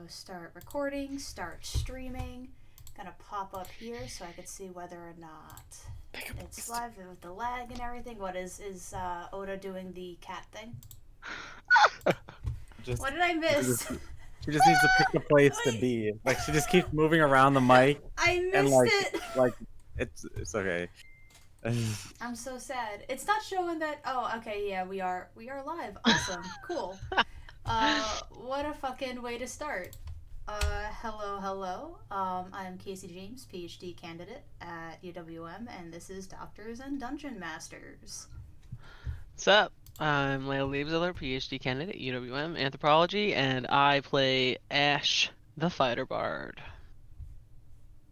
start recording, start streaming. Gonna pop up here so I could see whether or not it's live with the lag and everything. What is Oda doing the cat thing? Just, What did I miss? she just needs to pick a place to Wait. be. Like she just keeps moving around the mic, I and missed it. like it's okay. I'm so sad. It's not showing that. Oh, okay, yeah, we are live. Awesome, cool. What a fucking way to start. Hello, hello. I'm Casey James, PhD candidate at UWM, and this is Doctors and Dungeon Masters. What's up? I'm Layla Liebziller, PhD candidate at UWM Anthropology, and I play Ash, the Fighter Bard.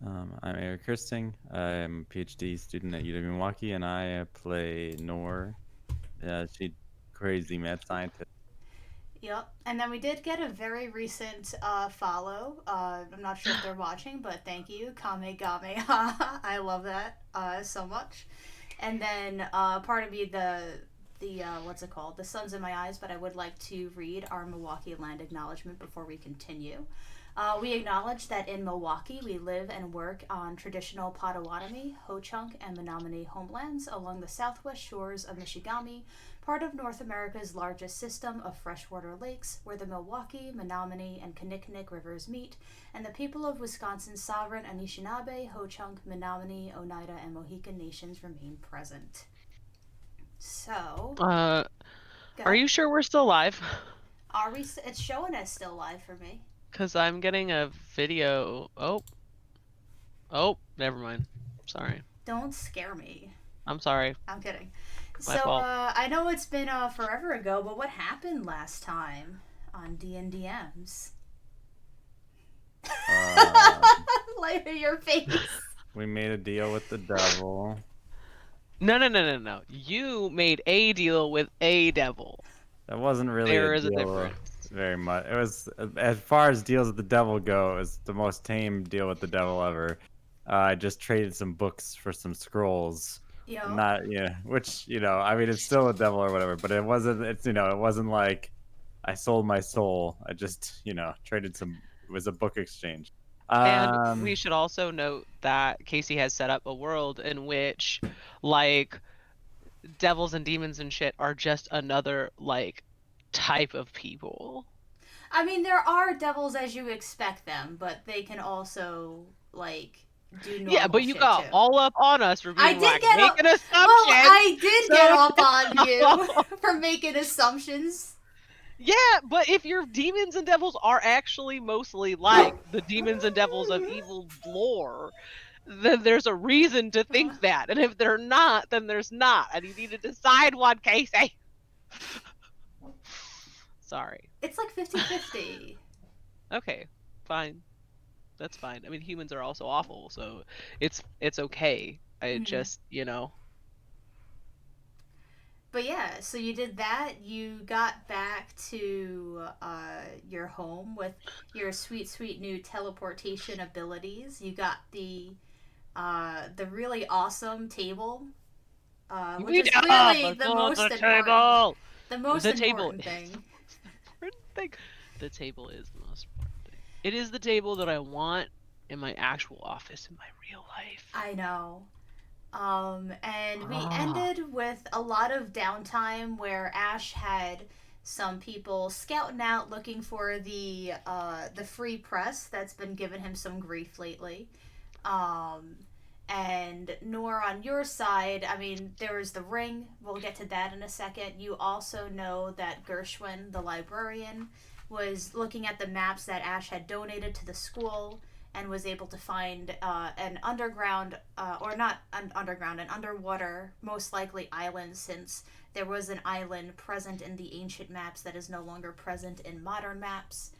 I'm Eric Kirsting. I'm a PhD student at UW Milwaukee, and I play Nor. She crazy mad scientist. Yep, and then we did get a very recent follow. I'm not sure if they're watching, but thank you, Kamegameha. I love that so much. And then part of me, the what's it called? The sun's in my eyes, but I would like to read our Milwaukee land acknowledgement before we continue. We acknowledge that in Milwaukee we live and work on traditional Potawatomi, Ho-Chunk, and Menominee homelands along the southwest shores of Michigami, part of North America's largest system of freshwater lakes, where the Milwaukee, Menominee, and Kinnickinnic rivers meet, and the people of Wisconsin's sovereign Anishinaabe, Ho-Chunk, Menominee, Oneida, and Mohican nations remain present. So, Are you sure we're still live? Are we? It's showing us still live for me. Because I'm getting a video. Oh, never mind. Sorry. Don't scare me. I'm sorry. I'm kidding. My So, fault. I know it's been forever ago, but what happened last time on D&DMs? Light of your face. We made a deal with the devil. No. You made a deal with a devil. That wasn't really There a is a deal difference. very much. It was, as far as deals with the devil go, it was the most tame deal with the devil ever. I just traded some books for some scrolls. Yo. Not, yeah, which, I mean, it's still a devil or whatever, but it wasn't, it wasn't like I sold my soul. I just, traded some, it was a book exchange. And we should also note that Casey has set up a world in which, like, devils and demons and shit are just another, like, type of people. I mean, there are devils as you expect them, but they can also, like, do normal Yeah, but you shit got too. all up on us for being I did like, get making assumptions. Well, I did so get up on you for making assumptions. Yeah, but if your demons and devils are actually mostly like the demons and devils of evil lore, then there's a reason to think that. And if they're not, then there's not. And you need to decide one, Casey. Sorry. It's like 50-50. Okay, fine. That's fine. I mean, humans are also awful, so it's okay. I just, But yeah, so you did that. You got back to your home with your sweet, sweet new teleportation abilities. You got the really awesome table, which is really the most important. The most important thing. The table is the most important thing. It is the table that I want in my actual office in my real life. I know. And we ended with a lot of downtime where Ash had some people scouting out looking for the free press that's been giving him some grief lately. And Nor, on your side, I mean, there was the ring. We'll get to that in a second. You also know that Gershwin, the librarian, was looking at the maps that Ash had donated to the school and was able to find an underground, or not an underground, an underwater, most likely island, since there was an island present in the ancient maps that is no longer present in modern maps.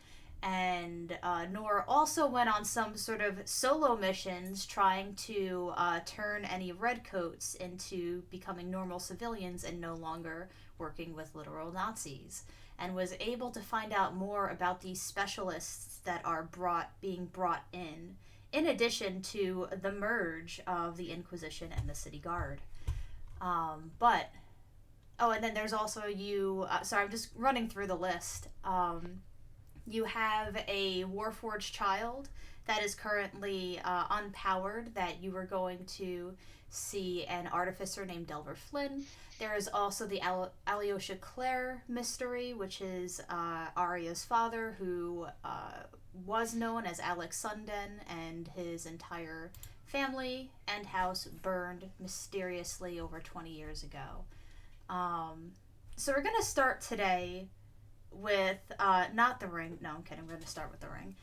And Nor also went on some sort of solo missions trying to turn any redcoats into becoming normal civilians and no longer working with literal Nazis, and was able to find out more about these specialists that are being brought in addition to the merge of the Inquisition and the City Guard. And then there's also you. Sorry, I'm just running through the list. You have a Warforged child that is currently unpowered that you were going to see an artificer named Delver Flynn. There is also the Alyosha Clare mystery, which is Arya's father, who was known as Alex Sunden, and his entire family and house burned mysteriously over 20 years ago. So we're going to start today with not the ring. No, I'm kidding. We're going to start with the ring.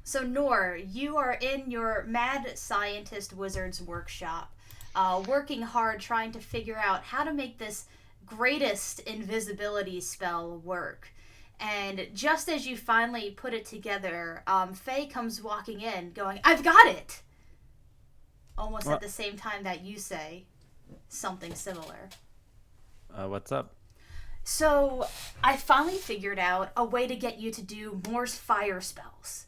So Noor, you are in your mad scientist wizard's workshop, working hard trying to figure out how to make this greatest invisibility spell work. And just as you finally put it together, Faye comes walking in going, "I've got it!" Almost at the same time that you say something similar. What's up? So, I finally figured out a way to get you to do more fire spells.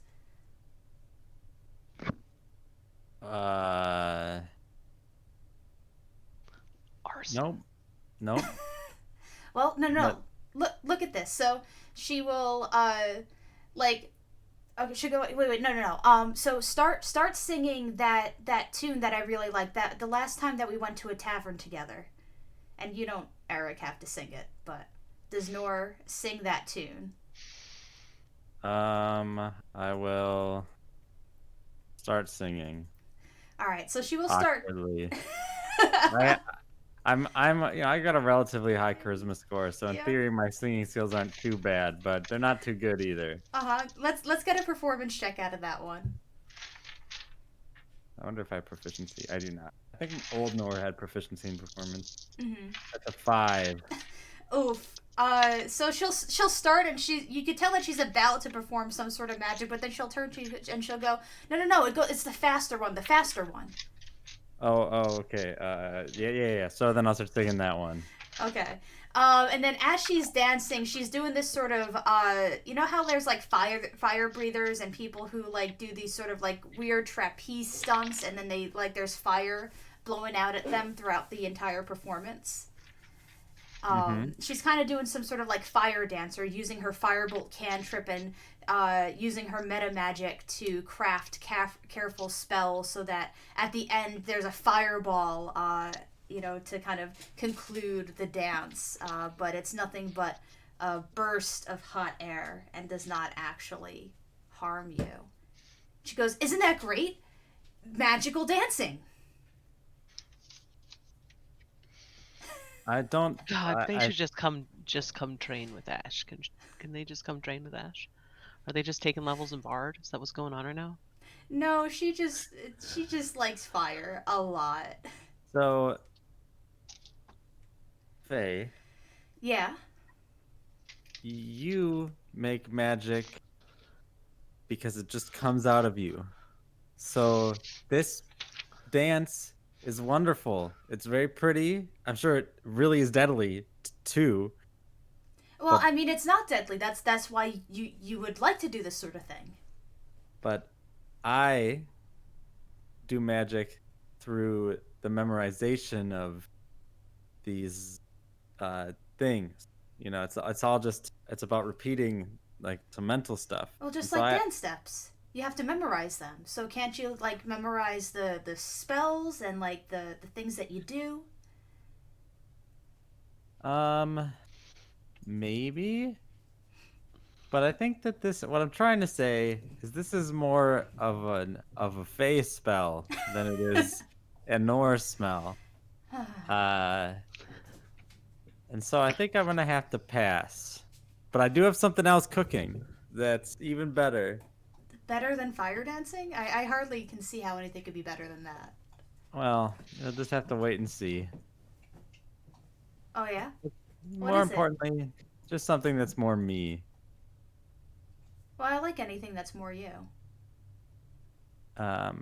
Arson. Nope. Well, no. But- Look at this. So, she will, okay, she'll go, wait, no. So start singing that tune that I really like, that the last time that we went to a tavern together. And you don't, Eric, have to sing it, but does Noor sing that tune? I will start singing. All right, so she will start. Awkwardly. I'm I got a relatively high charisma score, so in Yeah. theory my singing skills aren't too bad, but they're not too good either. Let's get a performance check out of that one. I wonder if I have proficiency. I do not. I think old Nor had proficiency in performance. Mm-hmm. That's a 5. Oof. So she'll start, and you could tell that she's about to perform some sort of magic, but then she'll turn to you and she'll go, no, it's the faster one. Oh, okay. Yeah. So then I'll start singing that one. Okay. And then as she's dancing, she's doing this sort of, you know how there's like fire breathers and people who like do these sort of like weird trapeze stunts, and then they like there's fire blowing out at them throughout the entire performance. She's kind of doing some sort of like fire dancer, using her firebolt cantrip and using her meta magic to craft careful spells so that at the end there's a fireball, to kind of conclude the dance. But it's nothing but a burst of hot air and does not actually harm you. She goes, "Isn't that great? Magical dancing." I don't. God, they should just come train with Ash. Can they just come train with Ash? Are they just taking levels in Bard? Is that what's going on right now? No, she just likes fire a lot. So, Faye, Yeah. you make magic because it just comes out of you. So this dance is wonderful. It's very pretty. I'm sure it really is deadly too. Well, I mean, it's not deadly. That's why you would like to do this sort of thing. But I do magic through the memorization of these things. It's all just it's about repeating like some mental stuff. Well, just And so like dance steps. You have to memorize them. So can't you like memorize the spells and like the things that you do? Maybe. But I think that what I'm trying to say is this is more of a Fae spell than it is a Norse spell. And so I think I'm gonna have to pass. But I do have something else cooking that's even better. Better than fire dancing? I hardly can see how anything could be better than that. Well, you'll just have to wait and see. Oh yeah? More is it? importantly, just something that's more me. Well, I like anything that's more you. But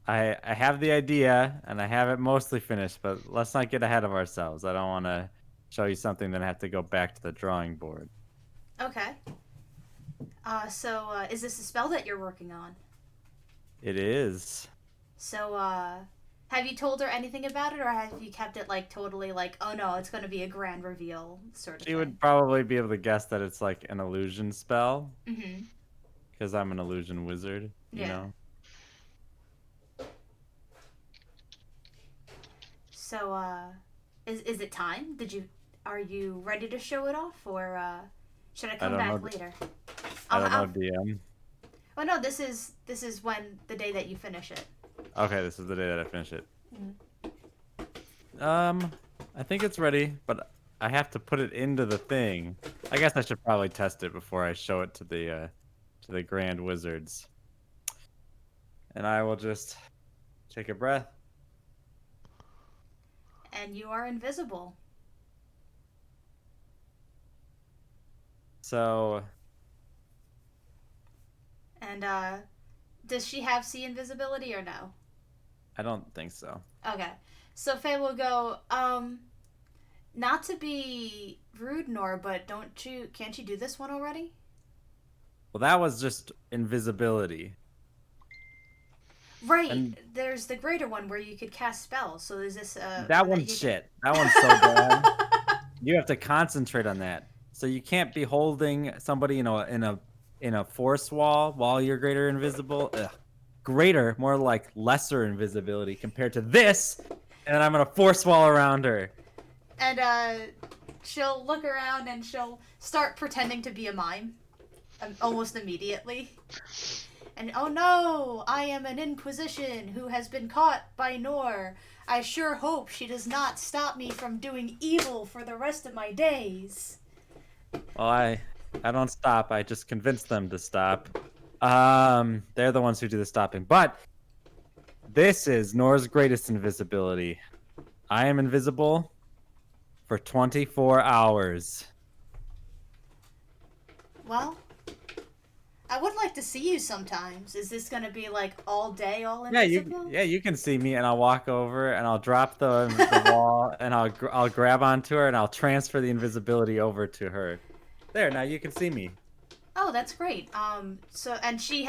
I have the idea and I have it mostly finished, but let's not get ahead of ourselves. I don't want to show you something then I have to go back to the drawing board. Okay. So is this a spell that you're working on? It is. So, Have you told her anything about it, or have you kept it like totally like, oh no, it's going to be a grand reveal sort of She thing? would probably be able to guess that it's like an illusion spell Mm-hmm. because I'm an illusion wizard, you Yeah. know. So, is it time? Are you ready to show it off, or should I come don't back know. later? I don't know, I'll- DM. Oh no, this is when the day that you finish it. Okay, this is the day that I finish it. Mhm. I think it's ready, but I have to put it into the thing. I guess I should probably test it before I show it to the Grand Wizards. And I will just take a breath. And you are invisible. So, And does she have see invisibility or no? I don't think so. Okay. So Faye will go, not to be rude, Nor, but can't you do this one already? Well, that was just invisibility. Right. And- There's the greater one where you could cast spells. So is this That one one's you shit. That one's so bad. You have to concentrate on that. So you can't be holding somebody in a force wall while you're greater invisible. Ugh. Greater, more like lesser invisibility compared to this, and I'm gonna force wall around her. And she'll look around and she'll start pretending to be a mime, almost immediately. And oh no, I am an inquisition who has been caught by Nor. I sure hope she does not stop me from doing evil for the rest of my days. Well, I don't stop. I just convince them to stop. They're the ones who do the stopping. But this is Nor's greatest invisibility. I am invisible for 24 hours. Well, I would like to see you sometimes. Is this gonna be like all day, all Yeah, invisible? you can see me, and I'll walk over and I'll drop the wall, and I'll grab onto her and I'll transfer the invisibility over to her. There, now you can see me. Oh, that's great. So and she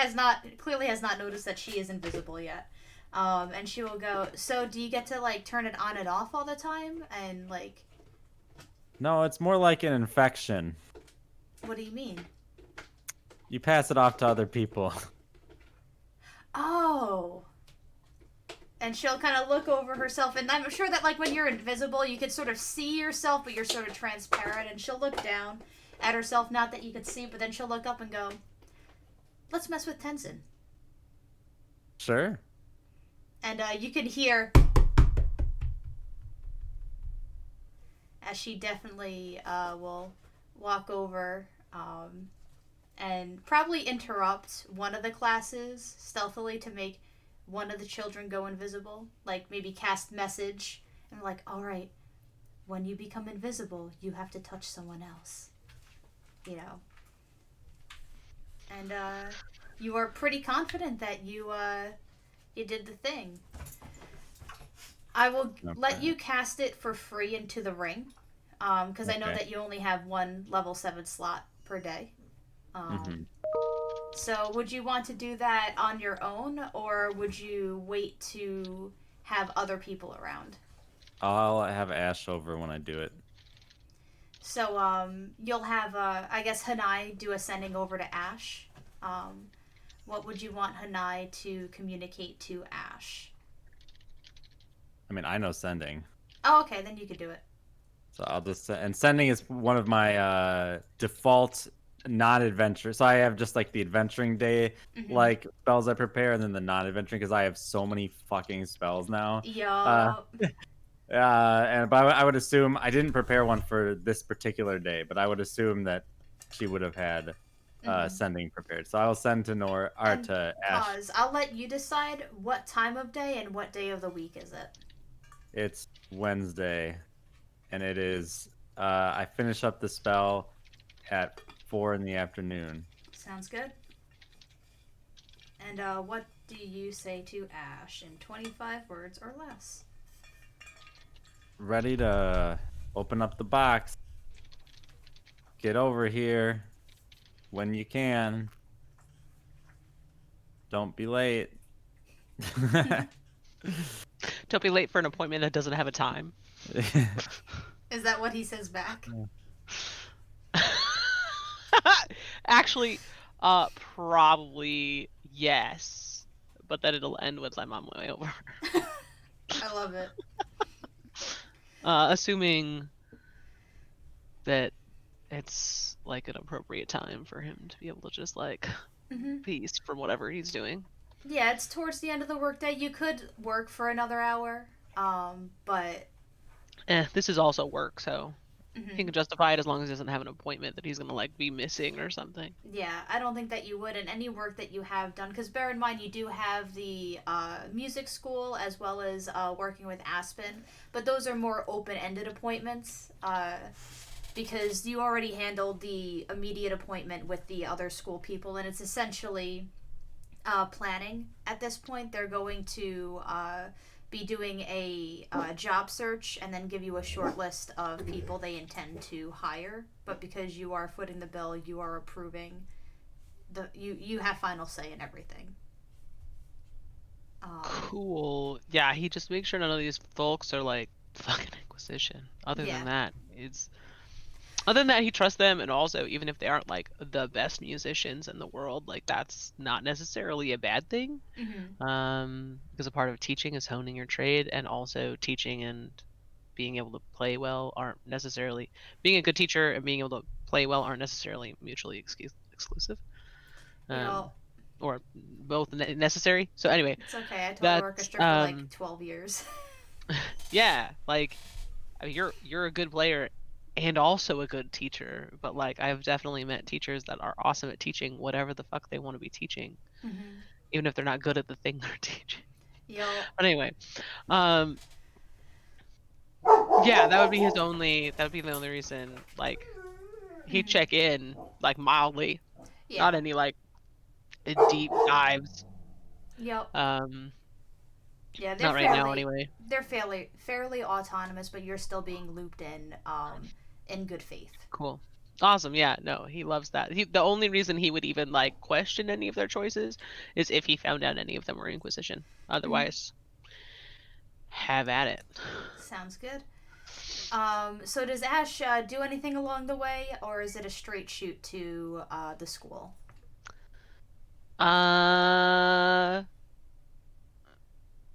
clearly has not noticed that she is invisible yet. And she will go, so do you get to like turn it on and off all the time? And like, No, it's more like an infection. what do you mean? You pass it off to other people. Oh. And she'll kind of look over herself, and I'm sure that like when you're invisible, you could sort of see yourself, but you're sort of transparent. And she'll look down at herself, not that you could see, but then she'll look up and go, let's mess with Tenzin. Sure. And you can hear as she definitely will walk over and probably interrupt one of the classes stealthily to make one of the children go invisible. Like maybe cast message and like, all right, when you become invisible, you have to touch someone else. You know. And you are pretty confident that you did the thing. I will let you cast it for free into the ring, because I know Okay. that you only have one level 7 slot per day. So would you want to do that on your own, or would you wait to have other people around? I'll have Ash over when I do it. So you'll have, I guess, Hanai do a sending over to Ash. What would you want Hanai to communicate to Ash? I mean, I know sending. Oh, okay, then you could do it. So I'll just and sending is one of my default non-adventure. So I have just like the adventuring day Mhm. like spells I prepare, and then the non-adventuring because I have so many fucking spells now. Yo. But I would assume I didn't prepare one for this particular day, but I would assume that she would have had Mhm. sending prepared. So I will send to Nor or And to Ash. Pause. I'll let you decide what time of day and what day of the week is it. It's Wednesday, and it is. I finish up the spell at 4 in the afternoon. Sounds good. And what do you say to Ash in 25 words or less? Ready to open up the box. Get over here when you can. Don't be late. Don't be late for an appointment that doesn't have a time. Is that what he says back? Actually, probably yes. But then it'll end with I'm on my way over. I love it. Assuming that it's like an appropriate time for him to be able to just like Hmm. feast from whatever he's doing. Yeah, it's towards the end of the workday. You could work for another hour, but This is also work, so mhm. he can justify it as long as he doesn't have an appointment that he's gonna like be missing or something. Yeah, I don't think that you would in any work that you have done. Because bear in mind, you do have the music school as well as working with Aspen, but those are more open-ended appointments. Because you already handled the immediate appointment with the other school people, and it's essentially planning at this point. They're going to be doing a job search and then give you a short list of people they intend to hire. But because you are footing the bill, you are approving you have final say in everything. Cool. Yeah, he just makes sure none of these folks are like fucking Inquisition. Other Yeah. than that, he trusts them, and also even if they aren't like the best musicians in the world, like that's not necessarily a bad thing. Because a part of teaching is honing your trade, and also teaching and being able to play well aren't necessarily being a good teacher and being able to play well aren't necessarily mutually exclusive. You know, Or both necessary. So anyway, it's okay. I taught that's orchestra for like 12 years. yeah, like I mean, you're a good player and also a good teacher, but like I've definitely met teachers that are awesome at teaching whatever the fuck they want to be teaching, even if they're not good at the thing they're teaching. Yo. But anyway, yeah, that would be the only reason like he'd check in like mildly, Yeah. not any like deep dives. Yep. Yeah, not right now anyway. They're fairly autonomous, but you're still being looped in good faith. Cool. Awesome. Yeah, no, he loves that. The only reason he would even like question any of their choices is if he found out any of them were Inquisition. Otherwise, have at it. Sounds good. So does Ash do anything along the way, or is it a straight shoot to the school?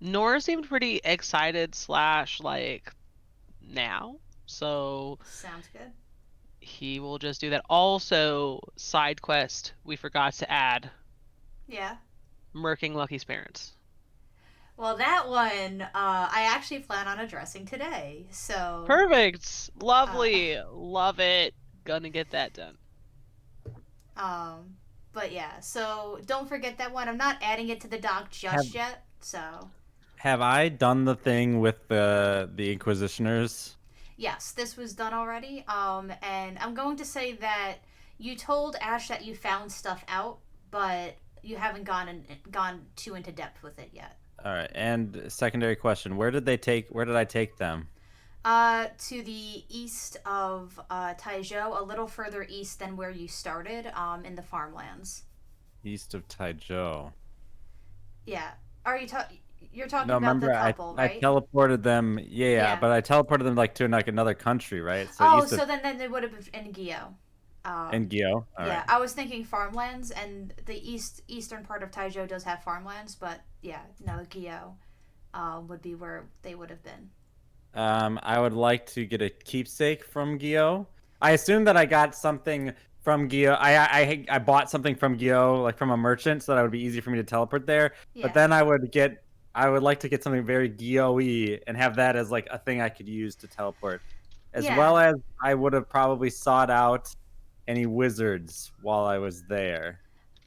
Nora seemed pretty excited / like now, so sounds good. He will just do that. Also, side quest we forgot to add. Yeah. Murking Lucky's parents. Well, that one I actually plan on addressing today. So perfect, lovely, love it. Gonna get that done. But yeah, so don't forget that one. I'm not adding it to the doc just yet. So. Have I done the thing with the Inquisitioners? Yes, this was done already. And I'm going to say that you told Ash that you found stuff out, but you haven't gone too into depth with it yet. All right. And secondary question: Where did I take them? To the east of Taizhou, a little further east than where you started. In the farmlands. East of Taizhou. Yeah. You're talking no, about remember, the couple, right? I teleported them. Yeah, but I teleported them like to another country, right? So so then they would have been in Gyo. In Gyo. Right. I was thinking farmlands, and the eastern part of Taizhou does have farmlands, but yeah, no, Gyo would be where they would have been. I would like to get a keepsake from Gyo. I assume that I got something from Gyo. I bought something from Gyo, like from a merchant, so that it would be easy for me to teleport there. Yeah. But then I would like to get something very Gyo-y and have that as like a thing I could use to teleport. As well as I would have probably sought out any wizards while I was there.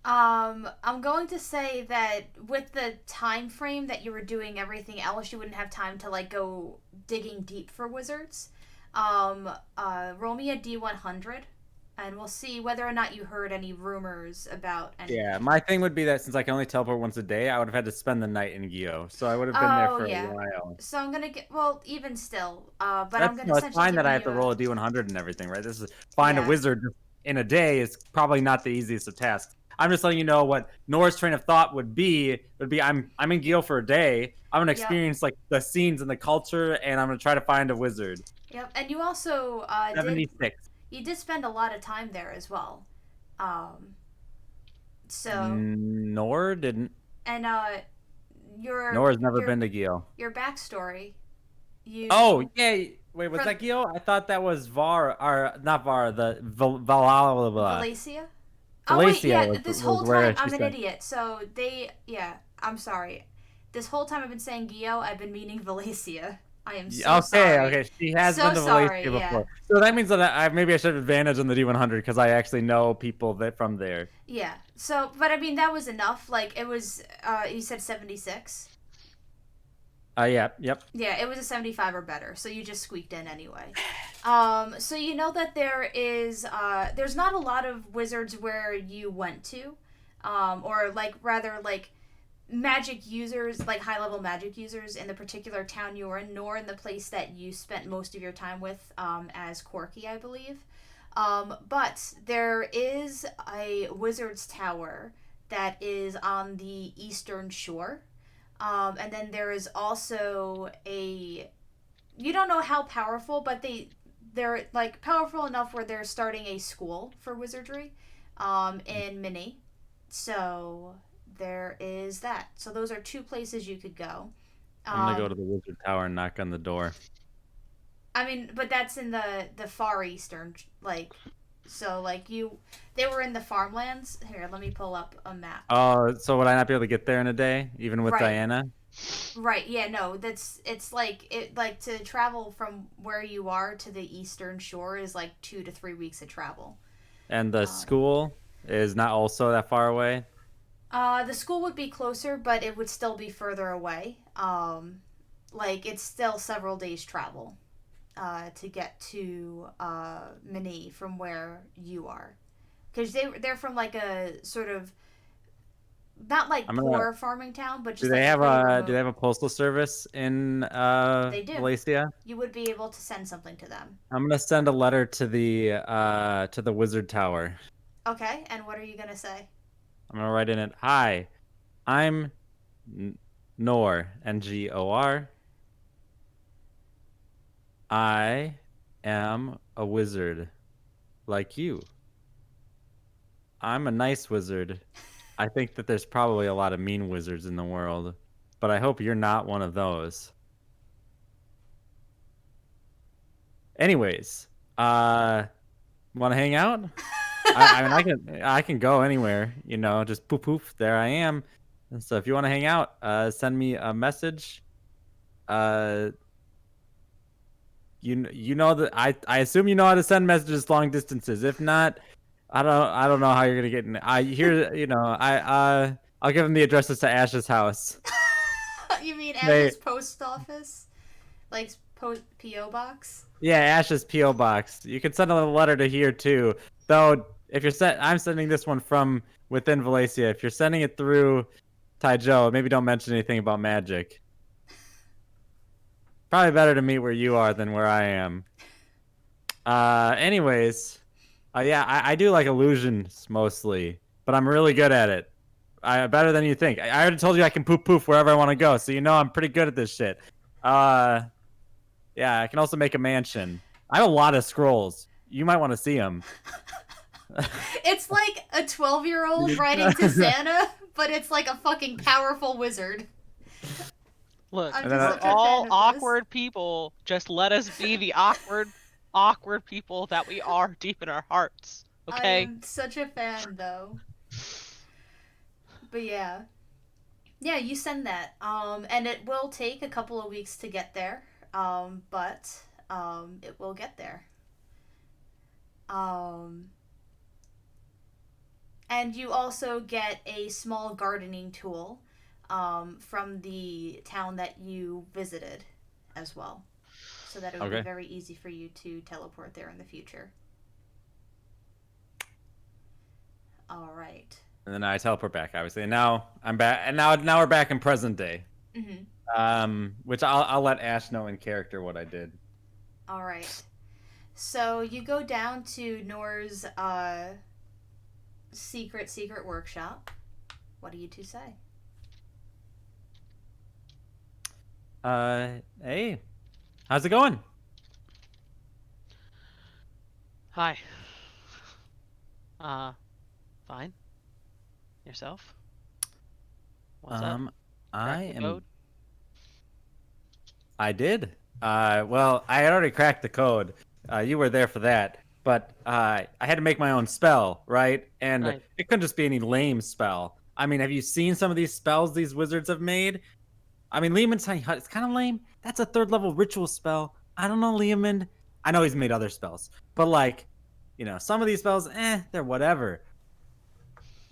I'm going to say that with the time frame that you were doing everything else, you wouldn't have time to like go digging deep for wizards. Roll me a D100. And we'll see whether or not you heard any rumors about anything. Yeah, my thing would be that since I can only teleport once a day, I would have had to spend the night in Gyo. So I would have been there for a while. So I'm going to get... Well, even still. But I'm going to... it's fine that I have to roll a D100 and everything, right? This is... Find a wizard in a day is probably not the easiest of tasks. I'm just letting you know what Nora's train of thought would be. I'm in Gil for a day. I'm gonna Yep. experience like the scenes and the culture, and I'm gonna try to find a wizard. Yep. And you also did 76. spend a lot of time there as well. Um, so Nor didn't. and your Nora's never your been to Gil. your backstory. You Oh, yeah. Wait, was From- that Gil? I thought that was Var, or not Var, the Valhalla. Valencia. Oh wait, Valencia yeah. was- This was whole where time she I'm an said- idiot. So yeah. I'm sorry. This whole time I've been saying Gio, I've been meaning Valencia. I am so sorry. Okay. She has So been to sorry, Valencia yeah. before. So that means that maybe I should have advantage on the D100 because I actually know people from there. Yeah. So, but I mean, that was enough. Like, it was, you said 76? Yeah, yep. Yeah, it was a 75 or better, so you just squeaked in anyway. So you know that there's not a lot of wizards where you went to, or like, rather, like, magic users, like high-level magic users in the particular town you were in, nor in the place that you spent most of your time with, as Corky, I believe. But there is a wizard's tower that is on the eastern shore. And then there is also you don't know how powerful, but they're like powerful enough where they're starting a school for wizardry, in Mini. So there is that. So those are two places you could go. I'm gonna go to the wizard tower and knock on the door. I mean, but that's in the far eastern, like, so like they were in the farmlands. Here, let me pull up a map. Oh, so would I not be able to get there in a day, even with Right. Diana? Right, yeah, no, it's like to travel from where you are to the eastern shore is like 2 to 3 weeks of travel. And the school is not also that far away. The school would be closer, but it would still be further away. Like it's still several days travel, to get to Mini from where you are, because they're from like a sort of not like poor farming town, but just Do they like have pretty a remote. Do they have a postal service in They do. Valencia? You would be able to send something to them. I'm gonna send a letter to the wizard tower. Okay, and what are you gonna say? I'm gonna write in it. Hi, I'm Nor, Ngor. I am a wizard, like you. I'm a nice wizard. I think that there's probably a lot of mean wizards in the world, but I hope you're not one of those. Anyways, want to hang out? I mean, I can go anywhere, you know, just poof poof, there I am. And so if you want to hang out, send me a message. You know that I assume you know how to send messages long distances. If not, I don't know how you're gonna get in. I'll give him the addresses to Ash's house. You mean They- Ash's post office? Like P.O. box? Yeah, Ash's P.O. box. You can send a letter to here too. Though if I'm sending this one from within Valencia. If you're sending it through Taijo, maybe don't mention anything about magic. Probably better to meet where you are than where I am. Anyways, yeah, I do like illusions mostly, but I'm really good at it. Better than you think. I already told you I can poof poof wherever I want to go, so you know I'm pretty good at this shit. Yeah, I can also make a mansion. I have a lot of scrolls. You might want to see them. It's like a 12-year-old writing to Santa, but it's like a fucking powerful wizard. Look, I'm And then just we're such a fan all of this. awkward people. Just let us be the awkward people that we are deep in our hearts. I Okay? am such a fan, though. But yeah. Yeah, you send that. And it will take a couple of weeks to get there. But it will get there. And you also get a small gardening tool from the town that you visited as well. So that it would be Okay. very easy for you to teleport there in the future. All right. And then I teleport back, obviously. And now I'm back. And now we're back in present day. Which I'll let Ash know in character what I did. All right. So you go down to Nor's secret workshop. What do you two say? Hey, how's it going? Hi. Fine. Yourself? What's up? I Crack the am. code? I did. Well, I had already cracked the code. You were there for that, but I had to make my own spell, right? And Right. it couldn't just be any lame spell. I mean, have you seen some of these spells these wizards have made? I mean, Lehman's Tiny Hut, it's kind of lame. That's a third level ritual spell. I don't know, Lehman. I know he's made other spells, but like, some of these spells, they're whatever.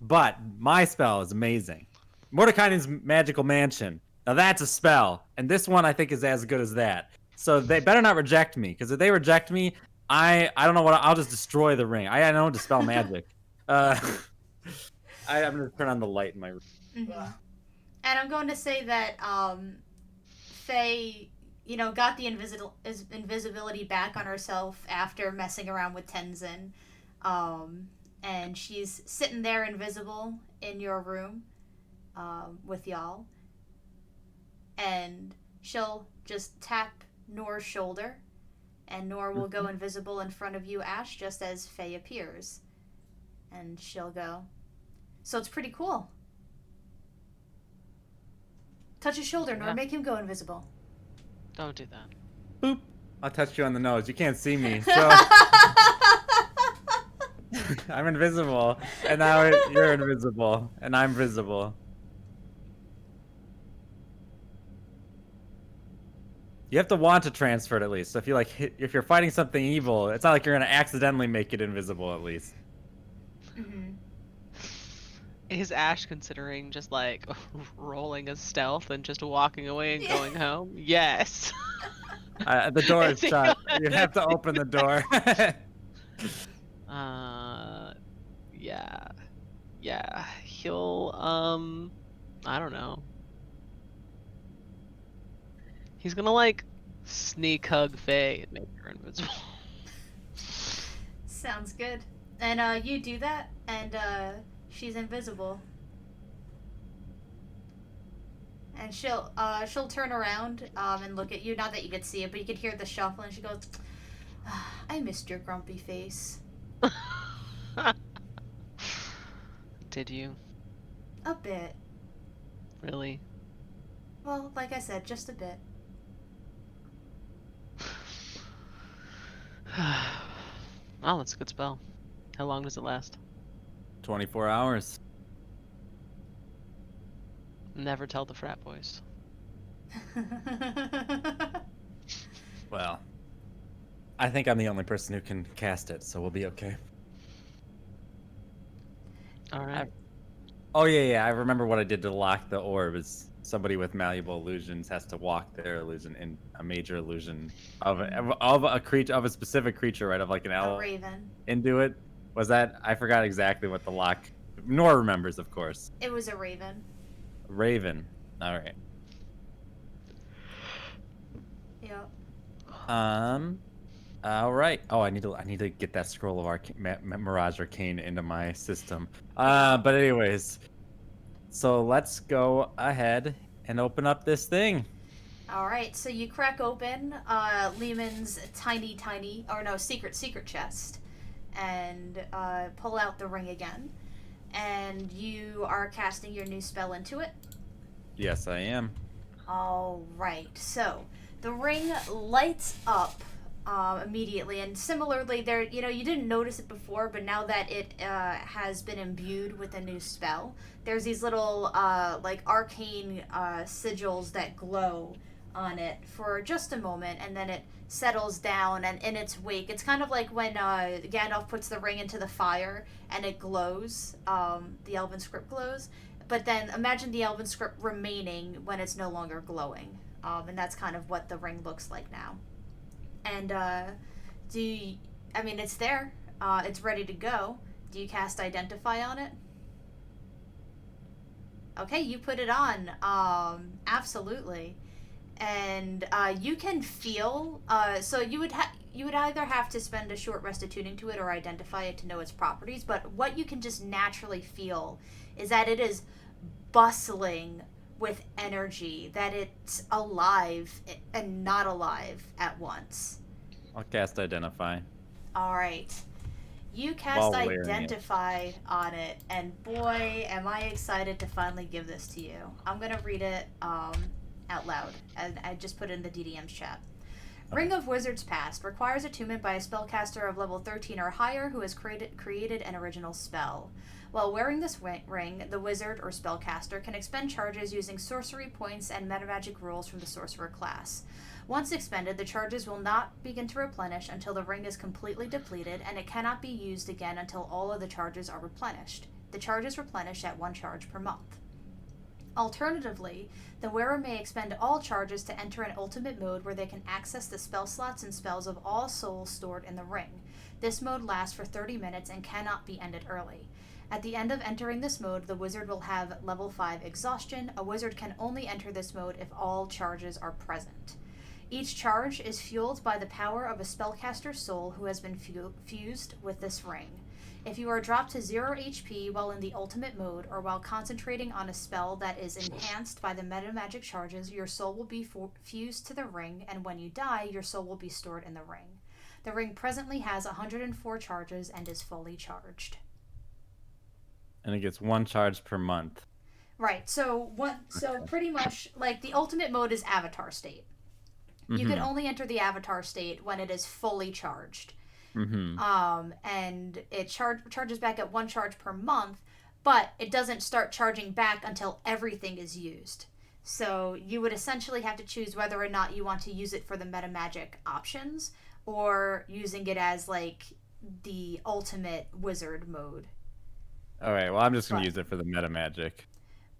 But my spell is amazing. Mordekainen's Magical Mansion. Now that's a spell, and this one I think is as good as that. So they better not reject me, because if they reject me, I don't know what I'll just destroy the ring. I don't dispel magic. I'm gonna turn on the light in my room. Mm-hmm. And I'm going to say that Faye, got the invisibility back on herself after messing around with Tenzin. And she's sitting there invisible in your room with y'all. And she'll just tap Noor's shoulder, and Noor will go invisible in front of you, Ash, just as Faye appears. And she'll go. So it's pretty cool. Touch his shoulder, Noor. Yeah. Make him go invisible. Don't do that. Boop. I'll touch you on the nose. You can't see me, so I'm invisible, and now you're invisible, and I'm visible. You have to want to transfer it at least. So if you if you're fighting something evil, it's not like you're gonna accidentally make it invisible at least. Mm-hmm. Is Ash considering just like rolling a stealth and just walking away and going home? Yes. The door is shut. You have to open the door. Yeah. He'll I don't know. He's gonna like sneak hug Faye and make her invisible. Sounds good. And you do that, and she's invisible. And she'll turn around and look at you. Not that you could see it, but you could hear the shuffle, and she goes, "I missed your grumpy face." Did you? A bit. Really? Well, like I said, just a bit. Oh, that's a good spell. How long does it last? 24 hours. Never tell the frat boys. Well, I think I'm the only person who can cast it, so we'll be okay. All right. Oh yeah, I remember what I did to lock the orb. Is somebody with malleable illusions has to walk their illusion in a major illusion of a specific creature, right? Of like an A elf raven. into it. Was that? I forgot exactly what the lock. Nor remembers, of course. It was a raven. Raven. All right. Yep. All right. Oh, I need to get that scroll of Mirage Arcane into my system. But anyways, so let's go ahead and open up this thing. All right. So you crack open Lehman's secret chest, and pull out the ring again. And you are casting your new spell into it. Yes, I am. All right. So the ring lights up immediately, and similarly, there you didn't notice it before, but now that it has been imbued with a new spell, there's these little like arcane sigils that glow on it for just a moment, and then it settles down, and in its wake, it's kind of like when Gandalf puts the ring into the fire and it glows, the elven script glows, but then imagine the elven script remaining when it's no longer glowing, and that's kind of what the ring looks like now. And it's there, it's ready to go. Do you cast Identify on it? Okay, you put it on, absolutely. And you can feel, so you would you would either have to spend a short rest attuning to it or identify it to know its properties, but what you can just naturally feel is that it is bustling with energy, that it's alive and not alive at once. I'll cast Identify. All right. You cast While wearing it. Identify on it, and boy, am I excited to finally give this to you. I'm going to read it out loud, and I just put it in the DDM's chat. Ring of Wizards Past requires attunement by a spellcaster of level 13 or higher who has created an original spell. While wearing this ring, the wizard or spellcaster can expend charges using sorcery points and metamagic rules from the sorcerer class. Once expended, the charges will not begin to replenish until the ring is completely depleted, and it cannot be used again until all of the charges are replenished. The charges replenish at 1 charge per month. Alternatively, the wearer may expend all charges to enter an ultimate mode where they can access the spell slots and spells of all souls stored in the ring. This mode lasts for 30 minutes and cannot be ended early. At the end of entering this mode, the wizard will have level 5 exhaustion. A wizard can only enter this mode if all charges are present. Each charge is fueled by the power of a spellcaster's soul who has been fused with this ring. If you are dropped to 0 HP while in the ultimate mode, or while concentrating on a spell that is enhanced by the metamagic charges, your soul will be fused to the ring, and when you die, your soul will be stored in the ring. The ring presently has 104 charges and is fully charged. And it gets 1 charge per month. Right, so pretty much, like, the ultimate mode is Avatar State. You can only enter the Avatar State when it is fully charged. And it charges back at 1 charge per month, but it doesn't start charging back until everything is used. So you would essentially have to choose whether or not you want to use it for the metamagic options or using it as like the ultimate wizard mode. All right, well, I'm just going to use it for the metamagic.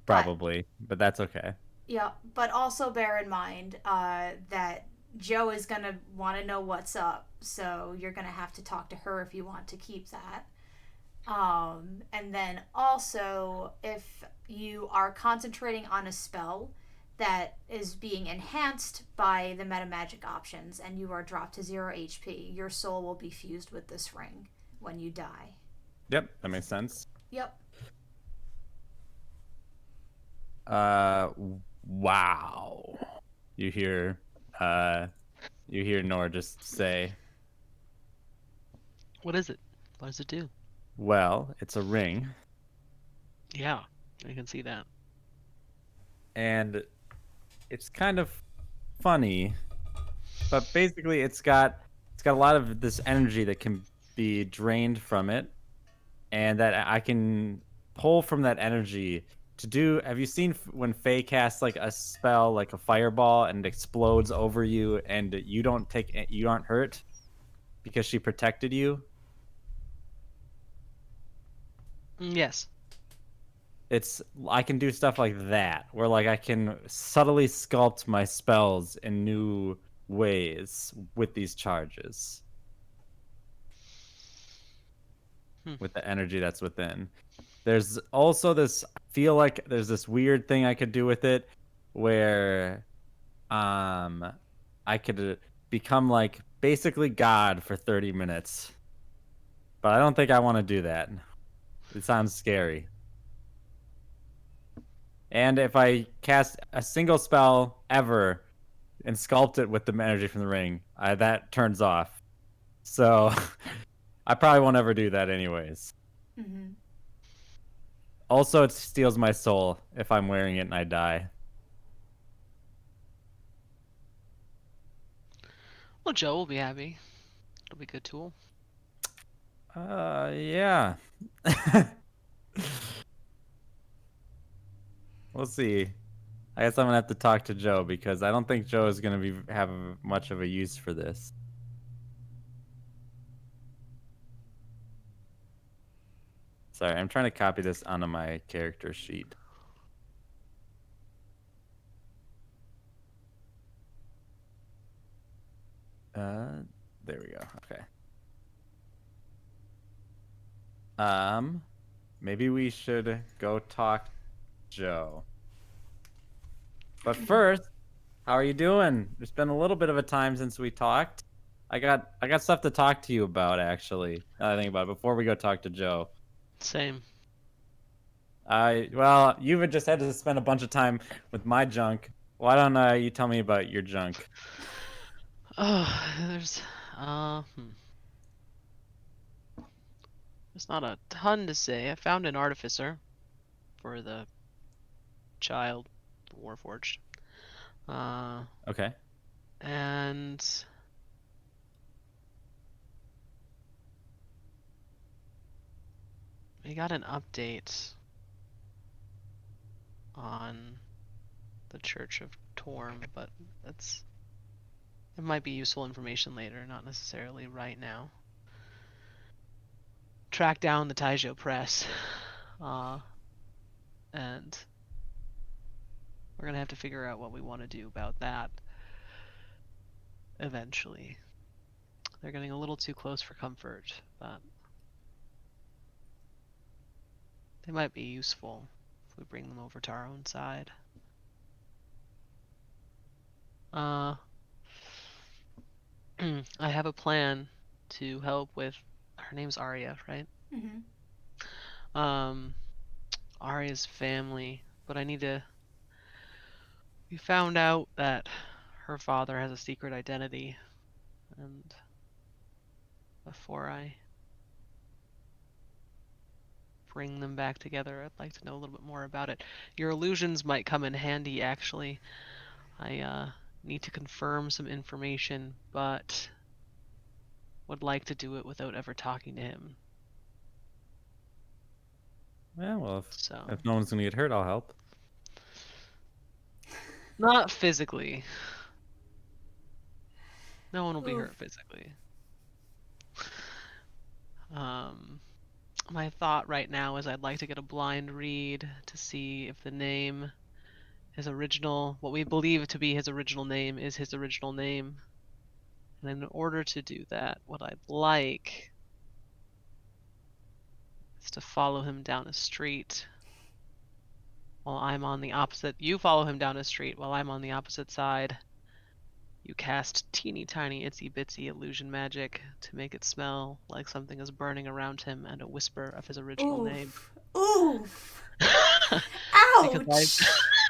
Probably, but that's okay. Yeah, but also bear in mind that Joe is going to want to know what's up, so you're going to have to talk to her if you want to keep that. And then also, if you are concentrating on a spell that is being enhanced by the metamagic options and you are dropped to 0 HP, your soul will be fused with this ring when you die. Yep, that makes sense. Yep. Wow. You hear Nora just say, What is it? What does it do? well, it's a ring. Yeah, I can see that. And it's kind of funny, but basically it's got a lot of this energy that can be drained from it, and that I can pull from that energy to do. Have you seen when Faye casts like a spell, like a fireball, and it explodes over you, and you aren't hurt because she protected you? Yes. I can do stuff like that, where like I can subtly sculpt my spells in new ways with these charges. With the energy that's within. There's also this, I feel like there's this weird thing I could do with it where I could become like basically God for 30 minutes. But I don't think I want to do that. It sounds scary. And if I cast a single spell ever and sculpt it with the energy from the ring, that turns off. So I probably won't ever do that anyways. Mm-hmm. Also, it steals my soul if I'm wearing it and I die. Well, Joe will be happy. It'll be a good tool. Yeah. We'll see. I guess I'm gonna have to talk to Joe because I don't think Joe is gonna have much of a use for this. Sorry, I'm trying to copy this onto my character sheet. There we go. Okay. Maybe we should go talk to Joe. But first, how are you doing? It's been a little bit of a time since we talked. I got stuff to talk to you about, actually. Now that I think about it, before we go talk to Joe. Same. Well, you've just had to spend a bunch of time with my junk. Why don't you tell me about your junk? Oh, there's there's not a ton to say. I found an artificer for the child Warforged. Okay. And we got an update on the Church of Torm, but it might be useful information later, not necessarily right now. Track down the Taijo Press, and we're gonna have to figure out what we want to do about that eventually. They're getting a little too close for comfort, but they might be useful if we bring them over to our own side. I have a plan to help with. Her name's Arya, right? Mm-hmm. Arya's family, but I need to. We found out that her father has a secret identity, and before I bring them back together, I'd like to know a little bit more about it. Your illusions might come in handy, actually. I need to confirm some information, but would like to do it without ever talking to him. Yeah, well, So if no one's gonna get hurt, I'll help. not physically. No one will be Oof. hurt physically. My thought right now is I'd like to get a blind read to see if the name, his original, what we believe to be his original name, is his original name. And in order to do that, what I'd like is to follow him down a street while I'm on the opposite. You follow him down a street while I'm on the opposite side. You cast teeny tiny itsy bitsy illusion magic to make it smell like something is burning around him and a whisper of his original name. Oof. because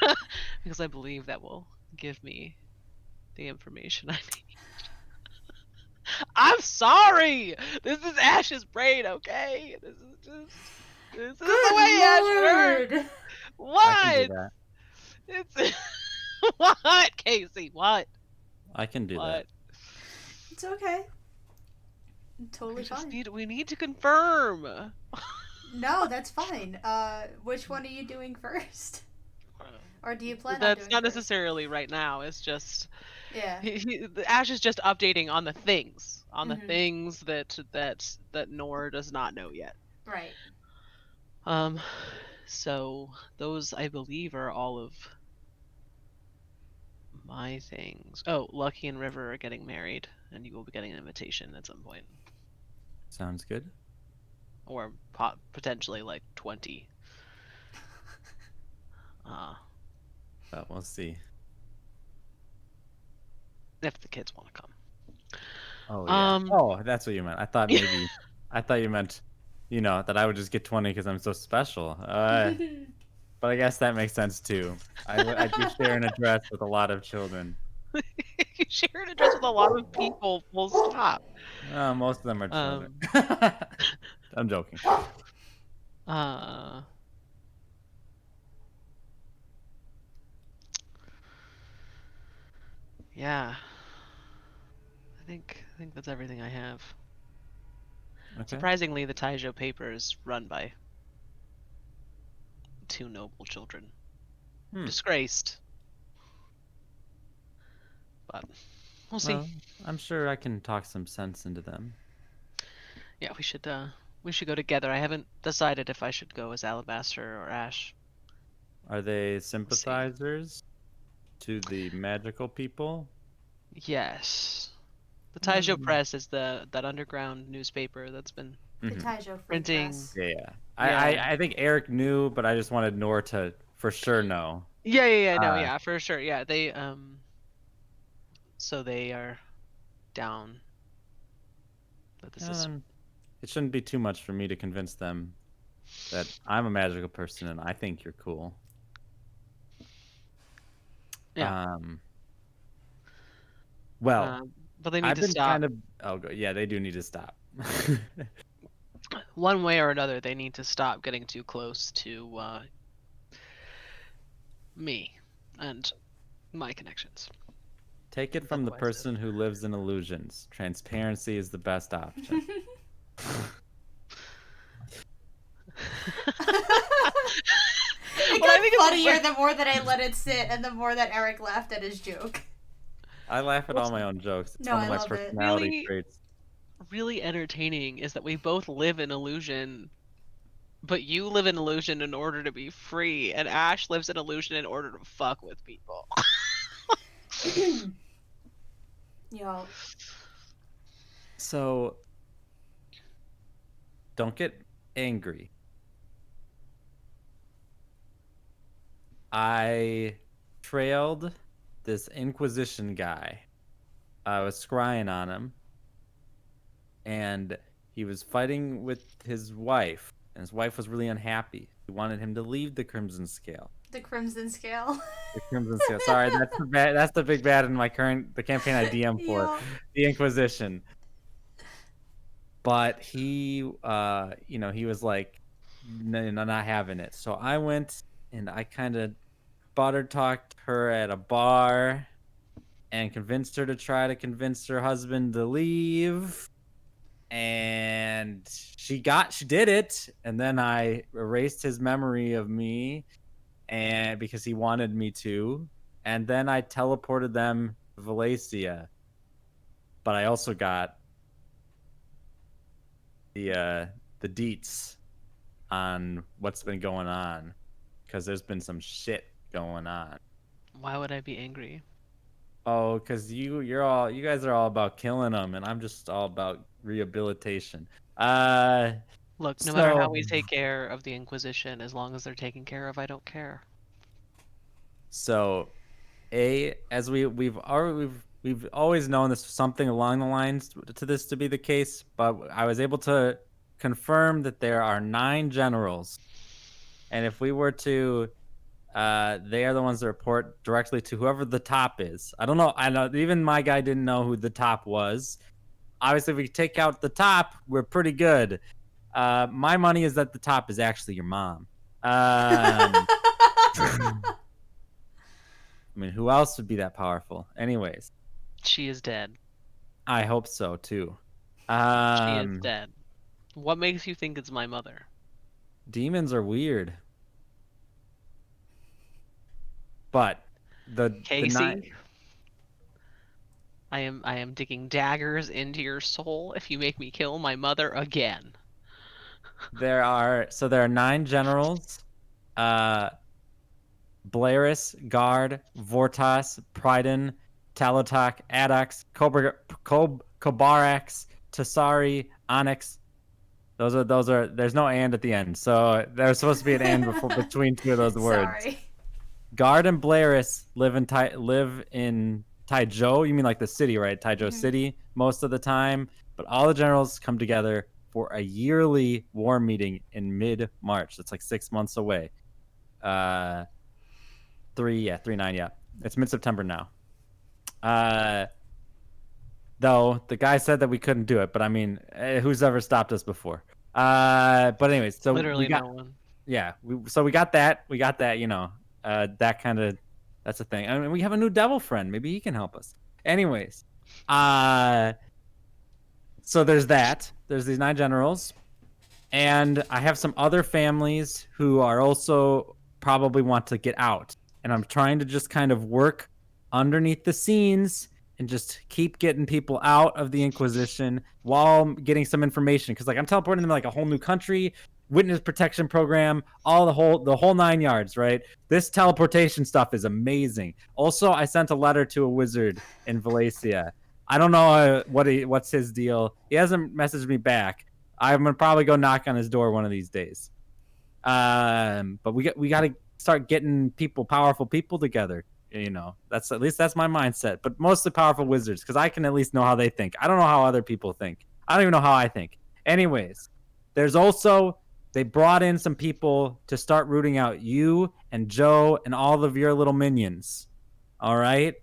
Ouch. because I believe that will give me the information I need. I'm sorry. This is Ash's brain, okay? This is the way Ash works. Lord. I can do What? that. It's what, Casey? What? I can do What? It's okay. Totally fine. We need to confirm. No, that's fine. Which one are you doing first? Or do you plan on That's doing not first? necessarily right now. It's just Yeah. Ash is just updating on the things, Mhm. things that Nor does not know yet. Right. So those I believe are all of my things. Oh, Lucky and River are getting married, and you will be getting an invitation at some point, Sounds good. or potentially like 20. But we'll see. If the kids want to come. Oh yeah. Oh, that's what you meant. I thought maybe. I thought you meant, that I would just get 20 because I'm so special. But I guess that makes sense too. I do share an address with a lot of children. You share an address with a lot of people. Full stop. Most of them are children. I'm joking. Yeah. I think that's everything I have. Okay. Surprisingly, the Taijo paper is run by 2 noble children. Disgraced. But we'll see. Well, I'm sure I can talk some sense into them. Yeah, we should go together. I haven't decided if I should go as Alabaster or Ash. Are they sympathizers to the magical people? Yes. The Taijo Press is that underground newspaper that's been The Taijo Free printing. Press. Yeah. I think Eric knew, but I just wanted Nor to for sure know. Yeah, for sure. Yeah, they so they are down that this is. It shouldn't be too much for me to convince them that I'm a magical person and I think you're cool. Yeah. Well, But they need I've to been stop. kind of. Oh, yeah, they do need to stop. One way or another, they need to stop getting too close to me and my connections. Take it from the Otherwise, person who lives in illusions. Transparency is the best option. It What I got think is funnier the more that I let it sit and the more that Eric laughed at his joke. I laugh at all my own jokes. It's No, one of I my love it. personality Really? traits. really entertaining is that we both live in illusion, but you live in illusion in order to be free, and Ash lives in illusion in order to fuck with people. Yo, So, don't get angry. I trailed this Inquisition guy. I was scrying on him, and he was fighting with his wife, and his wife was really unhappy. She wanted him to leave the Crimson Scale. the Crimson Scale. The Crimson Scale. Sorry, that's the big bad in the campaign I DM for, Yo. the Inquisition. But he, he was like, no, not having it. So I went and I kind of butter talked her at a bar and convinced her to try to convince her husband to leave. And she did it. And then I erased his memory of me, and because he wanted me to. And then I teleported them to Valencia. But I also got the deets on what's been going on, because there's been some shit going on. Why would I be angry? Oh, because you guys are all about killing them, and I'm just all about rehabilitation. Look, no matter how So- we take care of the Inquisition, as long as they're taken care of, I don't care. So, as we've always known this, something along the lines to this to be the case, but I was able to confirm that there are 9 generals, and if we were to, they are the ones that report directly to whoever the top is. I don't know. I know even my guy didn't know who the top was. Obviously, if we take out the top, we're pretty good. My money is that the top is actually your mom. I mean, who else would be that powerful? Anyways, She is dead. I hope so too. She is dead. What makes you think it's my mother? Demons are weird, but Casey, I am digging daggers into your soul if you make me kill my mother again. there are 9 generals. Blaris, Guard, Vortas, Pryden, Talotak, Adax, Kobarax, Tasari, Onyx. Those are. There's no and at the end, so there's supposed to be an and between 2 of those words. Sorry. Guard and Blaris live in Taizhou. You mean like the city, right? Taizhou City most of the time. But all the generals come together for a yearly war meeting in mid-March. That's like 6 months away. 3/9, yeah. It's mid-September now. Though the guy said that we couldn't do it, but I mean, who's ever stopped us before? But anyways, so Literally we got, no one. yeah. We got that. We got that. That kind of, that's a thing. I mean, we have a new devil friend. Maybe he can help us. Anyways, so there's that. There's these 9 generals, and I have some other families who are also probably want to get out. And I'm trying to just kind of work underneath the scenes and just keep getting people out of the Inquisition while getting some information. Because like I'm teleporting them to like a whole new country, witness protection program, the whole 9 yards, right? This teleportation stuff is amazing. Also, I sent a letter to a wizard in Valencia. I don't know what's his deal. He hasn't messaged me back. I'm gonna probably go knock on his door one of these days. But we got to start getting powerful people together. That's my mindset. But mostly powerful wizards, because I can at least know how they think. I don't know how other people think. I don't even know how I think. Anyways, there's also they brought in some people to start rooting out you and Joe and all of your little minions. All right.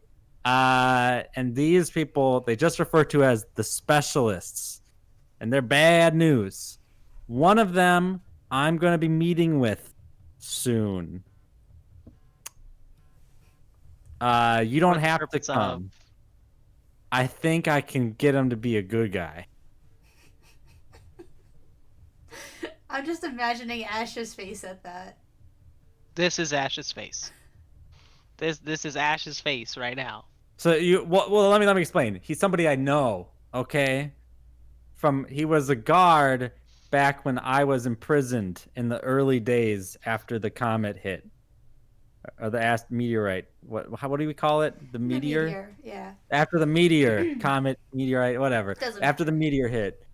And these people they just refer to as the specialists, and they're bad news. One of them I'm going to be meeting with soon. You don't For the have to purpose of- come. I think I can get him to be a good guy. I'm just imagining Ash's face at that. This is Ash's face. This is Ash's face right now. So well let me explain. He's somebody I know, okay? He was a guard back when I was imprisoned in the early days after the comet hit. Or the meteorite. What do we call it? The meteor? The meteor, yeah. After the meteor, comet, meteorite, whatever. After the meteor hit,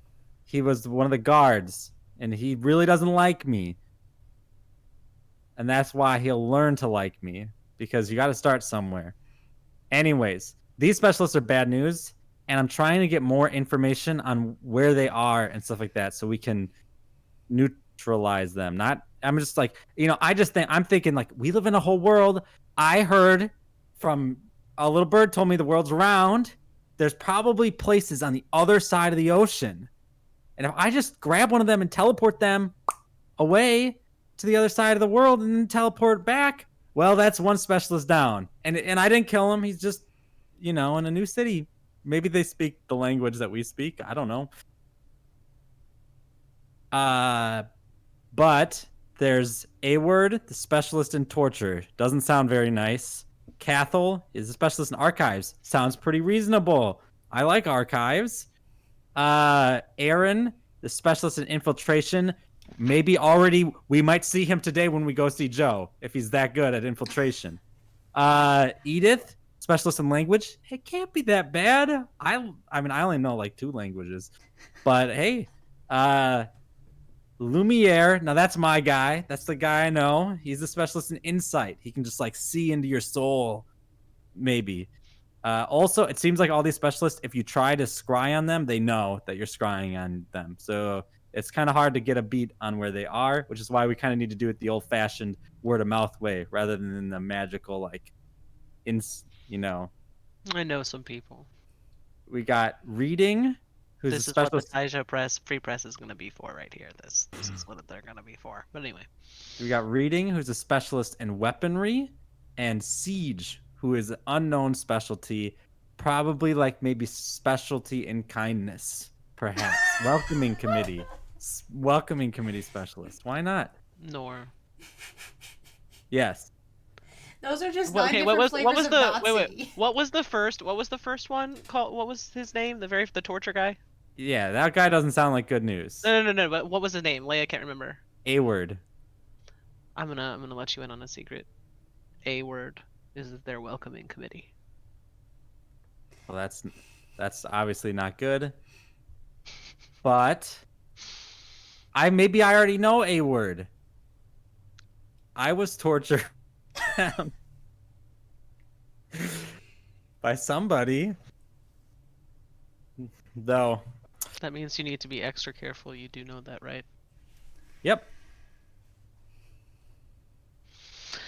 he was one of the guards, and he really doesn't like me. And that's why he'll learn to like me, because you got to start somewhere. Anyways, these specialists are bad news, and I'm trying to get more information on where they are and stuff like that so we can neutralize them. I'm just like, I'm thinking like we live in a whole world. I heard from a little bird told me the world's round. There's probably places on the other side of the ocean. And if I just grab one of them and teleport them away to the other side of the world and then teleport back, well, that's one specialist down. And I didn't kill him. He's just, in a new city. Maybe they speak the language that we speak. I don't know. But there's A-Word, the specialist in torture. Doesn't sound very nice. Cathal is a specialist in archives. Sounds pretty reasonable. I like archives. Aaron, the specialist in infiltration. Maybe we might see him today when we go see Joe, if he's that good at infiltration. Edith, specialist in language. It can't be that bad. I mean, I only know like 2 languages. But hey, Lumiere, now that's my guy. That's the guy I know. He's a specialist in insight. He can just like see into your soul, maybe. Also, it seems like all these specialists, if you try to scry on them, they know that you're scrying on them. So it's kind of hard to get a beat on where they are, which is why we kind of need to do it the old-fashioned word-of-mouth way rather than the magical, like, I know some people. We got Reading, who's This a is what the specialist. Free Press is going to be for right here. This is what they're going to be for. But anyway. We got Reading, who's a specialist in weaponry, and Siege, who is an unknown specialty, probably like maybe specialty in kindness, perhaps. Welcoming committee specialist. Why not? Nor. Yes. Those are just Well, nine okay, different flavors of Nazi. wait. What was the first one called? What was his name? The torture guy? Yeah, that guy doesn't sound like good news. No. But what was his name? Leia can't remember. A-Word. I'm gonna let you in on a secret. A-Word is their welcoming committee. Well, that's obviously not good. But I already know A-Word. I was tortured by somebody. Though. That means you need to be extra careful. You do know that, right? Yep.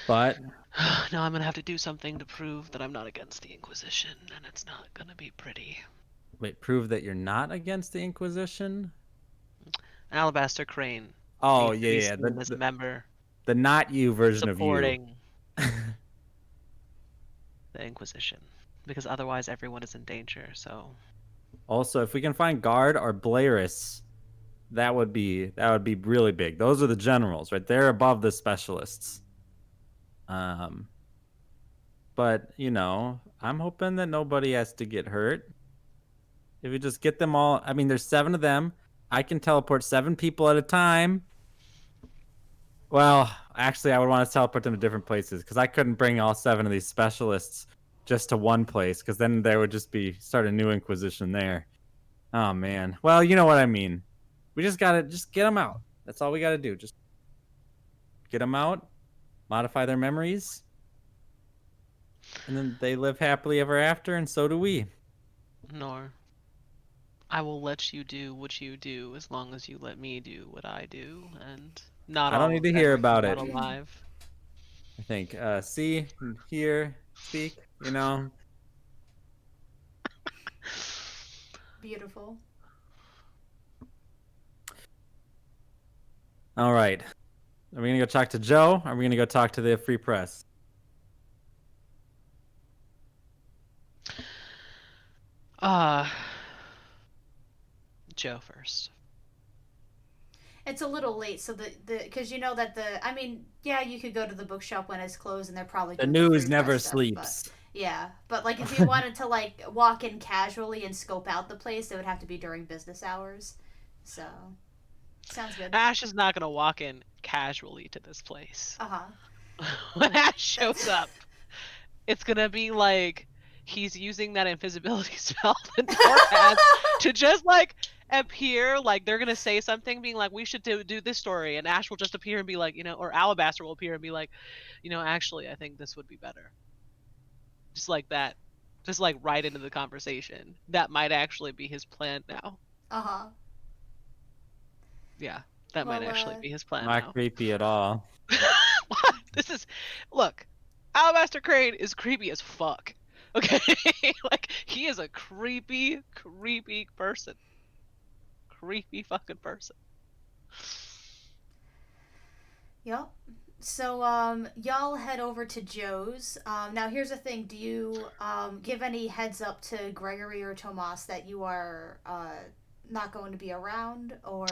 But Now I'm gonna have to do something to prove that I'm not against the Inquisition, and it's not gonna be pretty. wait, prove that you're not against the Inquisition? Alabaster Crane. Oh, needs to be yeah. seen as a member The not you version of you. supporting the Inquisition, because otherwise everyone is in danger. So Also, if we can find Guard or Blairus, that would be really big. Those are the generals, right? They're above the specialists. But I'm hoping that nobody has to get hurt. If we just get them all, I mean, there's 7 of them. I can teleport 7 people at a time. Well, actually, I would want to teleport them to different places because I couldn't bring all 7 of these specialists just to one place because then there would just start a new Inquisition there. Oh man. Well, you know what I mean. We just gotta get them out. That's all we gotta do. Just get them out, modify their memories, and then they live happily ever after, and so do we. nor I will let you do what you do as long as you let me do what I do, and not I don't all need of to them hear are about not it. alive. I think see, hear, speak. You know. Beautiful. All right. Are we gonna go talk to Joe? Or are we gonna go talk to the Free Press? Uh, Joe first. It's a little late, so the because you know that I mean, yeah, you could go to the bookshop when it's closed, and they're probably The doing the free news never press stuff. But sleeps. yeah, but like if you wanted to like walk in casually and scope out the place, it would have to be during business hours. So sounds good. Ash is not gonna walk in casually to this place. Uh huh. When Ash That's shows up, it's gonna be like he's using that invisibility spell that Nor has to just like appear. Like they're gonna say something, being like, "We should do this story," and Ash will just appear and be like, or Alabaster will appear and be like, actually, I think this would be better. Just like that, just like right into the conversation. That might actually be his plan now. uh huh. Yeah, that might Well, actually be his plan Not now. creepy at all. What? Look, Alabaster Crane is creepy as fuck. Okay, like he is a creepy, creepy person. Creepy fucking person. yep. So, y'all head over to Joe's. Now, here's the thing. Do you give any heads up to Gregory or Tomas that you are not going to be around, or?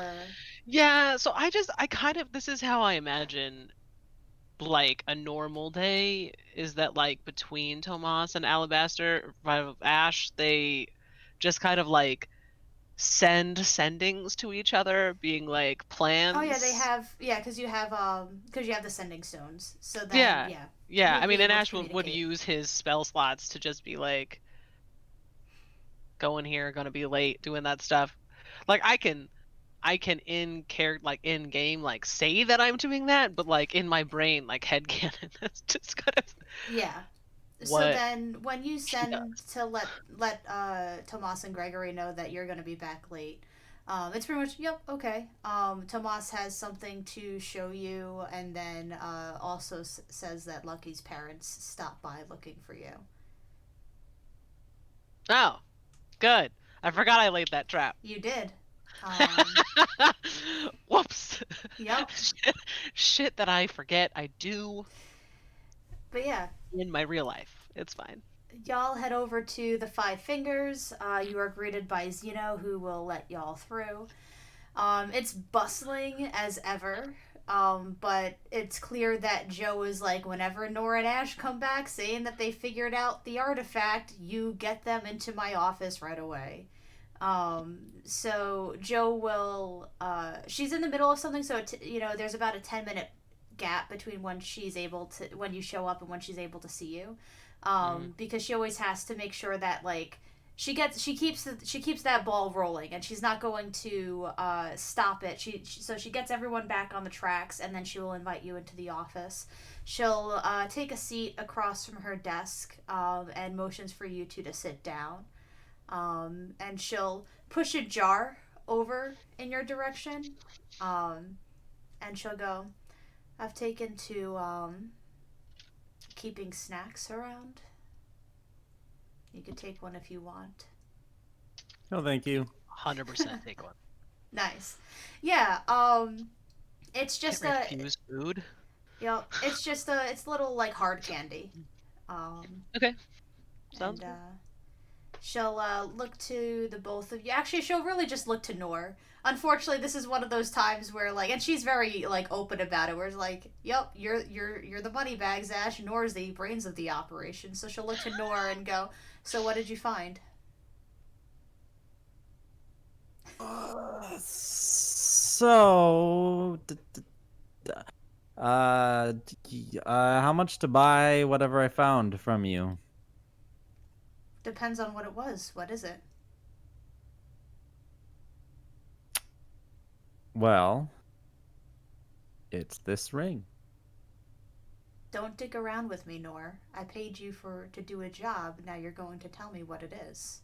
Yeah, so I kind of, this is how I imagine like a normal day is that like between Tomas and Alabaster, Ash, they just kind of like send sendings to each other, being like Oh yeah, they plans. have because you have the sending stones. So then Yeah. yeah, Yeah, I you'd mean, be and able to Ash would communicate. use his spell slots to just be like, going here, gonna be late, doing that stuff. Like I can in character, like in game, like say that I'm doing that, but like in my brain, like headcanon, that's just kind of Yeah. So what then when you she send does. to let Tomas and Gregory know that you're going to be back late, it's pretty much yep, okay. Tomas has something to show you, and then also says that Lucky's parents stopped by looking for you. Oh, good. I forgot I laid that trap. You did. Um, Whoops. yep. Shit that I forget I do But yeah, in my real life. It's fine. y'all head over to the Five Fingers. You are greeted by Zeno, who will let y'all through. It's bustling as ever. But it's clear that Joe is like, whenever Nora and Ash come back saying that they figured out the artifact, you get them into my office right away. So Joe will, she's in the middle of something, so, there's about a 10-minute gap between when she's able to, when you show up and when she's able to see you. Mm. Because she always has to make sure that, like, she keeps that ball rolling, and she's not going to stop it. So she gets everyone back on the tracks, and then she will invite you into the office. She'll take a seat across from her desk, and motions for you two to sit down. And she'll push a jar over in your direction, um, and she'll go, "I've taken to keeping snacks around. You could take one if you want." No, thank you. 100% take one. Nice. Yeah, it's Can't just refuse food. it's little like hard candy. Okay, sounds And good. she'll look to the both of you. Actually, she'll really just look to Nor. Unfortunately, this is one of those times where like, and she's very like open about it. Where it's like, "Yep, you're the money bags, Ash. Nor's the brains of the operation." So she'll look to Nor and go, "So what did you find?" So, how much to buy whatever I found from you? Depends on what it was. What is it? Well, it's this ring. Don't dig around with me, Nor. I paid you to do a job. Now you're going to tell me what it is.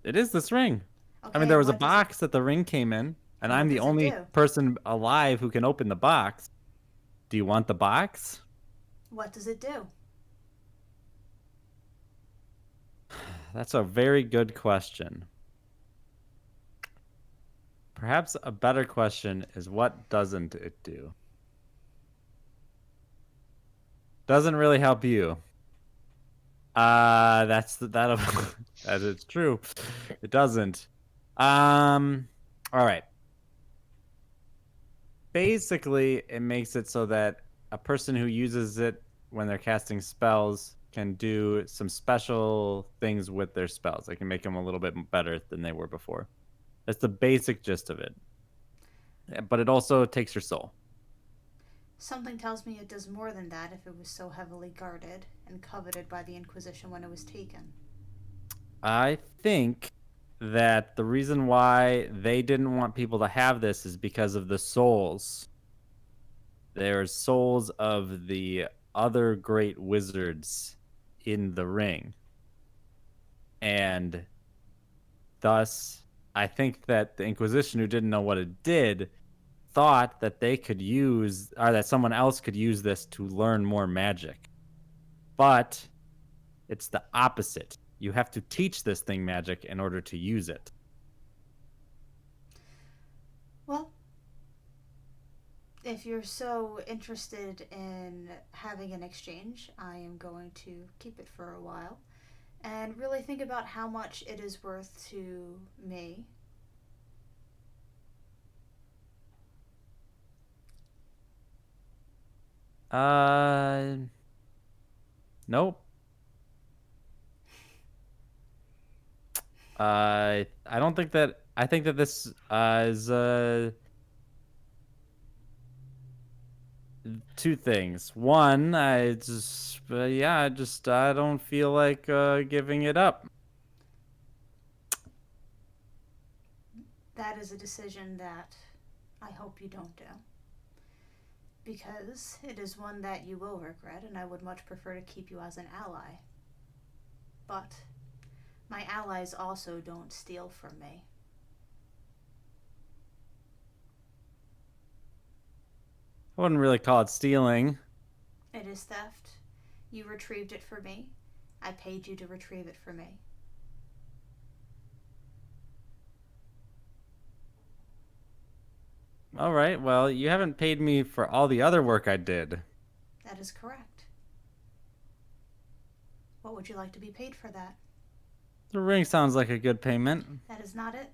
It is this ring. I mean, Okay, there was a what does box that the ring came in, and And I'm what the does it only do? person alive who can open the box. Do you want the box? What does it do? That's a very good question. Perhaps a better question is what doesn't it do? Doesn't really help you. That that is true. It doesn't. All right. Basically, it makes it so that a person who uses it when they're casting spells can do some special things with their spells. They can make them a little bit better than they were before. That's the basic gist of it. But it also takes your soul. Something tells me it does more than that if it was so heavily guarded and coveted by the Inquisition when it was taken. I think that the reason why they didn't want people to have this is because of the souls. There's souls of the other great wizards in the ring. And thus, I think that the Inquisition, who didn't know what it did, thought that they could use, or that someone else could use this to learn more magic. But it's the opposite. You have to teach this thing magic in order to use it. Well, if you're so interested in having an exchange, I am going to keep it for a while and really think about how much it is worth to me. Nope. I don't think that. I think that this is two things. One, I just yeah, I don't feel like giving it up. That is a decision that I hope you don't do. Because it is one that you will regret, and I would much prefer to keep you as an ally. But my allies also don't steal from me. I wouldn't really call it stealing. It is theft. You retrieved it for me. I paid you to retrieve it for me. All right. Well, you haven't paid me for all the other work I did. That is correct. What would you like to be paid for that? The ring sounds like a good payment. That is not it.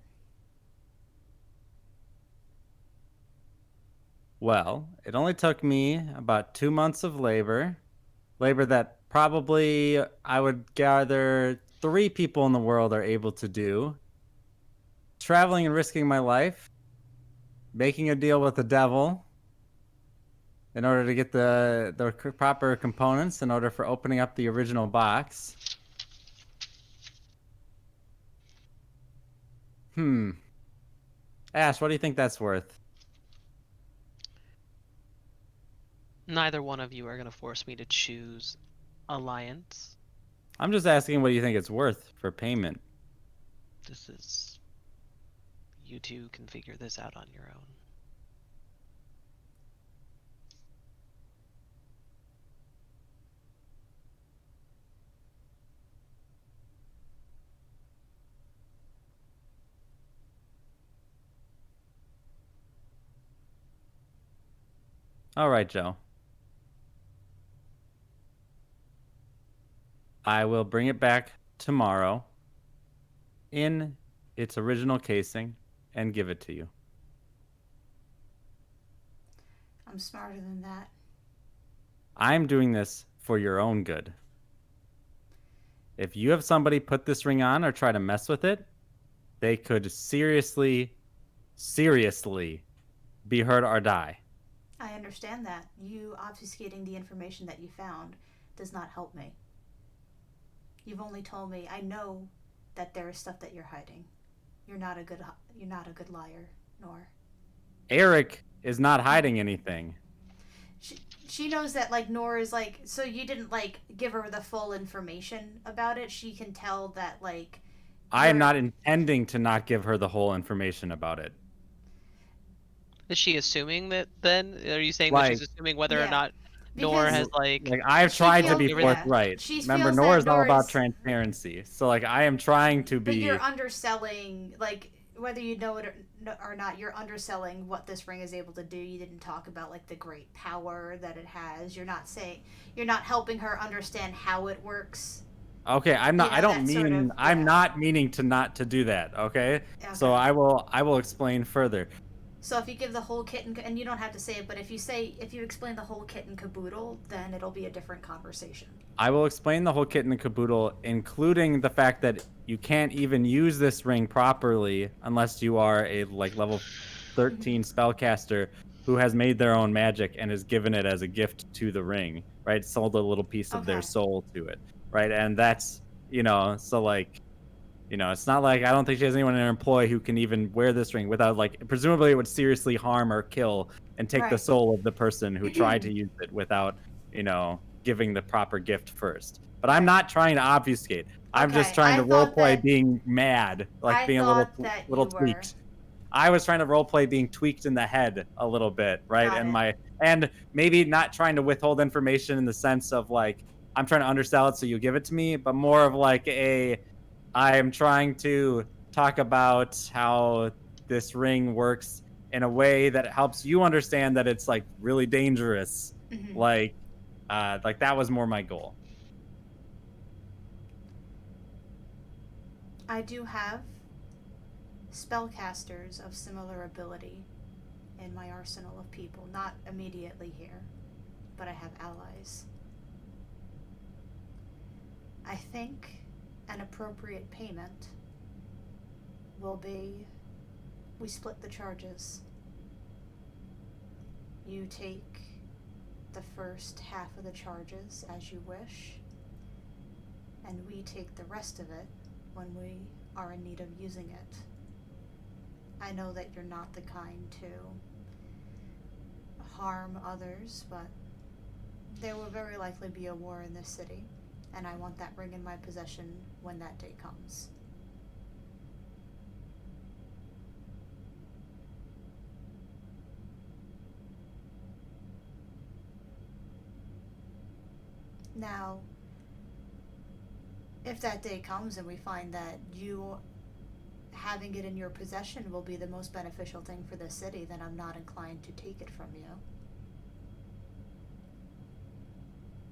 Well, it only took me about 2 months of labor. Labor that probably I would gather 3 people in the world are able to do. Traveling and risking my life. Making a deal with the devil in order to get the proper components in order for opening up the original box. Ash, what do you think that's worth? Neither one of you are going to force me to choose alliance. I'm just asking what do you think it's worth for payment. This is... You two can figure this out on your own. All right, Joe. I will bring it back tomorrow in its original casing and give it to you. I'm smarter than that. I'm doing this for your own good. If you have somebody put this ring on or try to mess with it, they could seriously be hurt or die. I understand that. You obfuscating the information that you found does not help me. You've only told me I know that there is stuff that you're hiding. You're not a good liar, Nor. Eric is not hiding anything. She knows that like Nor is like, so you didn't like give her the full information about it. She can tell that like I am You're- not intending to not give her the whole information about it. Is she assuming that then? Are you saying that Like, she's assuming whether or Yeah, not Nor because has like like I've she tried to feels, be yeah. forthright. She Remember, feels Nora that is all about Nora's- transparency. So like I am trying to But be. you're underselling, like, whether you know it or not, you're underselling what this ring is able to do. You didn't talk about, like, the great power that it has. You're not helping her understand how it works. Okay, I'm not. You know, I don't that sort mean. of- I'm yeah. not meaning to not to do that. Okay. So Okay. I will explain further. So if you give the whole kit and you don't have to say it, but if you explain the whole kit and caboodle, then it'll be a different conversation. I will explain the whole kit and caboodle, including the fact that you can't even use this ring properly unless you are a like level 13 spellcaster who has made their own magic and has given it as a gift to the ring, right? Sold a little piece of their Okay. soul to it, right? And that's, so like, it's not like I don't think she has anyone in her employ who can even wear this ring without like presumably it would seriously harm or kill and take the Right. soul of the person who tried to use it without, giving the proper gift first. But I'm not trying to obfuscate. I'm just Okay, trying I to thought roleplay that- being mad, like I being a little thought that little you were. tweaked. I was trying to roleplay being tweaked in the head a little bit, right? Got it. And maybe not trying to withhold information in the sense of like I'm trying to undersell it so you give it to me, but more of like I am trying to talk about how this ring works in a way that helps you understand that it's like really dangerous. Mhm. Like that was more my goal. I do have spellcasters of similar ability in my arsenal of people. Not immediately here, but I have allies. I think an appropriate payment will be we split the charges. You take the first half of the charges as you wish, and we take the rest of it when we are in need of using it. I know that you're not the kind to harm others, but there will very likely be a war in this city, and I want that ring in my possession when that day comes. Now, if that day comes and we find that you having it in your possession will be the most beneficial thing for the city, then I'm not inclined to take it from you.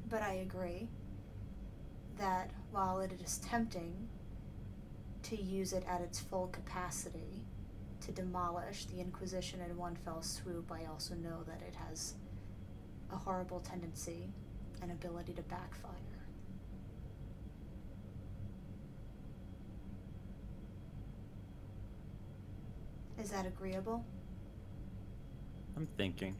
But I agree that while it is tempting to use it at its full capacity to demolish the Inquisition in one fell swoop, I also know that it has a horrible tendency and ability to backfire. Is that agreeable? I'm thinking.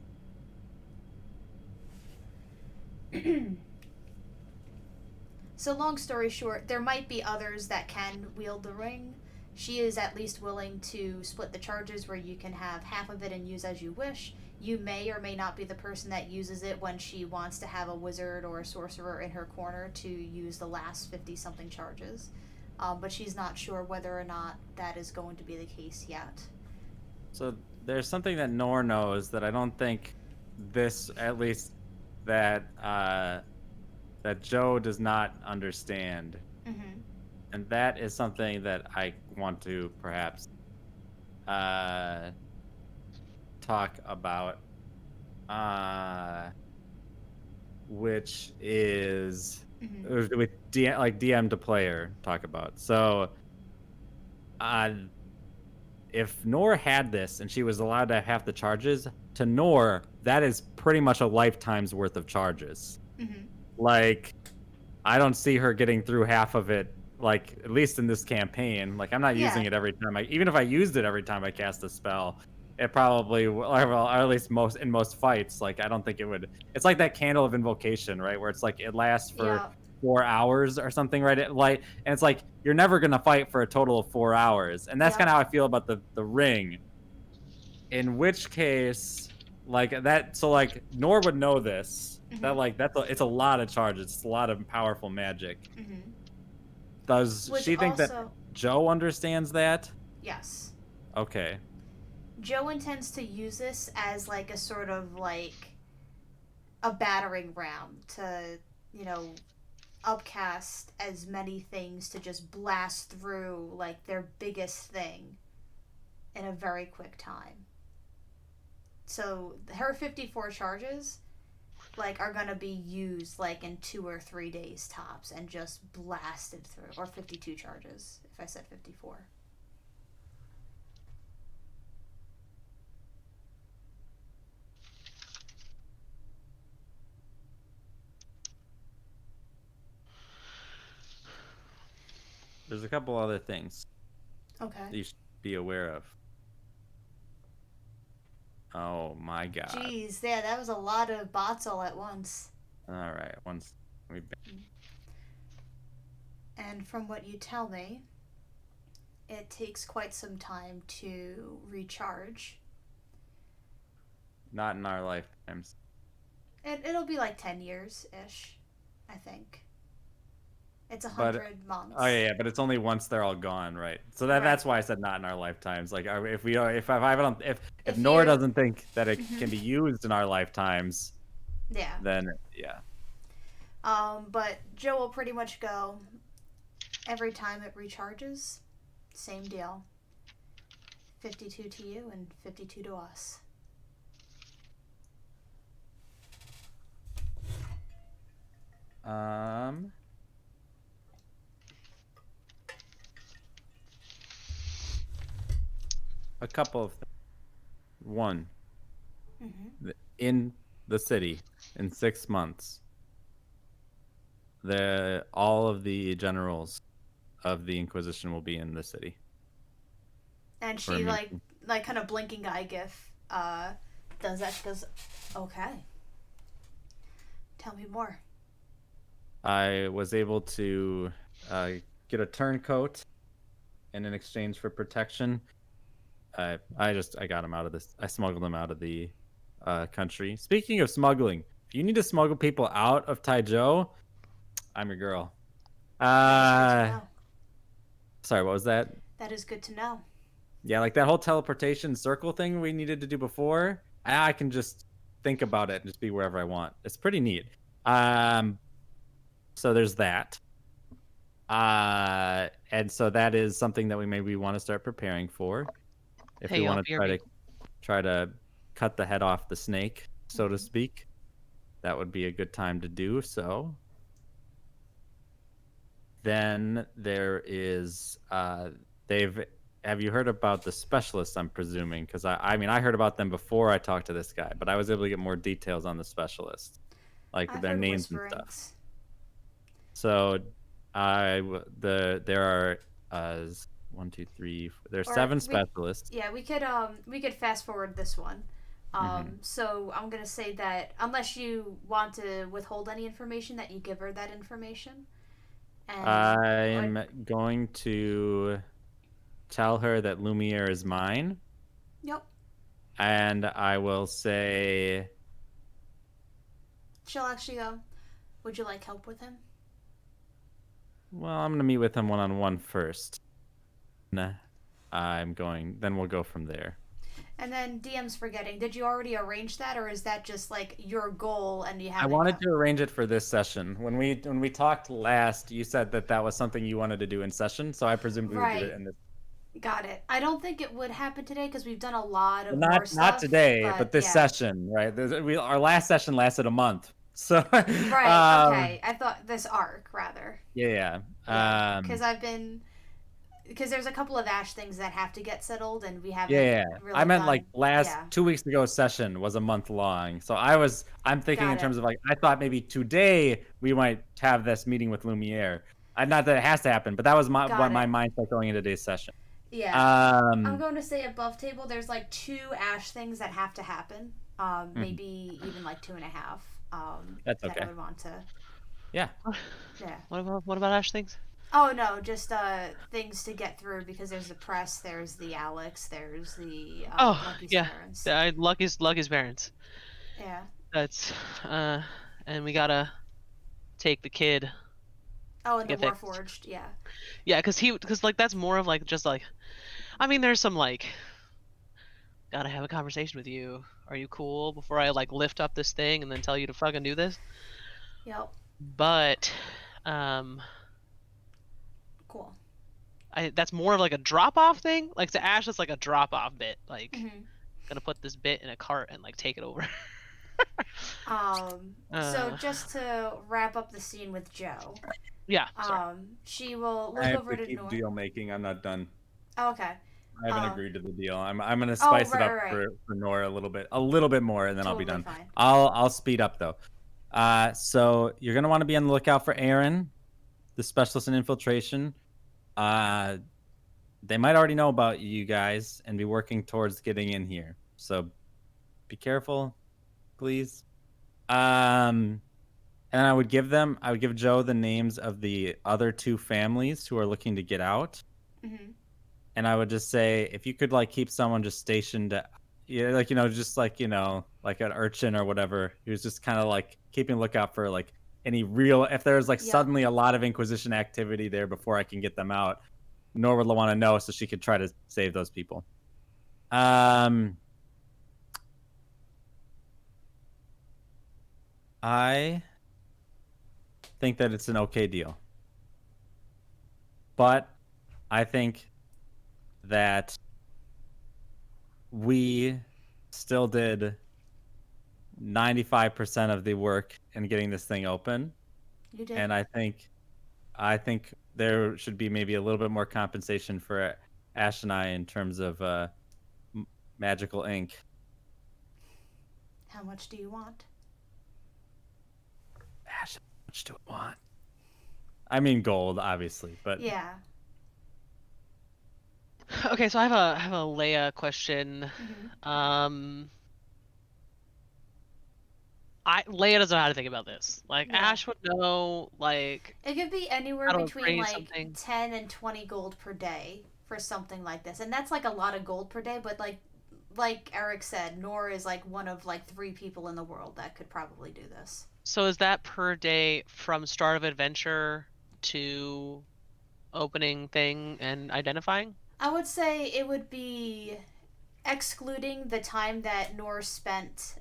So long story short, there might be others that can wield the ring. She is at least willing to split the charges where you can have half of it and use as you wish. You may or may not be the person that uses it when she wants to have a wizard or a sorcerer in her corner to use the last 50-something charges. But she's not sure whether or not that is going to be the case yet. So there's something that Nor knows that I don't think this, at least that Joe does not understand. Mm-hmm. And that is something that I want to perhaps talk about, which is Mm-hmm. with DM to player talk about. So, if Nor had this and she was allowed to have half the charges, to Nor, that is pretty much a lifetime's worth of charges. Mm-hmm. Like, I don't see her getting through half of it, like, at least in this campaign. Like, I'm not using it every time. Even if I used it every time I cast a spell, it probably, or at least in most fights, like, I don't think it would. It's like that Candle of Invocation, right? Where it's like, it lasts for 4 hours or something, right? And it's like, you're never going to fight for a total of 4 hours. And that's kind of how I feel about the ring. In which case, like, that, so, like, Nor would know this. Mm-hmm. That, like, it's a lot of charges. It's a lot of powerful magic. Mm-hmm. Does Which she think also, that? Joe understands that? Yes. Okay. Joe intends to use this as like a sort of like a battering ram to, you know, upcast as many things to just blast through like their biggest thing in a very quick time. So her 54 charges like are gonna be used like in 2 or 3 days tops and just blasted through, or 52 charges if I said 54. There's a couple other things that Okay. you should be aware of. Oh my god. Jeez, yeah, that was a lot of bots all at once. All right. Once we And from what you tell me, it takes quite some time to recharge. not in our lifetimes. It'll be like 10 years ish, I think. It's But 100 months. oh yeah, but it's only once they're all gone, right? So Right. that's why I said not in our lifetimes. Like if we are if I don't if If Nora you're- doesn't think that it Mhm. can be used in our lifetimes, Yeah. then yeah. But Joe will pretty much go every time it recharges. Same deal. 52 to you and 52 to us. A couple of things. One, Mm-hmm. in the city in 6 months, all of the generals of the Inquisition will be in the city. And For a she meeting. like kind of blinking eye gif does that. She goes, okay. Tell me more. I was able to get a turncoat, and in exchange for protection, I got him out of this. I smuggled him out of the country. Speaking of smuggling, if you need to smuggle people out of Taizhou, I'm your girl. That is good to know. Sorry, what was that? That is good to know. Yeah, like that whole teleportation circle thing we needed to do before. I can just think about it and just be wherever I want. It's pretty neat. So there's that. And so that is something that we maybe want to start preparing for. If Hey, we I'll want be to your try to cut the head off the snake, so to Mhm. speak, that would be a good time to do so. Then there is have you heard about the specialists, I'm presuming? Because I mean I heard about them before I talked to this guy, but I was able to get more details on the specialists, like I've their heard names and stuff. whisperings. So there are 1, 2, 3. There's Or 7 we- specialists. Yeah, we could fast forward this one. So I'm gonna say that unless you want to withhold any information, that you give her that information. And I'm going to tell her that Lumiere is mine, Yep. and I will say, She'll actually go, would you like help with him? well, I'm gonna meet with him one-on-one first. Then we'll go from there. And then DM's forgetting. Did you already arrange that, or is that just like your goal and you I haven't? wanted to arrange it for this session. When we talked last, you said that was something you wanted to do in session, so I presumed we would do Right. it in this. Got it. I don't think it would happen today because we've done a lot of Not more stuff. not today, but this yeah. session, right? Our last session lasted a month, so Right. Okay. I thought this arc rather. yeah. Because there's a couple of Ash things that have to get settled, and we haven't. Yeah, Really I meant done- like last yeah. 2 weeks ago session was a month long. So I'm thinking Got in it. terms of like I thought maybe today we might have this meeting with Lumiere. Not that it has to happen, but that was my Got it. mindset going into today's session. Yeah. I'm going to say above table. There's like 2 Ash things that have to happen. Maybe even like 2.5. That's that okay. I would want to. Yeah. Yeah. What about Ash things? Oh no, just things to get through because there's the press, there's the Alex, there's the Lucky's yeah. parents. Lucky's parents. Yeah. That's and we gotta take the kid Oh, and the get fixed. Warforged, yeah. Yeah, because like that's more of like just like, I mean, there's some like, gotta have a conversation with you. Are you cool before I like lift up this thing and then tell you to fucking do this? Yep. But, um, Cool. that's more of like a drop off thing. Like to Ash, it's like a drop off bit. Like, Hmm. gonna put this bit in a cart and like take it over. So Uh, just to wrap up the scene with Joe, yeah. Sorry. she will I look have over to to keep Nor. deal making. I'm not done. Oh, okay. I haven't Um, agreed to the deal. I'm gonna oh, spice it right, up right, right. for Nora a little bit more, and then I'll be Totally done. fine. I'll speed up though. So you're gonna want to be on the lookout for Aaron, the specialist in infiltration. They might already know about you guys and be working towards getting in here. So be careful, please. And I would give Joe the names of the other two families who are looking to get out. Hmm. And I would just say, if you could like keep someone just stationed, yeah, like just like like an urchin or whatever, who's just kind of like keeping a lookout for like any real, if there's like Yep. suddenly a lot of Inquisition activity there before I can get them out, Nora would want to know so she could try to save those people. I think that it's an okay deal, but I think that we still did 95% of the work in getting this thing open, You did. and I think there should be maybe a little bit more compensation for Ash and I in terms of magical ink. How much do you want? Ash, how much do I want? I mean gold, obviously, but Yeah. Okay, so I have a Leia question. Hmm. Leia doesn't know how to think about this. Like Yeah. Ash would know like It could be anywhere how to between upgrade like something. 10 and 20 gold per day for something like this. And that's like a lot of gold per day, but like Eric said, Nora is like one of like 3 people in the world that could probably do this. So is that per day from start of adventure to opening thing and identifying? I would say it would be excluding the time that Nora spent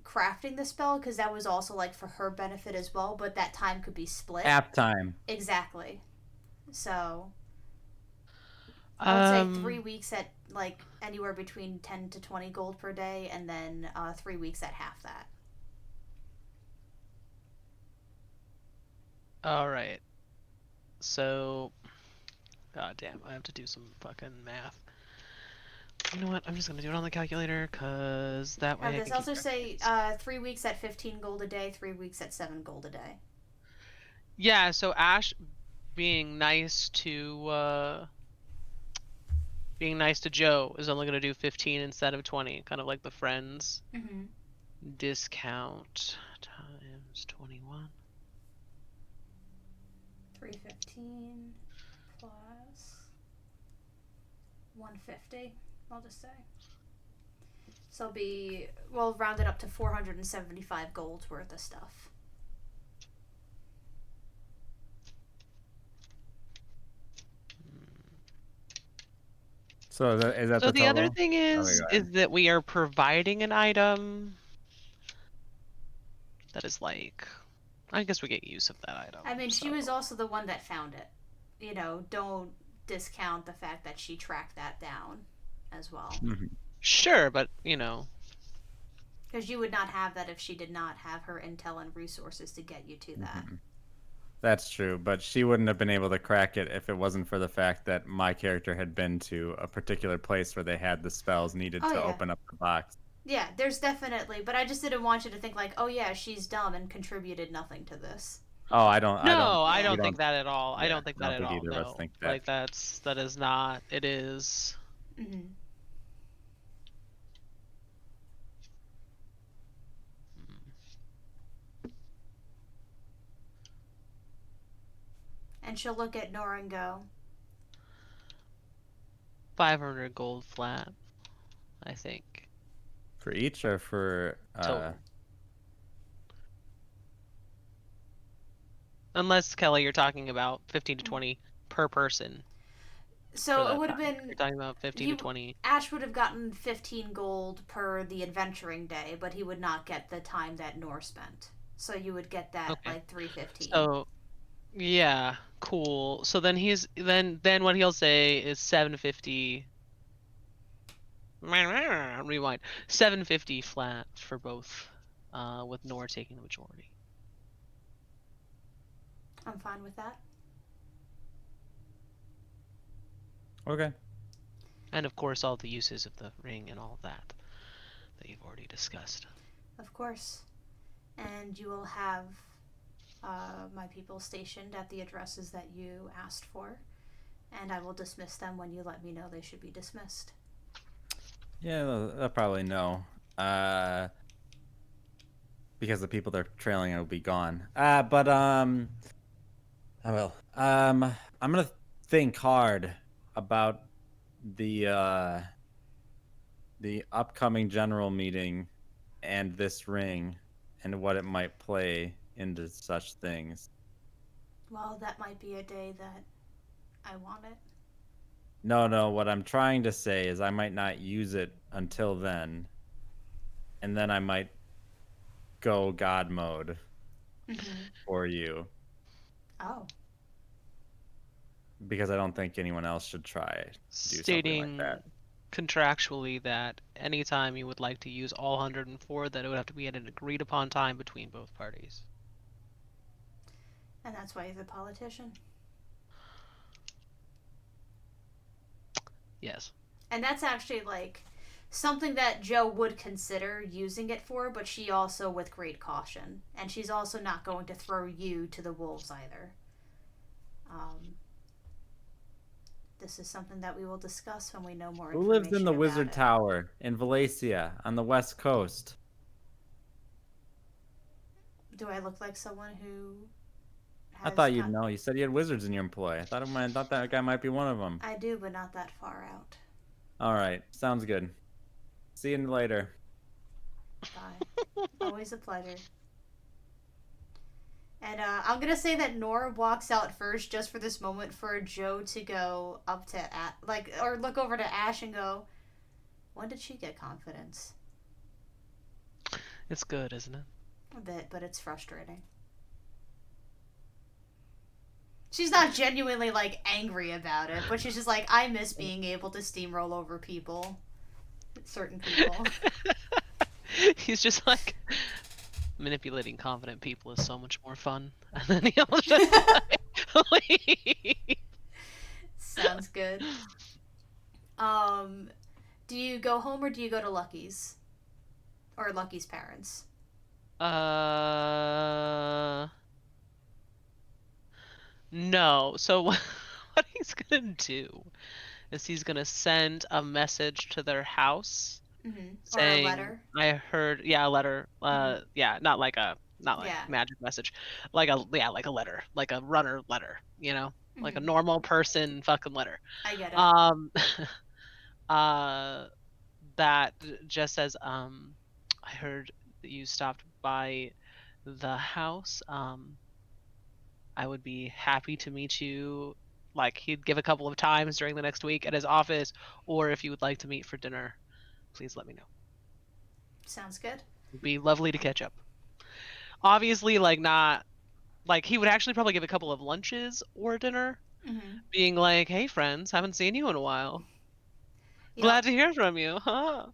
crafting the spell, because that was also like for her benefit as well, but that time could be split. app time. Exactly. So I would say 3 Um, weeks at like anywhere between 10 to 20 gold per day, and then 3 weeks at half that. all right. So, god damn, I have to do some fucking math. You know what? I'm just gonna do it on the calculator, cause that way I This can keep also track of say things. 3 weeks at 15 gold a day, 3 weeks at 7 gold a day. Yeah, so Ash being nice to Joe is only gonna do 15 instead of 20, kind of like the friends Mm-hmm. discount times 21. 315 plus 150, I'll just say. So it'll be, we'll round it up to 475 gold's worth of stuff. So is that So the the other total? thing Okay, go is ahead. that we are providing an item that is like, I guess we get use of that item. I mean, she so. was also the one that found it. Don't discount the fact that she tracked that down as well. Mhm. Sure, but you know, Because you would not have that if she did not have her intel and resources to get you to that. Mhm. That's true, but she wouldn't have been able to crack it if it wasn't for the fact that my character had been to a particular place where they had the spells needed Oh, to yeah. open up the box. Yeah, there's definitely, but I just didn't want you to think like, oh yeah, she's dumb and contributed nothing to this. Oh, I don't, no, I Yeah. we don't don't, think that at all. I yeah, don't think I that don't at think all. either of us No, think that. like that is not. It is. Mm-hmm. And she'll look at Nora and go, 500 gold flat, I think. For each or for Total. Unless, Kelly, you're talking about 15 to 20 per person. for So it that would have time. been You're talking about 15 to 20. Ash would have gotten 15 gold per the adventuring day, but he would not get the time that Nor spent. So you would get that Okay. like 315. So, yeah, cool. So then then what he'll say is 750. Rewind. 750 flat for both, with Nor taking the majority. I'm fine with that. Okay. And of course, all the uses of the ring and all of that you've already discussed. Of course. And you will have my people stationed at the addresses that you asked for. And I will dismiss them when you let me know they should be dismissed. Yeah, they'll probably know. Because the people they're trailing will be gone. But I will. I'm gonna think hard about the upcoming general meeting and this ring and what it might play into such things. Well, that might be a day that I want it. No, what I'm trying to say is I might not use it until then. And then I might go God mode for you. Oh. Because I don't think anyone else should try to do something Stating like that. contractually that anytime you would like to use all 104, that it would have to be at an agreed upon time between both parties. And that's why he's a politician. Yes. And that's actually like something that Joe would consider using it for, but she also with great caution. And she's also not going to throw you to the wolves either. This is something that we will discuss when we know more Who information. lives in the about Wizard it. Tower in Valacia on the west coast? Do I look like someone who I thought you'd know. You said you had wizards in your employ. I thought that guy might be one of them. I do, but not that far out. All right, sounds good. See you later. Bye. Always a pleasure. And I'm gonna say that Nora walks out first just for this moment for Joe to go up to or look over to Ash and go, when did she get confidence? It's good, isn't it? A bit, but it's frustrating. She's not genuinely like angry about it, but she's just like, I miss being able to steamroll over people. Certain people. He's just like, manipulating confident people is so much more fun. And then he'll just leave. Sounds good. Do you go home or do you go to Lucky's? Or Lucky's parents? No. So what he's gonna do is he's gonna send a message to their house, saying, or a letter. "I heard, a letter. Yeah, not like Yeah. magic message, like a letter, like a runner letter, like a normal person fucking letter." I get it. That just says, I heard that you stopped by the house. I would be happy to meet you. Like, he'd give a couple of times during the next week at his office, or if you would like to meet for dinner, please let me know. Sounds good. It'd be lovely to catch up. Obviously, not he would actually probably give a couple of lunches or dinner, being like, "Hey, friends, haven't seen you in a while. Yep. Glad to hear from you." Huh?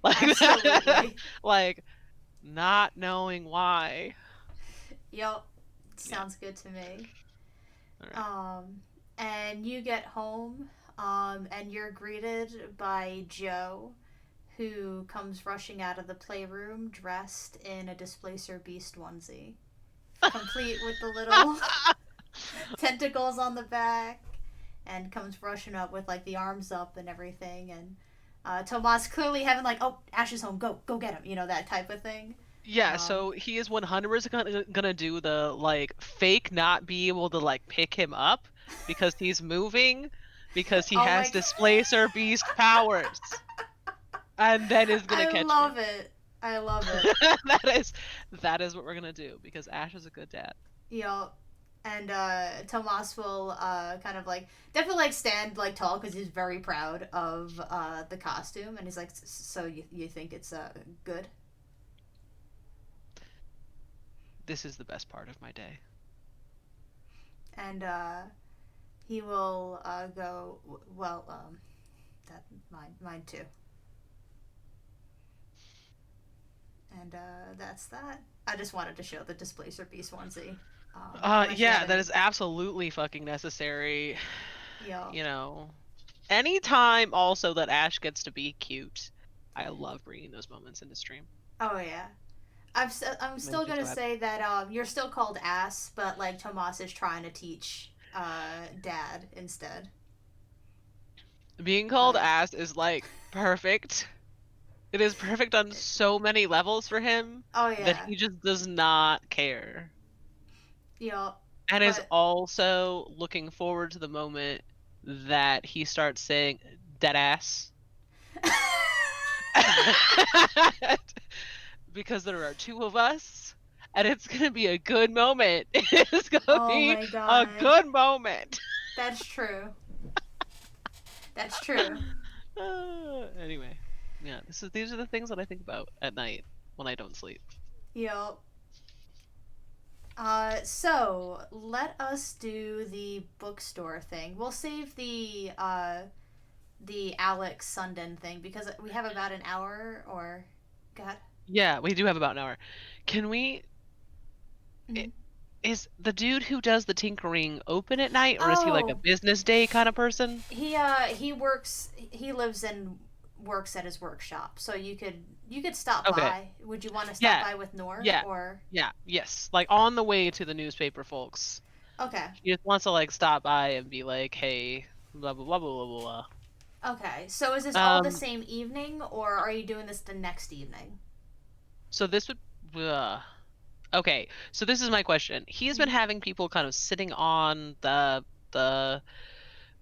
Like Absolutely. like not knowing why. Yep. Sounds good to me. Right. And you get home, and you're greeted by Joe, who comes rushing out of the playroom dressed in a Displacer Beast onesie, complete with the little tentacles on the back, and comes rushing up with like the arms up and everything. And Tomas clearly having like, oh, Ash is home, go get him, that type of thing. Yeah, so he is 100% gonna do the fake not be able to pick him up because he's moving, because he has Displacer Beast powers, and then is gonna catch him. I love it. That is what we're gonna do because Ash is a good dad. Yup. And Tomas will kind of like definitely like stand like tall because he's very proud of the costume, and he's like, "So you think it's good?" This is the best part of my day. And he will go, "Well, that mine too." And that's that. I just wanted to show the Displacer Beast onesie. Unless you Yeah, had that any, is absolutely fucking necessary. yo, You know, anytime also that Ash gets to be cute, I love bringing those moments into stream. oh yeah. I'm still Makes me gonna so happy. say that you're still called ass, but like Tomas is trying to teach dad instead. Being called But ass is like perfect. It is perfect on so many levels for him oh that yeah, he just does not care. yo, And is but also looking forward to the moment that he starts saying dead ass. Because there are two of us and it's gonna be a good moment. It's gonna oh be my a god, good moment. that's true. That's true. Anyway, yeah, these are the things that I think about at night when I don't sleep. Yo. So let us do the bookstore thing. We'll save the Alex Sundin thing because we have about an hour or God. Yeah, we do have about an hour. Can we? Mhm. Is the dude who does the tinkering open at night, or is he like a Oh, business day kind of person? he works he lives and works at his workshop. So you could stop Okay. by. Would you want to stop Yeah. by with Nor Yeah. or Yeah. Yes. Like on the way to the newspaper, folks. okay. He just wants to like stop by and be like, "Hey, blah blah blah blah blah Okay. So is this blah." all the same evening or are you doing this the next evening? So this would. Okay. So this is my question. He's been Mhm. having people kind of sitting on the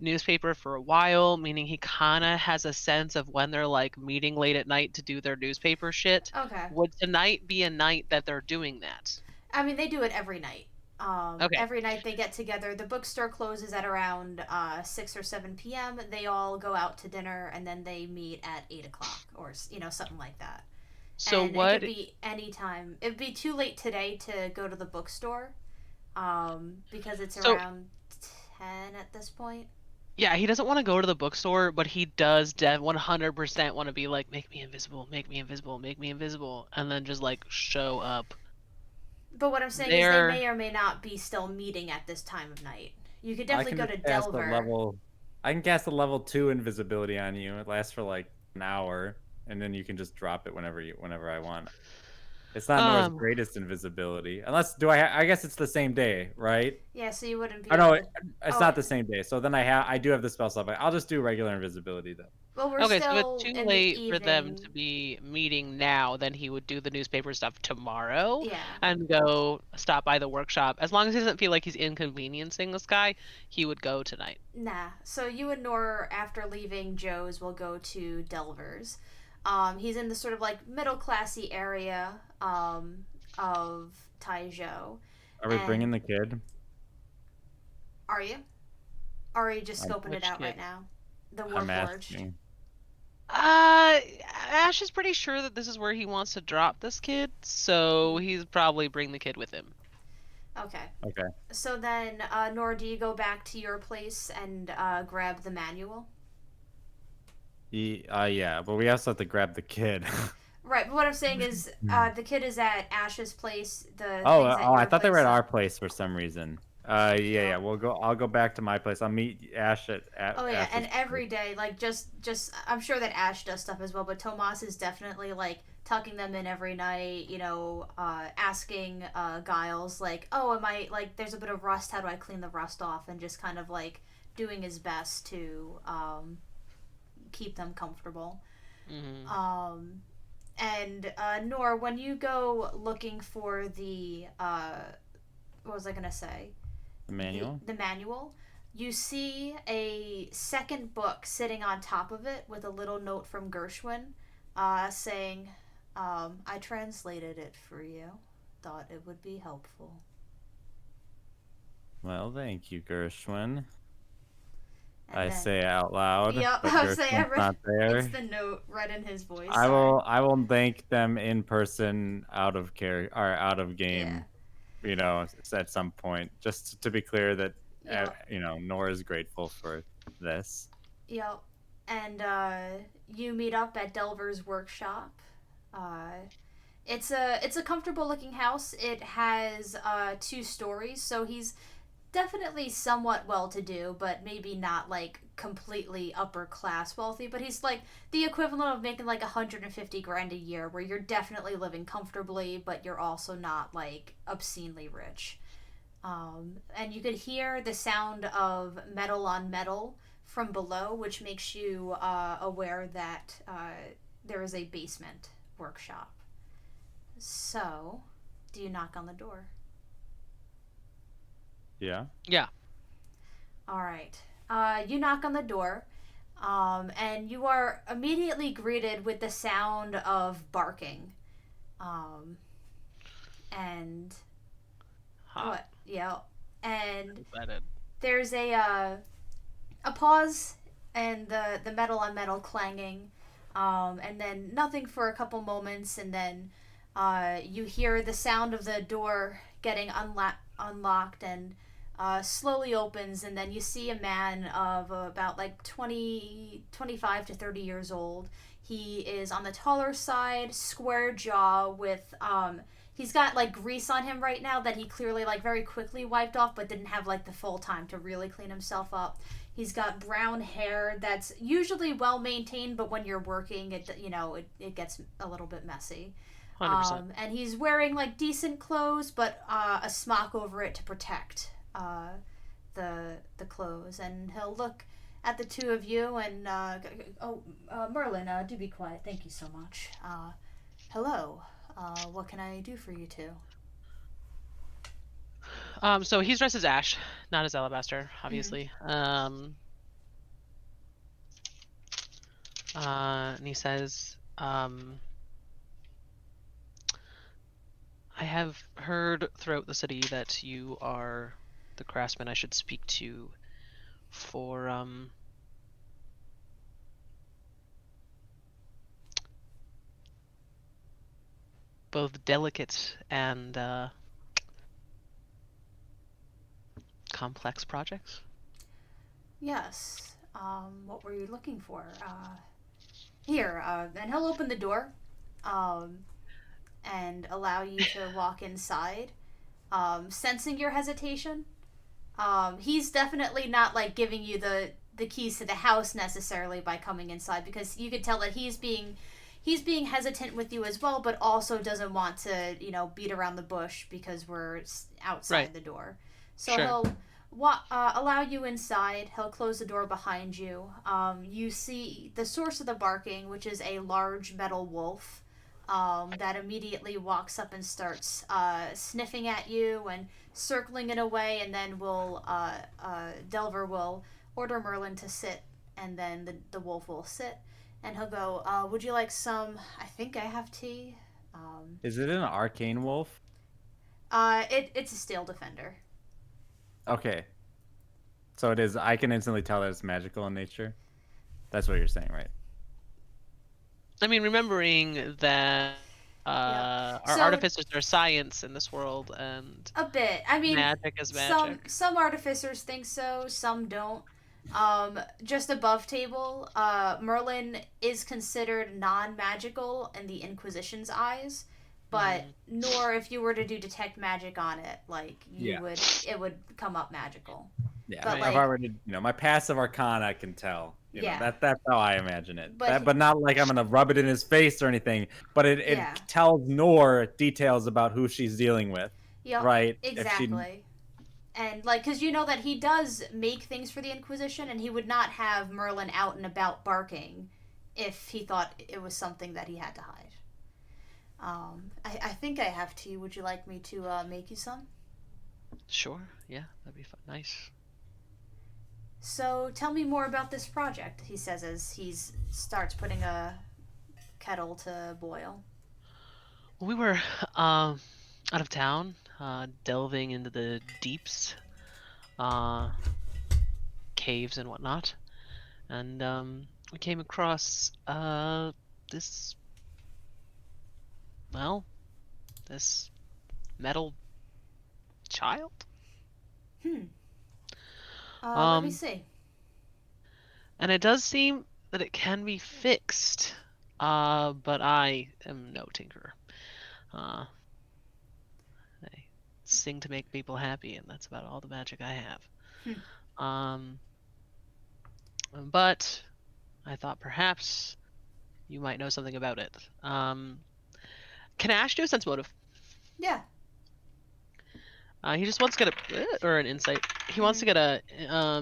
newspaper for a while, meaning he kind of has a sense of when they're like meeting late at night to do their newspaper shit. Okay. Would tonight be a night that they're doing that? I mean, they do it every night. Okay. Every night they get together. The bookstore closes at around 6 or 7 p.m. They all go out to dinner and then they meet at 8 o'clock or, something like that. So And it could what? be any time. It'd be too late today to go to the bookstore because it's So around 10 at this point. yeah, he doesn't want to go to the bookstore, but he does 100% want to be like, make me invisible, make me invisible, make me invisible, and then just like show up But what I'm saying is they there. may or may not be still meeting at this time of night. You could I definitely can go just to cast a Delver. level. I can cast a level 2 invisibility on you. It lasts for like an hour, and then you can just drop it whenever I want. It's not Nora's Um, greatest invisibility, unless I guess it's the same day, right? Yeah, so you wouldn't be Oh able no, to. it's Oh, not the same day. So then I do have the spell slot. But I'll just do regular invisibility though. well, we're okay, so it's still too in the late for them evening. to be meeting now. Then he would do the newspaper stuff tomorrow Yeah. and go stop by the workshop. As long as he doesn't feel like he's inconveniencing this guy, he would go tonight. Nah. So you and Nor, after leaving Joe's, will go to Delver's. He's in the sort of like middle classy area of Taizhou. Are we bringing And the kid? are you? Or are you just I'm, scoping it Which out right kid? now? The I'm Warforged. asking. Uh, Ash is pretty sure that this is where he wants to drop this kid, so he's probably bring the kid with him. Okay. Okay. So then, Nor, do you go back to your place and grab the manual? Yeah, but we also have to grab the kid. Right, but what I'm saying is, the kid is at Ash's place. The Oh, thing's at I your thought they were place. at So, our place for some reason. Yeah. yeah. We'll go. I'll go back to my place. I'll meet Ash at Oh yeah, Ash's and place. every day, like just I'm sure that Ash does stuff as well, but Tomas is definitely like tucking them in every night. Asking Giles like, oh, am I like there's a bit of rust? How do I clean the rust off? And just kind of like doing his best to keep them comfortable. Hmm. Um, and Nor, when you go looking for the what was I gonna say? The the manual. the manual, you see a second book sitting on top of it with a little note from Gershwin, saying, "I translated it for you. Thought it would be helpful." Well, thank you, Gershwin. And I then, say out loud, yep, but I was saying Gershwin's not it's there. the note read in his voice. I Sorry. will. I will thank them in person, out of care or out of Yeah. game. At some point, just to be clear that Yep. Nora's grateful for this. Yep. And you meet up at Delver's workshop. Uh, it's a comfortable looking house. It has 2 stories, so he's definitely somewhat well to do, but maybe not like completely upper class wealthy. But he's like the equivalent of making like 150 grand a year, where you're definitely living comfortably, but you're also not like obscenely rich. And you could hear the sound of metal on metal from below, which makes you aware that there is a basement workshop. So, do you knock on the door? Yeah. Yeah. All right. You knock on the door, and you are immediately greeted with the sound of barking. Um, and Hot. what? Yeah. And Excited. there's a pause and the metal on metal clanging, and then nothing for a couple moments, and then you hear the sound of the door getting unlocked and slowly opens, and then you see a man of about like 25 to 30 years old. He is on the taller side, square jaw with he's got like grease on him right now that he clearly like very quickly wiped off, but didn't have like the full time to really clean himself up. He's got brown hair that's usually well maintained, but when you're working, it gets a little bit messy. 100%. And he's wearing like decent clothes, but a smock over it to protect the clothes. And he'll look at the two of you and Merlin, do be quiet. Thank you so much. Hello. What can I do for you two? So he's dressed as Ash, not as Alabaster, obviously. And he says, I have heard throughout the city that you are the craftsman I should speak to for both delicate and complex projects. Yes. What were you looking for? Here, and he'll open the door, um, and allow you to walk inside. Sensing your hesitation, he's definitely not like giving you the keys to the house necessarily by coming inside, because you could tell that he's being hesitant with you as well, but also doesn't want to beat around the bush because we're outside Right. the door. So Sure. he'll allow you inside. He'll close the door behind you. You see the source of the barking, which is a large metal wolf. That immediately walks up and starts sniffing at you and circling it away, and then Delver will order Merlin to sit, and then the wolf will sit, and he'll go, would you like some? I think I have tea. Is it an arcane wolf? It's a steel defender. Okay. So it is. I can instantly tell that it's magical in nature. That's what you're saying, right? I mean, remembering that our So artificers are science in this world, and a bit. I mean, magic is some magic. some artificers think so, some don't. Just above table, Merlin is considered non-magical in the Inquisition's eyes, but nor if you were to do detect magic on it, like it would come up magical. Yeah. But Right. I've already, my passive arcana I can tell. Yeah. That's how I imagine it. But But not like I'm gonna rub it in his face or anything. But it Yeah. tells Nor details about who she's dealing with, Yep, right? exactly. And like, because you know that he does make things for the Inquisition, and he would not have Merlin out and about barking if he thought it was something that he had to hide. I think I have tea. Would you like me to make you some? Sure. Yeah, that'd be fun. Nice. So tell me more about this project, he says as he starts putting a kettle to boil. We were out of town, delving into the deeps caves and whatnot, and we came across this well, this metal child. Hmm. Let me Um, see. and it does seem that it can be fixed. But I am no tinkerer. I sing to make people happy, and that's about all the magic I have. Um, but I thought perhaps you might know something about it. Can Ash do a sense motive? Yeah. He just wants to get or an insight. He wants to get a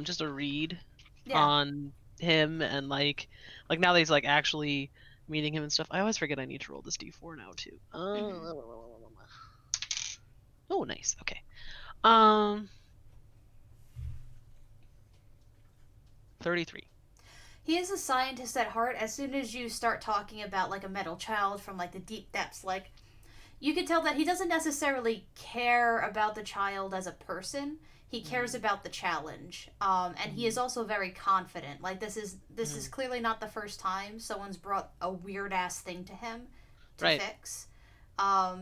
just a read Yeah. on him and like now that he's like actually meeting him and stuff. I always forget I need to roll this d4 now too. Oh, nice. Okay. 33. He is a scientist at heart. As soon as you start talking about like a metal child from like the deep depths, like you can tell that he doesn't necessarily care about the child as a person. He cares about the challenge, and he is also very confident. Like this is clearly not the first time someone's brought a weird ass thing to him to Right. fix.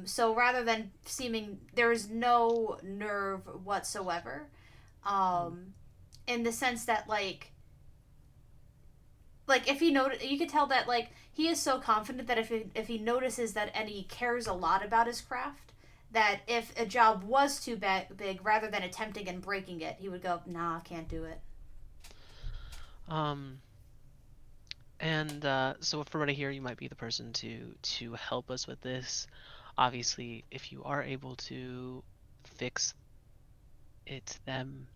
So rather than seeming, there is no nerve whatsoever, in the sense that like if he you could tell that like he is so confident that if he notices that and he cares a lot about his craft, that if a job was too big, rather than attempting and breaking it, he would go, nah, I can't do it. And so from what I hear, you might be the person to help us with this. Obviously, if you are able to fix it, then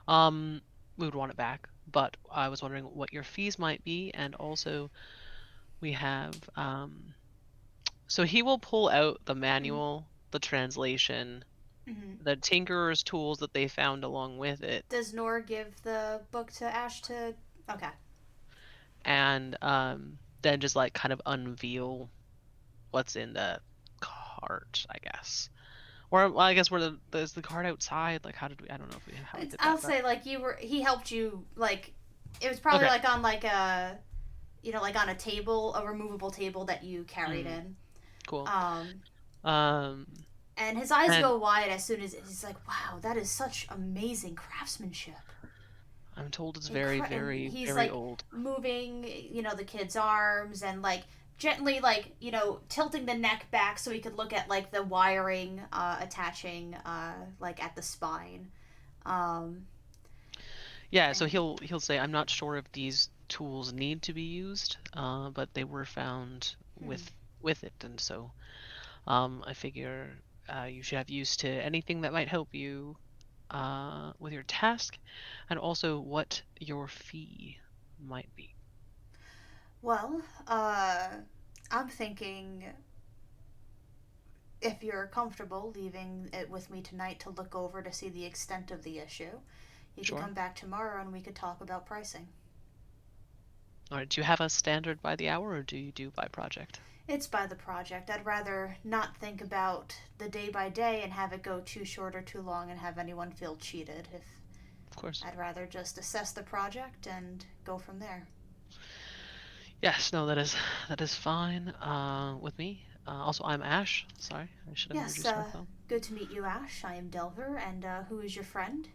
we would want it back. But I was wondering what your fees might be, and also we have so he will pull out the manual, the translation, the tinkerer's tools that they found along with it. Does Nor give the book to Ash to? Okay. And then just like kind of unveil what's in the cart, I guess. Or well, I guess is the cart outside? Like how did we? I don't know if we how we did that. I'll say like he helped you like it was probably Okay. like on like a like on a table, a removable table that you carried in. Cool. And his eyes and go wide as soon as he's like, "Wow, that is such amazing craftsmanship." I'm told it's very, very, he's very like old. moving, the kid's arms and like gently like tilting the neck back so he could look at like the wiring attaching like at the spine. Yeah, so he'll say, I'm not sure if these tools need to be used, but they were found with it, and so I figure you should have use to anything that might help you with your task, and also what your fee might be. Well, I'm thinking if you're comfortable leaving it with me tonight to look over to see the extent of the issue, you Sure. could come back tomorrow and we could talk about pricing. All right, do you have a standard by the hour, or do you do by project? It's by the project. I'd rather not think about the day by day and have it go too short or too long and have anyone feel cheated. Of course. I'd rather just assess the project and go from there. Yes, no, that is fine with me. Also, I'm Ash. Sorry, I should have introduced myself. Good to meet you, Ash. I am Delver, and who is your friend?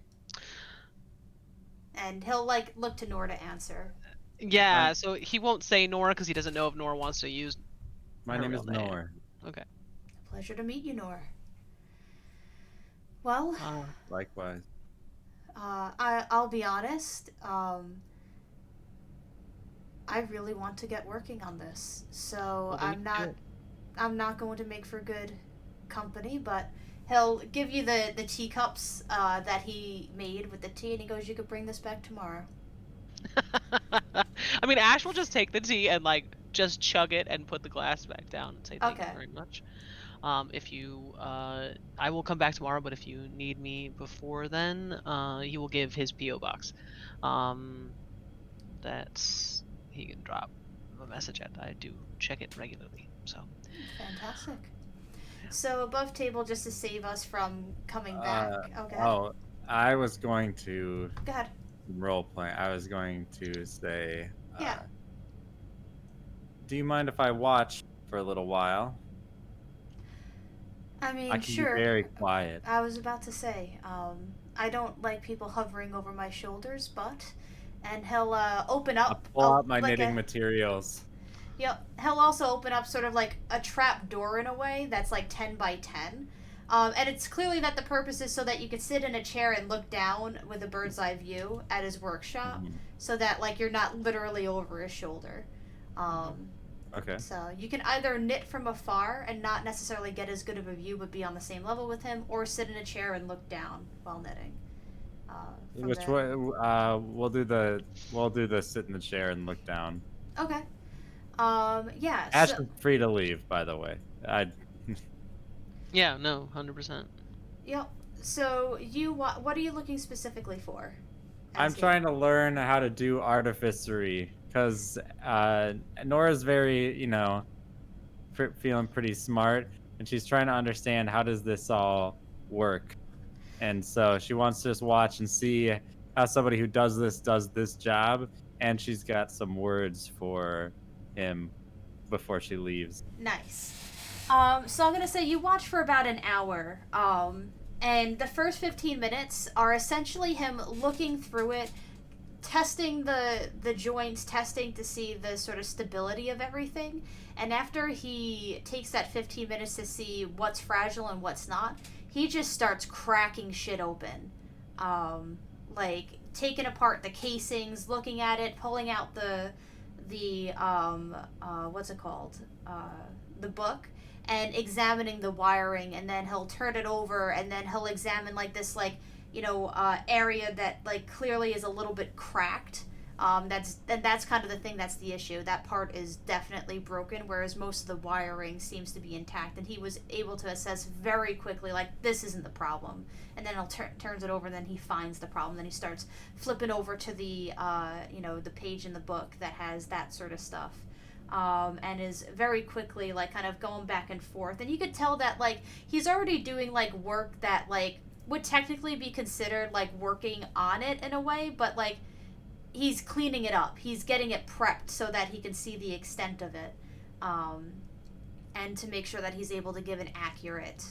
And he'll like look to Nor to answer. Yeah, so he won't say Nora because he doesn't know if Nora wants to use. My name is Nor. Okay. Pleasure to meet you, Nor. Well, likewise. I'll be honest. I really want to get working on this, so Well, I'm not going to make for good company, but he'll give you the teacups that he made with the tea, and he goes, "You could bring this back tomorrow." I mean, Ash will just take the tea and like just chug it and put the glass back down and say thank you very much. If you, I will come back tomorrow, but if you need me before then, he will give his PO box. That's he can drop a message at. I do check it regularly. So. Fantastic. So above table, just to save us from coming back. Okay. Oh, I was going to Go ahead. role play. I was going to say, Yeah. do you mind if I watch for a little while? I I mean, can be sure. very quiet. I was about to say, I don't like people hovering over my shoulders, but, and he'll open I'll up pull out my like knitting a. materials. Yep. He'll also open up sort of like a trap door in a way that's like 10 by 10. And it's clearly that the purpose is so that you could sit in a chair and look down with a bird's eye view at his workshop, Mhm. so that like you're not literally over his shoulder. Um, Okay. so you can either knit from afar and not necessarily get as good of a view, but be on the same level with him, or sit in a chair and look down while knitting. Which way? We'll do the sit in the chair and look down. Okay. Yeah. Ash So is free to leave, by the way. Yeah, no, 100%. yep. So what are you looking specifically for? I'm trying to learn how to do artificery because Nora's very, feeling pretty smart, and she's trying to understand how does this all work. And so she wants to just watch and see how somebody who does this job, and she's got some words for him before she leaves. Nice. So I'm gonna say you watch for about an hour. And the first 15 minutes are essentially him looking through it, testing the joints, testing to see the sort of stability of everything. And after he takes that 15 minutes to see what's fragile and what's not, he just starts cracking shit open. Like taking apart the casings, looking at it, pulling out the what's it called? The book, and examining the wiring, and then he'll turn it over, and then he'll examine like this area that like clearly is a little bit cracked. That's kind of the thing that's the issue. That part is definitely broken, whereas most of the wiring seems to be intact. And he was able to assess very quickly, like, this isn't the problem. And then he'll turns it over, and then he finds the problem. Then he starts flipping over to the the page in the book that has that sort of stuff. And is very quickly like kind of going back and forth. And you could tell that like he's already doing like work that like would technically be considered like working on it in a way, but like he's cleaning it up. He's getting it prepped so that he can see the extent of it, and to make sure that he's able to give an accurate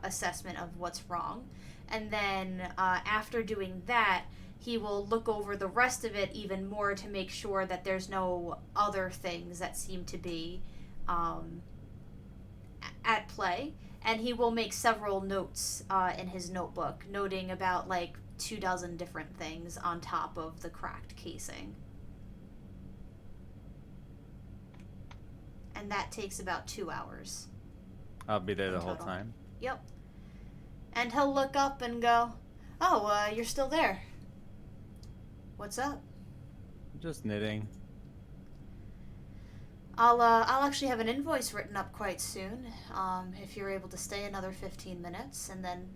assessment of what's wrong. And then after doing that, he will look over the rest of it even more to make sure that there's no other things that seem to be at play. And he will make several notes in his notebook, noting about like 24 different things on top of the cracked casing. And that takes about 2 hours. I'll be there the In whole total. time. Yep. And he'll look up and go, "Oh, you're still there. What's up?" Just knitting. I'll actually have an invoice written up quite soon. If you're able to stay another 15 minutes, and then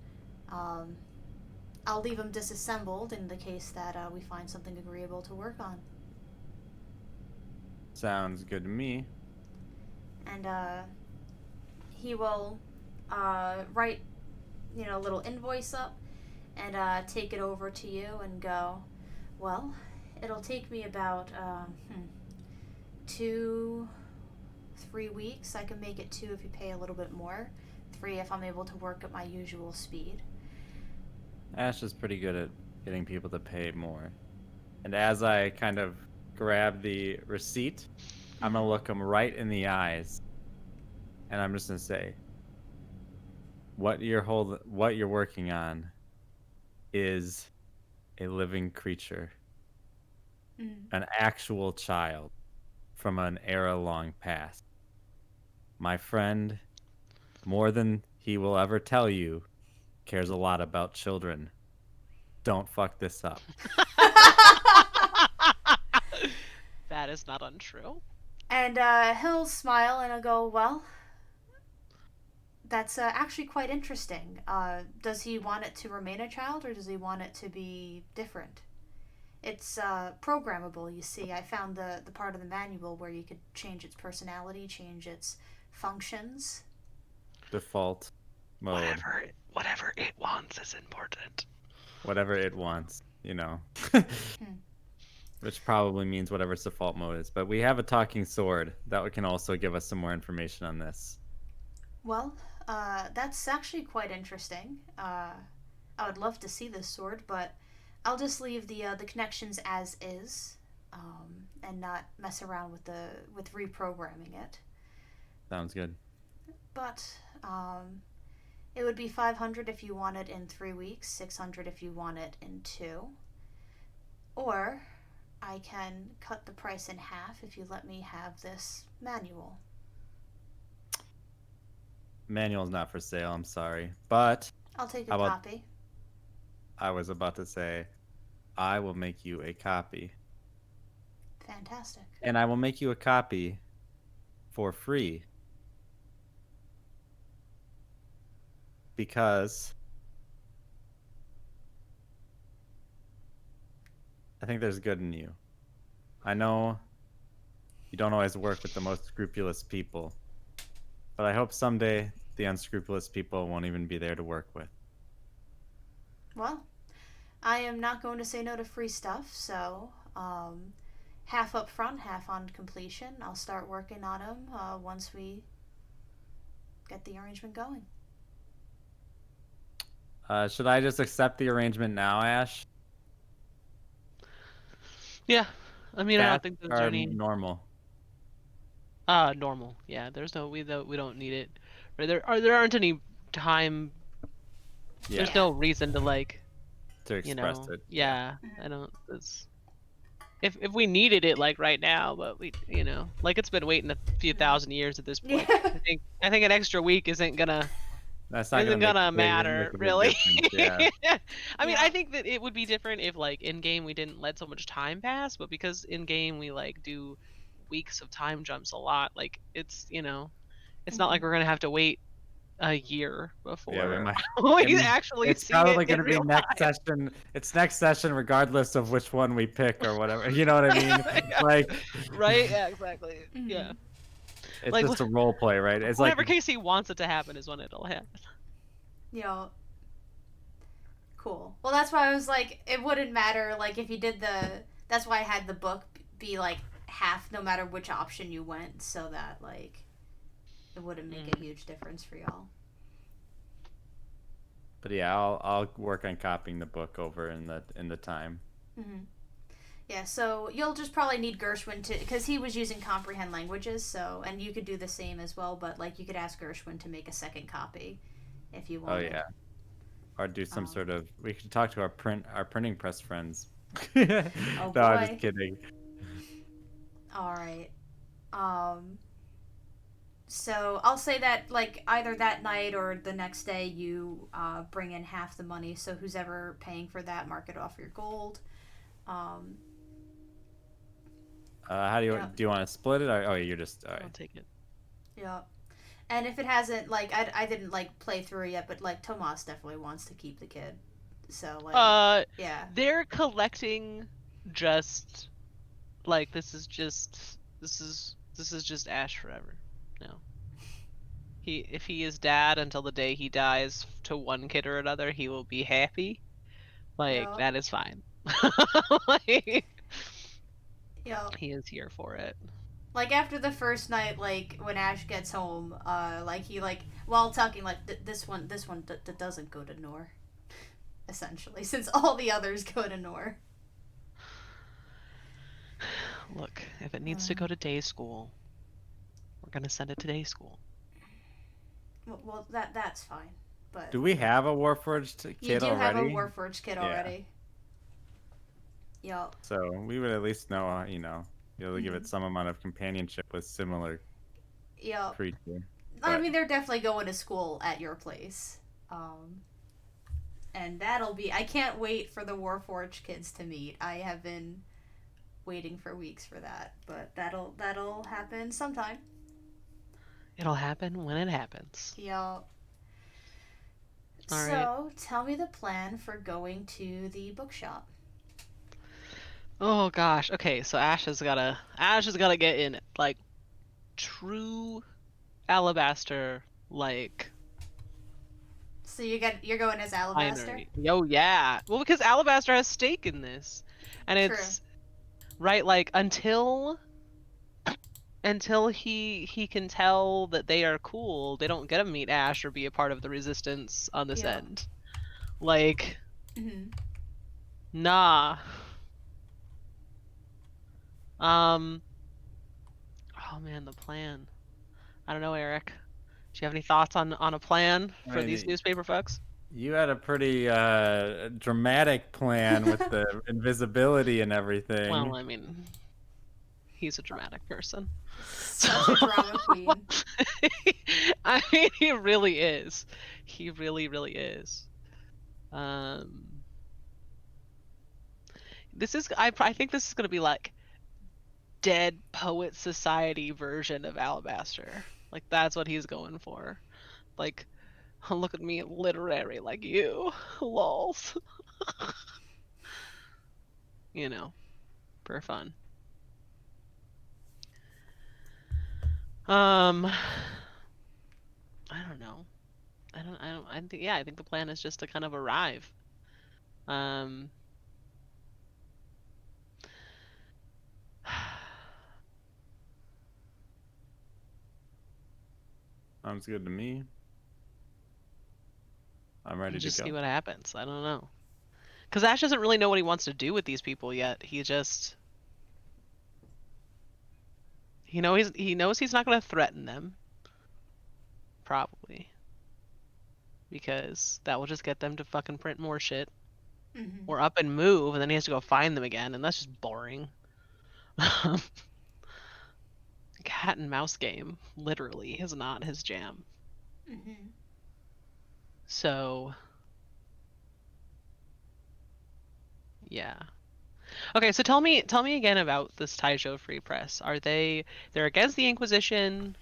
I'll leave them disassembled in the case that we find something agreeable to work on. Sounds good to me. And he will write, a little invoice up and take it over to you and go, "Well, it'll take me about 2-3 weeks. I can make it 2 if you pay a little bit more. 3 if I'm able to work at my usual speed." Ash is pretty good at getting people to pay more. And as I kind of grab the receipt, I'm gonna look him right in the eyes, and I'm just gonna say, what you're working on is a living creature, an actual child from an era long past. My friend, more than he will ever tell you, cares a lot about children. Don't fuck this up. That is not untrue. And he'll smile and he'll go, "Well, that's actually quite interesting. Does he want it to remain a child, or does he want it to be different?" It's programmable, you see. I found the part of the manual where you could change its personality, change its functions. Default mode. Whatever it wants is important. whatever it wants, which probably means whatever its default mode is. But we have a talking sword that can also give us some more information on this. Well, that's actually quite interesting. I would love to see this sword, but I'll just leave the connections as is, and not mess around with reprogramming it. Sounds good. But it would be 500 if you want it in 3 weeks, 600 if you want it in 2, or I can cut the price in half if you let me have this manual. Manual's not for sale. I'm sorry, but I'll take a How about- copy. I was about to say, I will make you a copy, Fantastic. and I will make you a copy for free. Because I think there's good in you. I know you don't always work with the most scrupulous people, but I hope someday the unscrupulous people won't even be there to work with. Well, I am not going to say no to free stuff, so half up front, half on completion. I'll start working on them once we get the arrangement going. Should I just accept the arrangement now, Ash? Yeah. I mean, I don't Fast think there's or any normal. normal. Yeah, there's no we don't need it. Or there aren't any time. Yeah, There's no reason to like, to express it. Yeah, I don't. It's if we needed it like right now, but we like it's been waiting a few thousand years at this point. Yeah. I think an extra week isn't gonna That's not gonna make matter a big really. difference, yeah. I mean, Yeah. I think that it would be different if like in game we didn't let so much time pass, but because in game we like do weeks of time jumps a lot, like it's it's not like we're gonna have to wait a year before Yeah, we might. we it- actually It's see probably it going in to be real next time. session. It's next session, regardless of which one we pick or whatever. You know what I mean? Yeah. Like, Right? Yeah, exactly. Mhm. Yeah. it's Like, just a role play, right? It's Whenever like Casey wants it to happen is when it'll happen. You know, cool. Well, that's why I was like, it wouldn't matter, like, if you did that's why I had the book be, like, half no matter which option you went, so that, like, it wouldn't make a huge difference for y'all. But yeah, I'll work on copying the book over in the time. Mm-hmm. Yeah, so you'll just probably need Gershwin to, because he was using comprehend languages, so, and you could do the same as well, but, like, you could ask Gershwin to make a second copy if you Oh wanted. yeah, or do some Um, sort of. We could talk to our printing press friends. Oh, No, I'm boy. just kidding. All right. So I'll say that, like, either that night or the next day you bring in half the money. So who's ever paying for that, mark it off your gold. How do you Yeah. do? You want to split it? Or, oh, you're just all I'll right. take it. Yeah. And if it hasn't, like, I didn't, like, play through it yet, but, like, Tomas definitely wants to keep the kid. So, like, yeah. They're collecting just like this is just Ash forever. No. If he is dad until the day he dies to one kid or another, he will be happy. Like Yeah. that is fine. Like Yeah. he is here for it. Like, after the first night, like, when Ash gets home, like, he, like, while talking, like, this one doesn't go to Nor. Essentially, since all the others go to Nor. Look, if it needs to go to day school, we're gonna send it to day school. Well, that's fine. But Do we have a Warforged you kid do already? have a Warforged kid Yeah. already. Yup. So we would at least know, be able to give it some amount of companionship with similar Yup. creature. I But- mean, they're definitely going to school at your place. And that'll be. I can't wait for the Warforged kids to meet. I have been waiting for weeks for that, but that'll happen sometime. It'll happen when it happens. Yup. All right. So, tell me the plan for going to the bookshop. Oh gosh. Okay, so Ash has gotta get in like true alabaster like So you're going as Alabaster? Binary. Yo, yeah. Well, because Alabaster has stake in this, and True. it's right. Like until he can tell that they are cool, they don't get to meet Ash or be a part of the resistance on this Yeah. end. Like, Hmm. nah. Um. Oh man, the plan. I don't know, Eric. Do you have any thoughts on a plan I for mean, these newspaper folks? you had a pretty dramatic plan with the invisibility and everything. Well, I mean, he's a dramatic person. Such a drama queen. I mean, he really is. He really, really is. This is. I think this is gonna be like Dead Poet Society version of Alabaster. Like that's what he's going for. Like, look at me, literary like you, lols. You know, for fun. I don't know. I think, yeah, I think the plan is just to kind of arrive. Um, Sounds good to me. I'm ready to just go. see what happens. I don't know. Because Ash doesn't really know what he wants to do with these people yet. He knows he's not going to threaten them. Probably. Because that will just get them to fucking print more shit. Hmm. Or up and move, and then he has to go find them again, and that's just boring. Cat and mouse game, literally, is not his jam. Hmm. So, yeah. Okay, so tell me again about this Taizhou Free Press. They're against the Inquisition?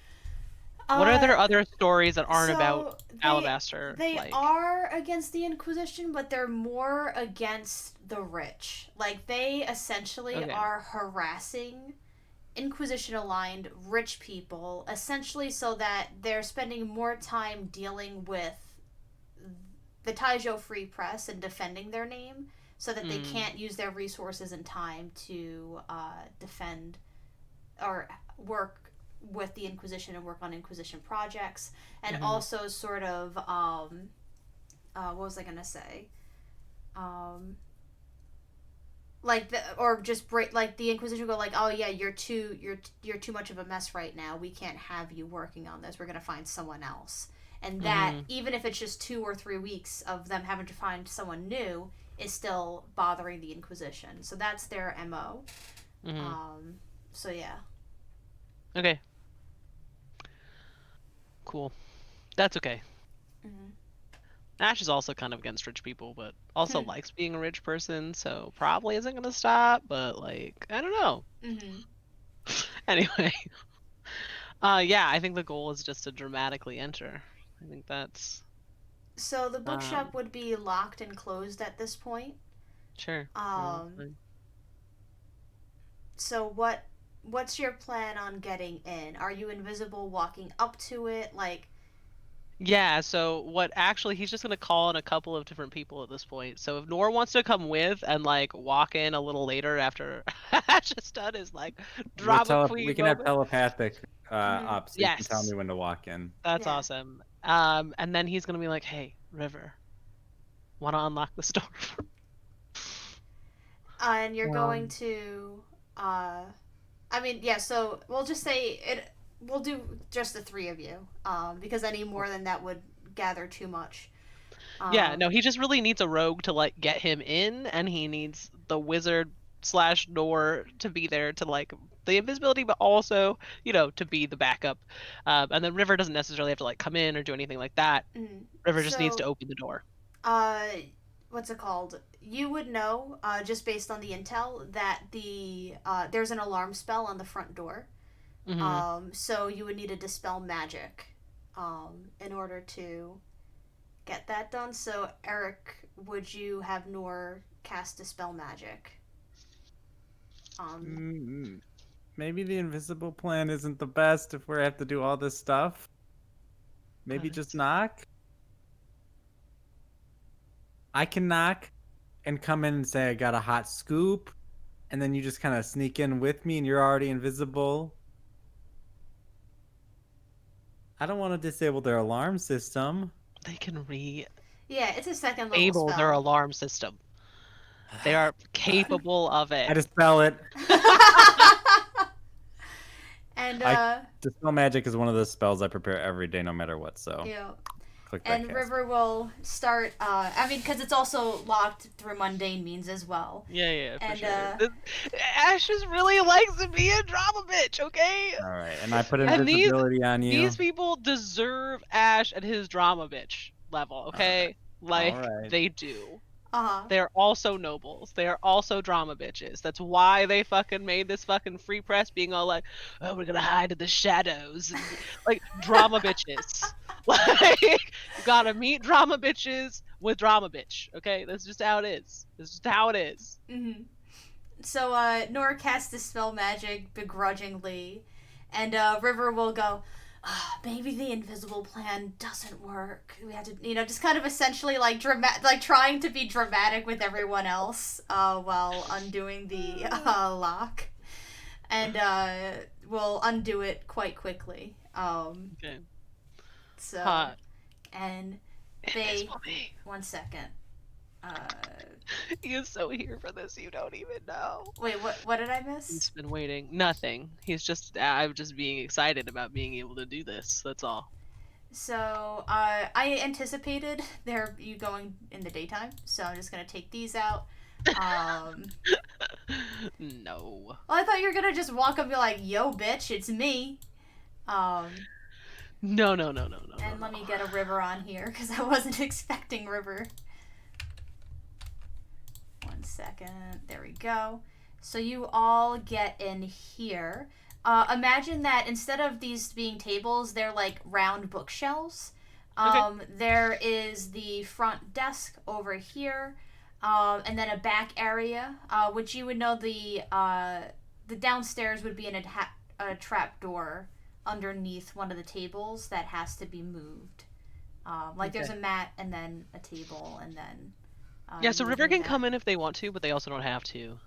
What are their other stories that aren't about Alabaster? They Like, are against the Inquisition, but they're more against the rich. Like they essentially Okay. are harassing Inquisition aligned rich people, essentially so that they're spending more time dealing with the Taizhou Free Press and defending their name so that they can't use their resources and time to defend or work with the Inquisition and work on Inquisition projects, and also sort of what was I gonna say? Like the or just break like the Inquisition go like, oh yeah, you're too much of a mess right now. We can't have you working on this. We're gonna find someone else. And that even if it's just 2 or 3 weeks of them having to find someone new, is still bothering the Inquisition. So that's their MO. So yeah. Okay. Cool. That's okay. Ash is also kind of against rich people, but also likes being a rich person, so probably isn't gonna stop. But like, I don't know. Anyway, yeah, I think the goal is just to dramatically enter. I think that's So the bookshop would be locked and closed at this point. sure. So what's your plan on getting in? Are you invisible walking up to it? Like, Yeah, so what actually he's just gonna call in a couple of different people at this point. So if Nor wants to come with and like walk in a little later after Ash is done is like drama queen We can have moment. telepathic up, so you can tell Yes. me when to walk in. That's Yeah. awesome. And then he's gonna be like, "Hey, River, wanna unlock this door?" and you're going to I mean, yeah, so we'll just say it we'll do just the 3 of you. Because any more than that would gather too much. Yeah, no, he just really needs a rogue to like get him in, and he needs the wizard slash Nor to be there to like the invisibility, but also, you know, to be the backup. And then River doesn't necessarily have to like come in or do anything like that. River just needs to open the door. What's it called? You would know, just based on the intel, that there's an alarm spell on the front door. So you would need to dispel magic, in order to get that done. So Eric, would you have Nor cast dispel magic? Maybe the invisible plan isn't the best if we have to do all this stuff. Maybe just knock. I can knock and come in and say I got a hot scoop, and then you just kind of sneak in with me and you're already invisible. I don't want to disable their alarm system. They can Yeah, it's a second level re-able their spell. alarm system. They are capable of I it. dispel it. And Dispel magic is one of those spells I prepare every day, no matter what. So yeah. click that And cast. River will start. I mean, because it's also locked through mundane means as well. Yeah, for And, sure. Ash just really likes to be a drama bitch, okay? All right, and I put And invisibility on you. These people deserve Ash at his drama bitch level, okay? Like, Alright. they do. Uh-huh. They're also nobles. They are also drama bitches. That's why they fucking made this fucking free press being all like, oh, we're gonna hide in the shadows. And, like, drama bitches. Like, you gotta meet drama bitches with drama bitch, okay? That's just how it is. That's just how it is. Mm-hmm. So Nora casts Dispel magic begrudgingly, and River will go, maybe the invisible plan doesn't work. We have to, just kind of essentially like trying to be dramatic with everyone else while undoing the lock, and we'll undo it quite quickly. Okay. So, Hot. and Invisible me. 1 second. He is so here for this, you don't even know. Wait, what did I miss? He's been waiting. Nothing. I'm just being excited about being able to do this. That's all. So, I anticipated you going in the daytime, so I'm just gonna take these out. No. Well, I thought you were gonna just walk up and be like, "Yo, bitch, it's me." No. And let me get a River on here because I wasn't expecting River. 1 second. There we go. So you all get in here. Imagine that instead of these being tables, they're like round bookshelves. Okay. There is the front desk over here, and then a back area, which you would know the downstairs would be in a trap door underneath one of the tables that has to be moved. There's a mat and then a table and then. Yeah, so River can come in if they want to, but they also don't have to.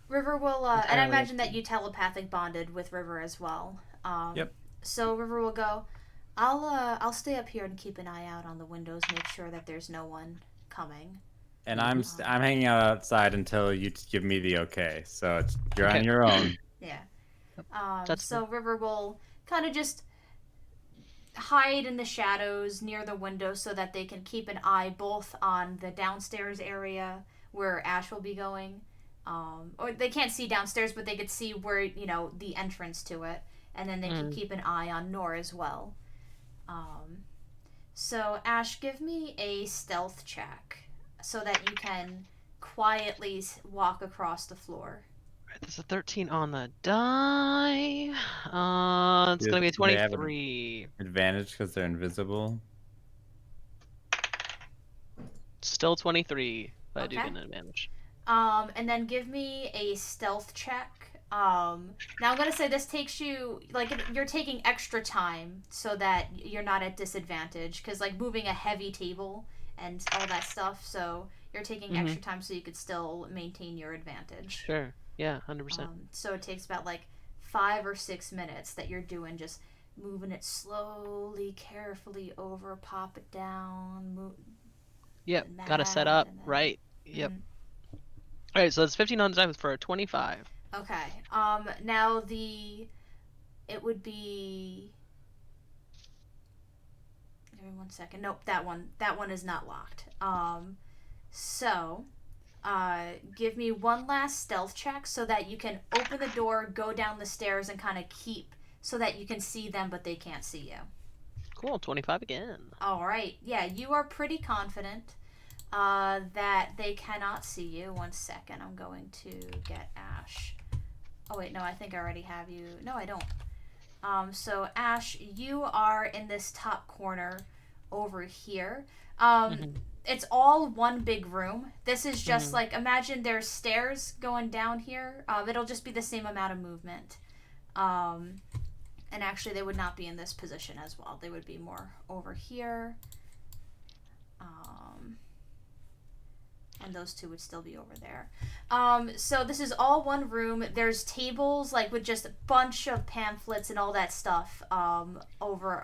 River will, and I imagine that you telepathic bonded with River as well. Yep. So River will go, I'll stay up here and keep an eye out on the windows, make sure that there's no one coming. And I'm hanging out outside until you give me the okay. So you're on your own. Yeah. That's so River will kind of just hide in the shadows near the window so that they can keep an eye both on the downstairs area where Ash will be going. Or they can't see downstairs, but they could see where, the entrance to it. And then they can keep an eye on Nor as well. So Ash, give me a stealth check so that you can quietly walk across the floor. Right, there's a 13 on the die. It's going to be a 23. Advantage because they're invisible. Still 23, but Okay. I do get an advantage. And then give me a stealth check. Now I'm gonna say this takes you, you're taking extra time so that you're not at disadvantage, because moving a heavy table and all that stuff, so you're taking extra time so you could still maintain your advantage. Sure. Yeah, 100%. So it takes about 5 or 6 minutes that you're doing just moving it slowly, carefully over, pop it down, Yep, gotta set up, right. Yep. Alright, so that's 15 on the die for a 25. Okay. Now it would be. Give me 1 second. Nope, that one is not locked. So, give me one last stealth check so that you can open the door, go down the stairs, and kind of keep so that you can see them, but they can't see you. Cool, 25 again. All right. Yeah, you are pretty confident that they cannot see you. 1 second. I'm going to get Ash. Oh, wait. No, I think I already have you. No, I don't. So, Ash, you are in this top corner over here. It's all one big room. This is just imagine there's stairs going down here. It'll just be the same amount of movement. And actually, they would not be in this position as well. They would be more over here. and those two would still be over there. So this is all one room. There's tables like with just a bunch of pamphlets and all that stuff over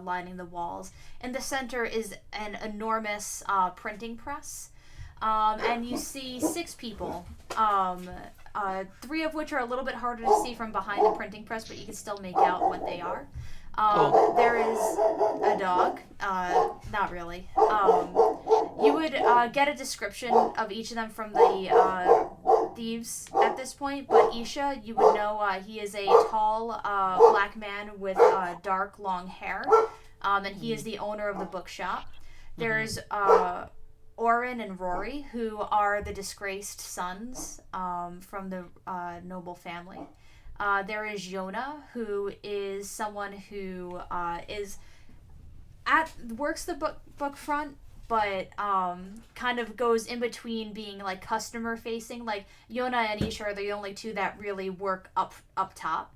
lining the walls. In the center is an enormous printing press. And you see 6 people, 3 of which are a little bit harder to see from behind the printing press, but you can still make out what they are. There is a dog. Not really. You would get a description of each of them from the thieves at this point, but Isha, you would know he is a tall black man with dark long hair, and he is the owner of the bookshop. There's Oren and Rory, who are the disgraced sons from the noble family. There is Yona, who is someone who works the book front, but kind of goes in between being like customer facing. Like Yona and Isha are the only 2 that really work up top.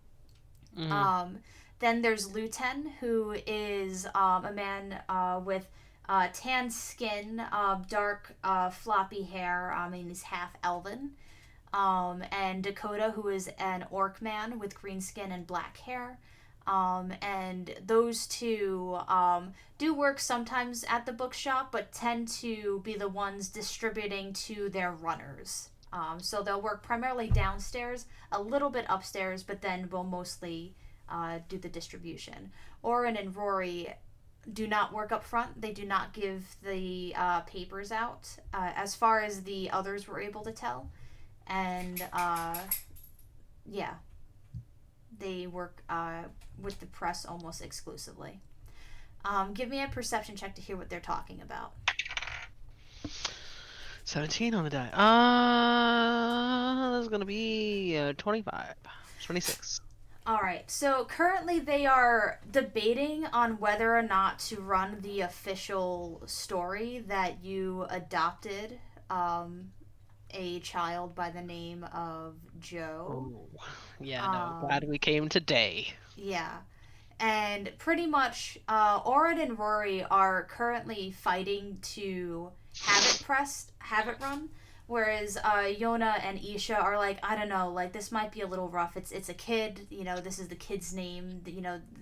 Then there's Luten, who is a man with tan skin, dark floppy hair. He's half elven. And Dakota, who is an orc man with green skin and black hair. And those 2 do work sometimes at the bookshop, but tend to be the ones distributing to their runners. So they'll work primarily downstairs, a little bit upstairs, but then will mostly do the distribution. Oren and Rory do not work up front. They do not give the papers out, as far as the others were able to tell. And they work with the press almost exclusively. Give me a perception check to hear what they're talking about. 17 on the die. That's gonna be 25. 26. Alright, so currently they are debating on whether or not to run the official story that you adopted a child by the name of Joe. Oh, yeah, no, glad we came today. Yeah. And pretty much, Oren and Rory are currently fighting to have it run, whereas Yona and Isha are like, I don't know, like this might be a little rough. It's a kid, this is the kid's name.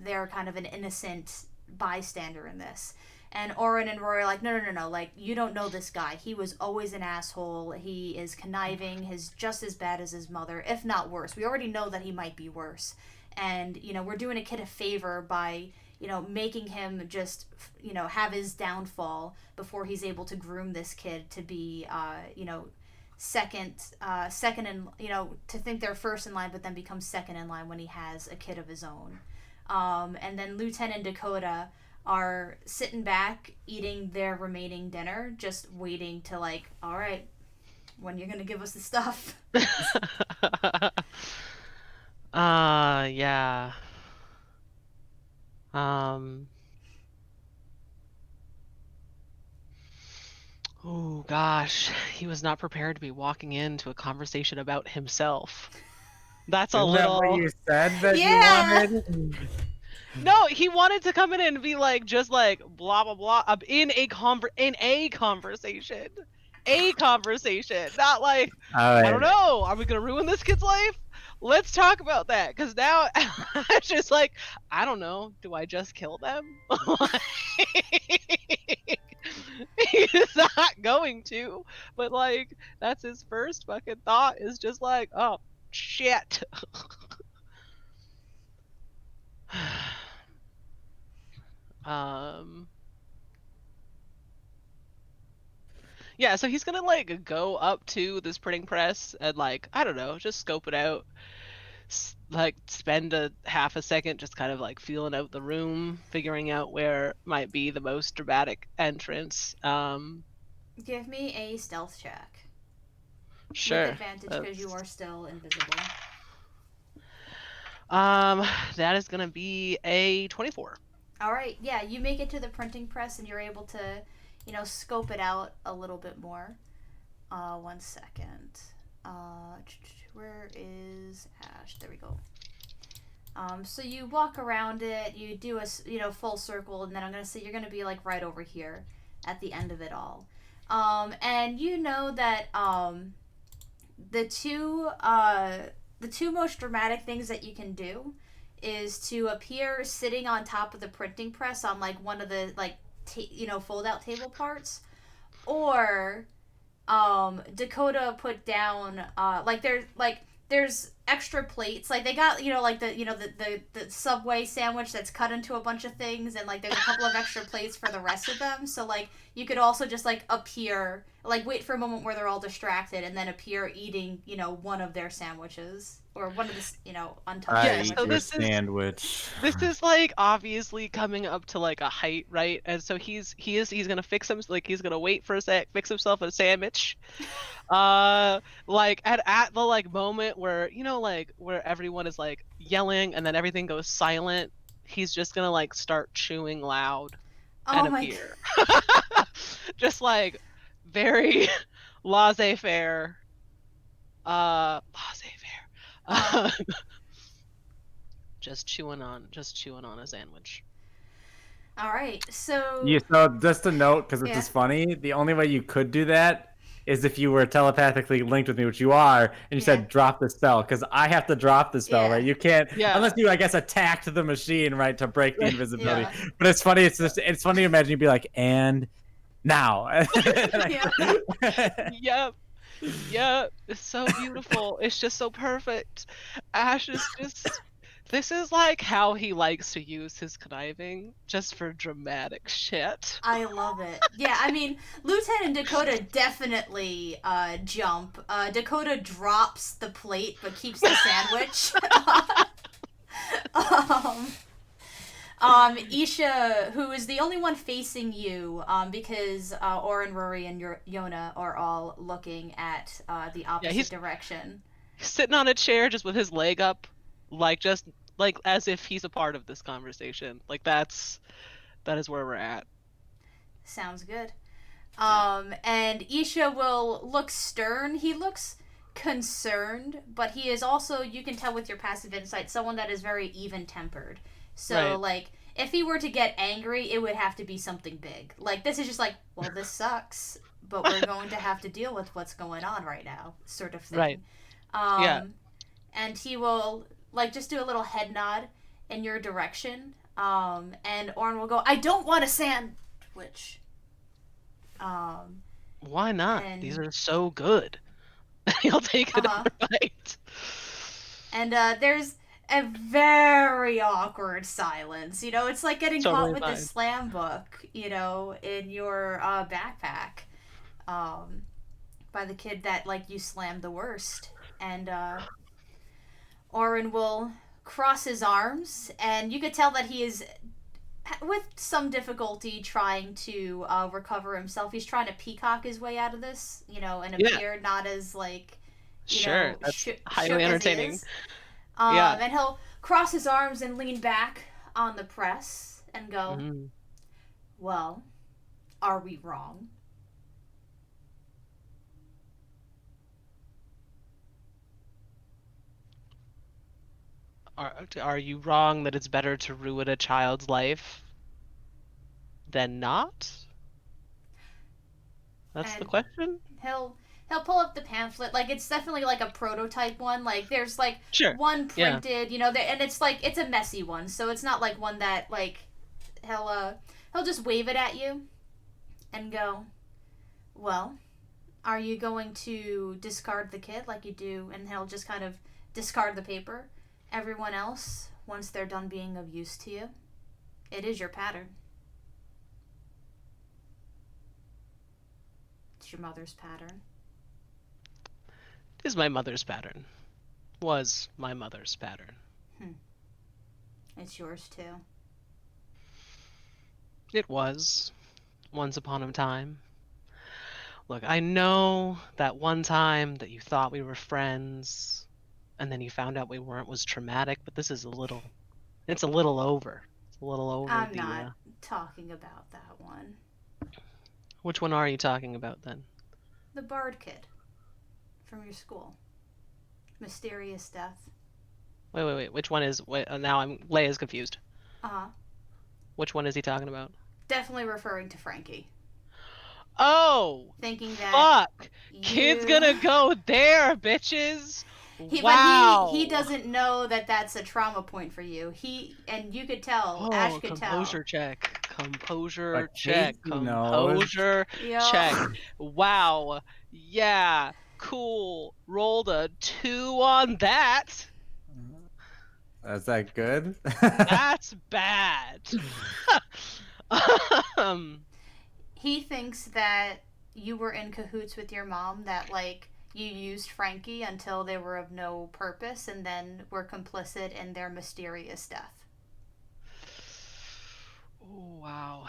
They're kind of an innocent bystander in this. And Oren and Rory are like, no, like, you don't know this guy. He was always an asshole. He is conniving. He's just as bad as his mother, if not worse. We already know that he might be worse. And, we're doing a kid a favor by, making him just, have his downfall before he's able to groom this kid to be, second in, to think they're first in line, but then become second in line when he has a kid of his own. And then Lieutenant Dakota are sitting back eating their remaining dinner, just waiting to like, all right, when you're gonna give us the stuff. Yeah. Oh gosh, he was not prepared to be walking into a conversation about himself. That's a Isn't little. that what you said that Yeah. you wanted? No, he wanted to come in and be like, just like blah blah blah, in a conversation, not like, All right. I don't know, are we gonna ruin this kid's life? Let's talk about that, because now it's just like, I don't know, do I just kill them? He's not going to, but like, that's his first fucking thought, is just like, oh shit. Yeah, so he's gonna like go up to this printing press and like, I don't know, just scope it out, like spend a half a second just kind of like feeling out the room, figuring out where might be the most dramatic entrance. Give me a stealth check. Sure. With advantage because you are still invisible. That is gonna be a 24. All right, yeah, you make it to the printing press and you're able to, scope it out a little bit more. 1 second. Where is Ash? There we go. So you walk around it, you do a full circle, and then I'm gonna say you're gonna be like right over here at the end of it all. And you know that the two most dramatic things that you can do is to appear sitting on top of the printing press on like one of the like fold out table parts, or Dakota put down there's extra plates, like they got the Subway sandwich that's cut into a bunch of things, and like there's a couple of extra plates for the rest of them, so like you could also just like appear, like wait for a moment where they're all distracted and then appear eating one of their sandwiches, or one of the untouched I Yeah, eat so your sandwiches. this is sandwich. this is like obviously coming up to like a height, right? And so he's gonna fix him, like he's gonna wait for a sec, fix himself a sandwich. Like at the like moment where like where everyone is like yelling and then everything goes silent, he's just gonna like start chewing loud and Oh my god. appear. Just like very laissez-faire. Laissez-faire. Uh, Just chewing on a sandwich. all right, so Yeah, so just a note, because it's Yeah. just funny, the only way you could do that is if you were telepathically linked with me, which you are, and you Yeah. said drop the spell, because I have to drop the spell, Yeah. right? You can't, Yeah. unless you, I guess, attacked the machine, right, to break the Right. invisibility. Yeah. But it's funny, it's funny to imagine you'd be like, and now. Yep. Yep. It's so beautiful. It's just so perfect. Ash is just. This is like how he likes to use his conniving, just for dramatic shit. I love it. Yeah, I mean, Lieutenant Dakota definitely jump. Dakota drops the plate but keeps the sandwich. Isha, who is the only one facing you, because Orin, Rory, and Yona are all looking at the opposite he's- direction. Sitting on a chair just with his leg up, like just like as if he's a part of this conversation. Like that is where we're at. Sounds good. And Isha will look stern. He looks concerned, but he is also, you can tell with your passive insight, someone that is very even tempered. So, Right. like, if he were to get angry, it would have to be something big. Like, this is just like, well, this sucks, but we're going to have to deal with what's going on right now, sort of thing. Right. Yeah. And he will, like, just do a little head nod in your direction. And Orn will go, I don't want a sandwich. Why not? And- These are so good. He'll take another bite. And there's a very awkward silence. It's like getting Totally caught with fine. the slam book, in your backpack, by the kid that like you slammed the worst. And Orin will cross his arms, and you could tell that he is with some difficulty trying to recover himself. He's trying to peacock his way out of this, and Yeah. appear not as like Sure, that's shook highly as he entertaining. is. Yeah. And he'll cross his arms and lean back on the press and go, Mhm. well, are we wrong? Are you wrong that it's better to ruin a child's life than not? That's the And- question? He'll pull up the pamphlet. Like, it's definitely like a prototype one. Like, there's like Sure. one Yeah. printed, and it's like it's a messy one, so it's not like one that like he'll just wave it at you and go, well, are you going to discard the kid like you do? And he'll just kind of discard the paper. Everyone else, once they're done being of use to you, it is your pattern. It's your mother's pattern. It is my mother's pattern. Was my mother's pattern. It's yours too. It was. Once upon a time. Look, I know that one time that you thought we were friends, and then you found out we weren't was traumatic, but this is it's a little over. It's a little over. I'm not talking about that one. Which one are you talking about then? The Bard kid from your school. Mysterious death. Wait. Which one is? Wait, now Leia's confused. Uh-huh. Which one is he talking about? Definitely referring to Frankie. Oh, thinking that fuck. Kid's gonna go there, bitches. But Wow. he doesn't know that that's a trauma point for you. And you could tell, Ash Oh, could composure tell. check. Composure But check. Casey knows. Composure check. Wow. Yeah. Cool. Rolled a 2 on that. Is that good? That's bad. He thinks that you were in cahoots with your mom, that like you used Frankie until they were of no purpose and then were complicit in their mysterious death. Oh, wow.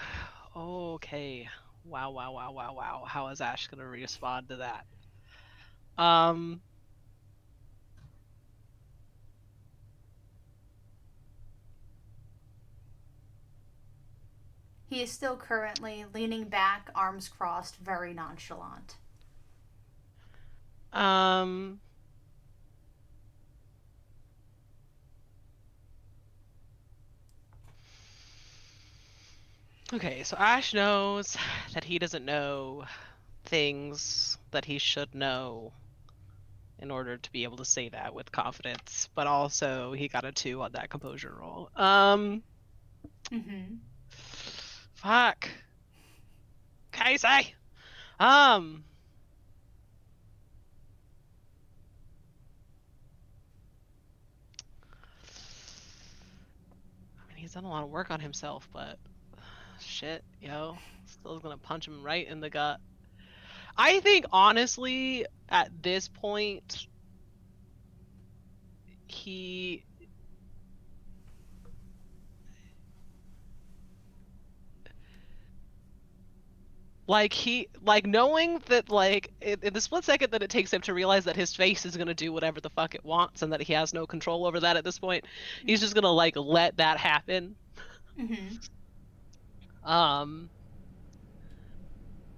Okay. Wow. How is Ash gonna respond to that? He is still currently leaning back, arms crossed, very nonchalant. Okay, so Ash knows that he doesn't know things that he should know in order to be able to say that with confidence, but also he got a 2 on that composure roll. Fuck. Casey! I mean, he's done a lot of work on himself, but shit, yo. Still gonna punch him right in the gut. I think, honestly, at this point, he... knowing that, like, in the split second that it takes him to realize that his face is gonna do whatever the fuck it wants and that he has no control over that at this point, he's just gonna, like, let that happen.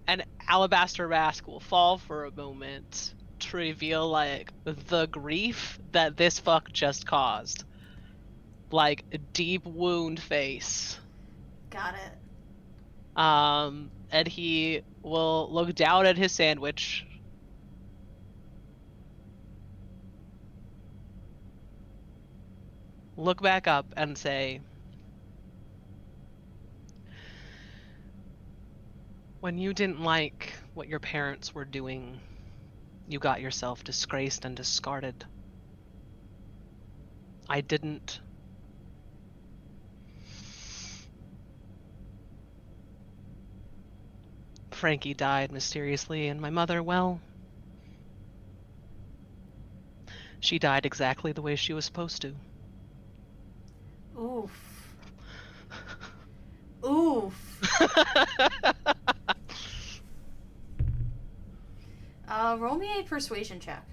And Alabaster Mask will fall for a moment to reveal, like, the grief that this fuck just caused. Like, a deep wound face. Got it. And he will look down at his sandwich. Look back up and say, when you didn't like what your parents were doing, you got yourself disgraced and discarded. I didn't. Frankie died mysteriously, and my mother, well, she died exactly the way she was supposed to. Oof. Oof. Roll me a persuasion check.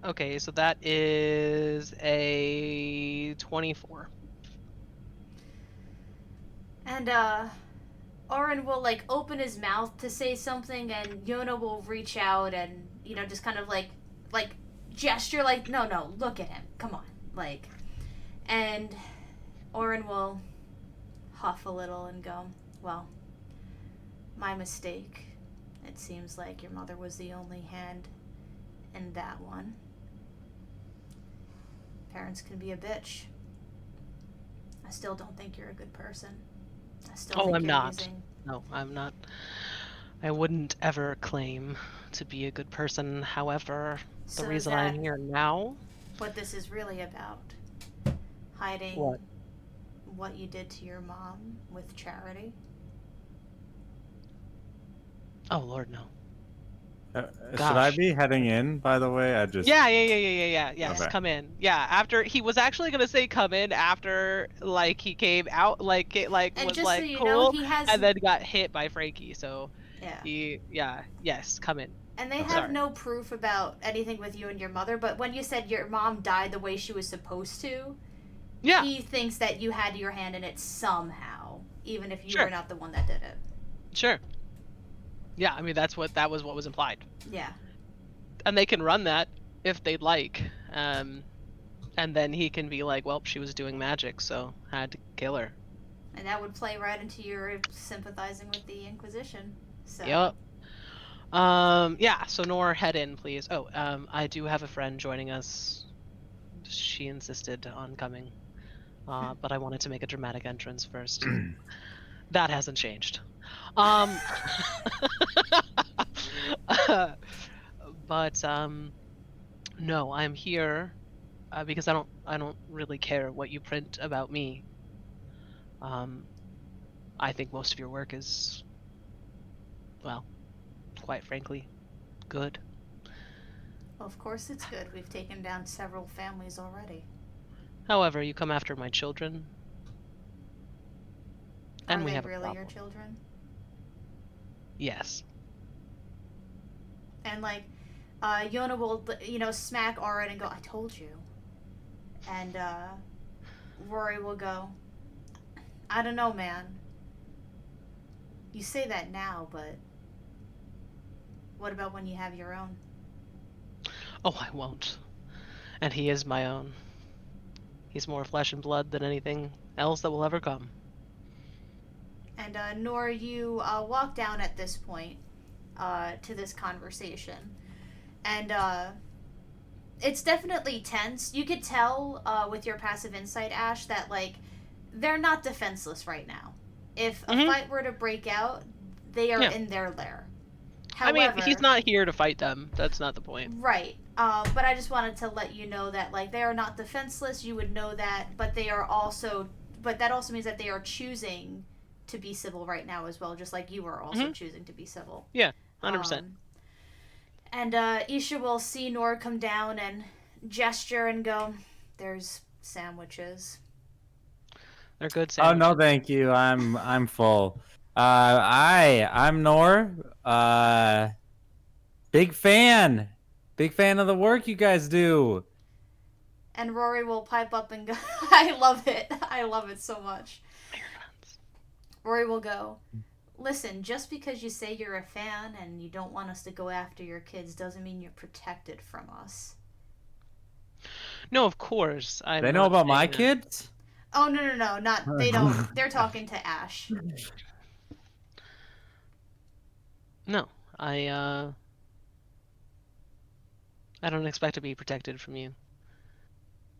Okay, so that is a 24. And, Oren will, like, open his mouth to say something, and Yona will reach out and, you know, just kind of, like, gesture, like, no, look at him. Come on. Like, and Oren will huff a little and go, well, my mistake. It seems like your mother was the only hand in that one. Parents can be a bitch. I still don't think you're a good person. I still think I'm you're not. using... No, I'm not. I wouldn't ever claim to be a good person. However, the reason I'm here now... What this is really about. Hiding what you did to your mom with Charity. Oh, Lord, no. Should I be heading in, by the way? Yeah. Yes, Okay. come in. Yeah, after he was actually gonna say come in after, like, he came out, like, it, like, And was just like so you cool, know, he has... and then got hit by Frankie. So yeah, yes, come in. And they have no proof about anything with you and your mother. But when you said your mom died the way she was supposed to, he thinks that you had your hand in it somehow, even if you were not the one that did it. Sure. Yeah, I mean that was what was implied. Yeah. And they can run that if they'd like. And then he can be like, well, she was doing magic, so I had to kill her. And that would play right into your sympathizing with the Inquisition. So. Yep. Yeah, so Nor, head in, please. Oh, I do have a friend joining us. She insisted on coming. But I wanted to make a dramatic entrance first. That hasn't changed. Um but no, I'm here because I don't really care what you print about me. I think most of your work is, well, quite frankly, good. Well, of course it's good. We've taken down several families already. However, you come after my children, and Are we they have a really your problem. children? Yes. And like, Yona will, smack Auron and go, "I told you." And Rory will go, "I don't know, man. You say that now, but what about when you have your own?" Oh, I won't. And he is my own. He's more flesh and blood than anything else that will ever come. And Nor, you walk down at this point to this conversation, and it's definitely tense. You could tell with your passive insight, Ash, that like they're not defenseless right now. If a fight were to break out, they are in their lair. I mean, However, he's not here to fight them. That's not the point. right. But I just wanted to let you know that like they are not defenseless. You would know that, but they are also. But that also means that they are choosing to be civil right now as well, just like you are also choosing to be civil. Yeah, 100%. And Isha will see Nor come down and gesture and go, "There's sandwiches." They're good Oh sandwiches. no, thank you. I'm full. I'm Nor. Big fan. Big fan of the work you guys do. And Rory will pipe up and go, "I love it. I love it so much." Rory will go, "Listen, just because you say you're a fan and you don't want us to go after your kids doesn't mean you're protected from us." No, of course. I'm They know not about my saying that. kids? Oh, no, not, they don't, they're talking to Ash. No, I don't expect to be protected from you.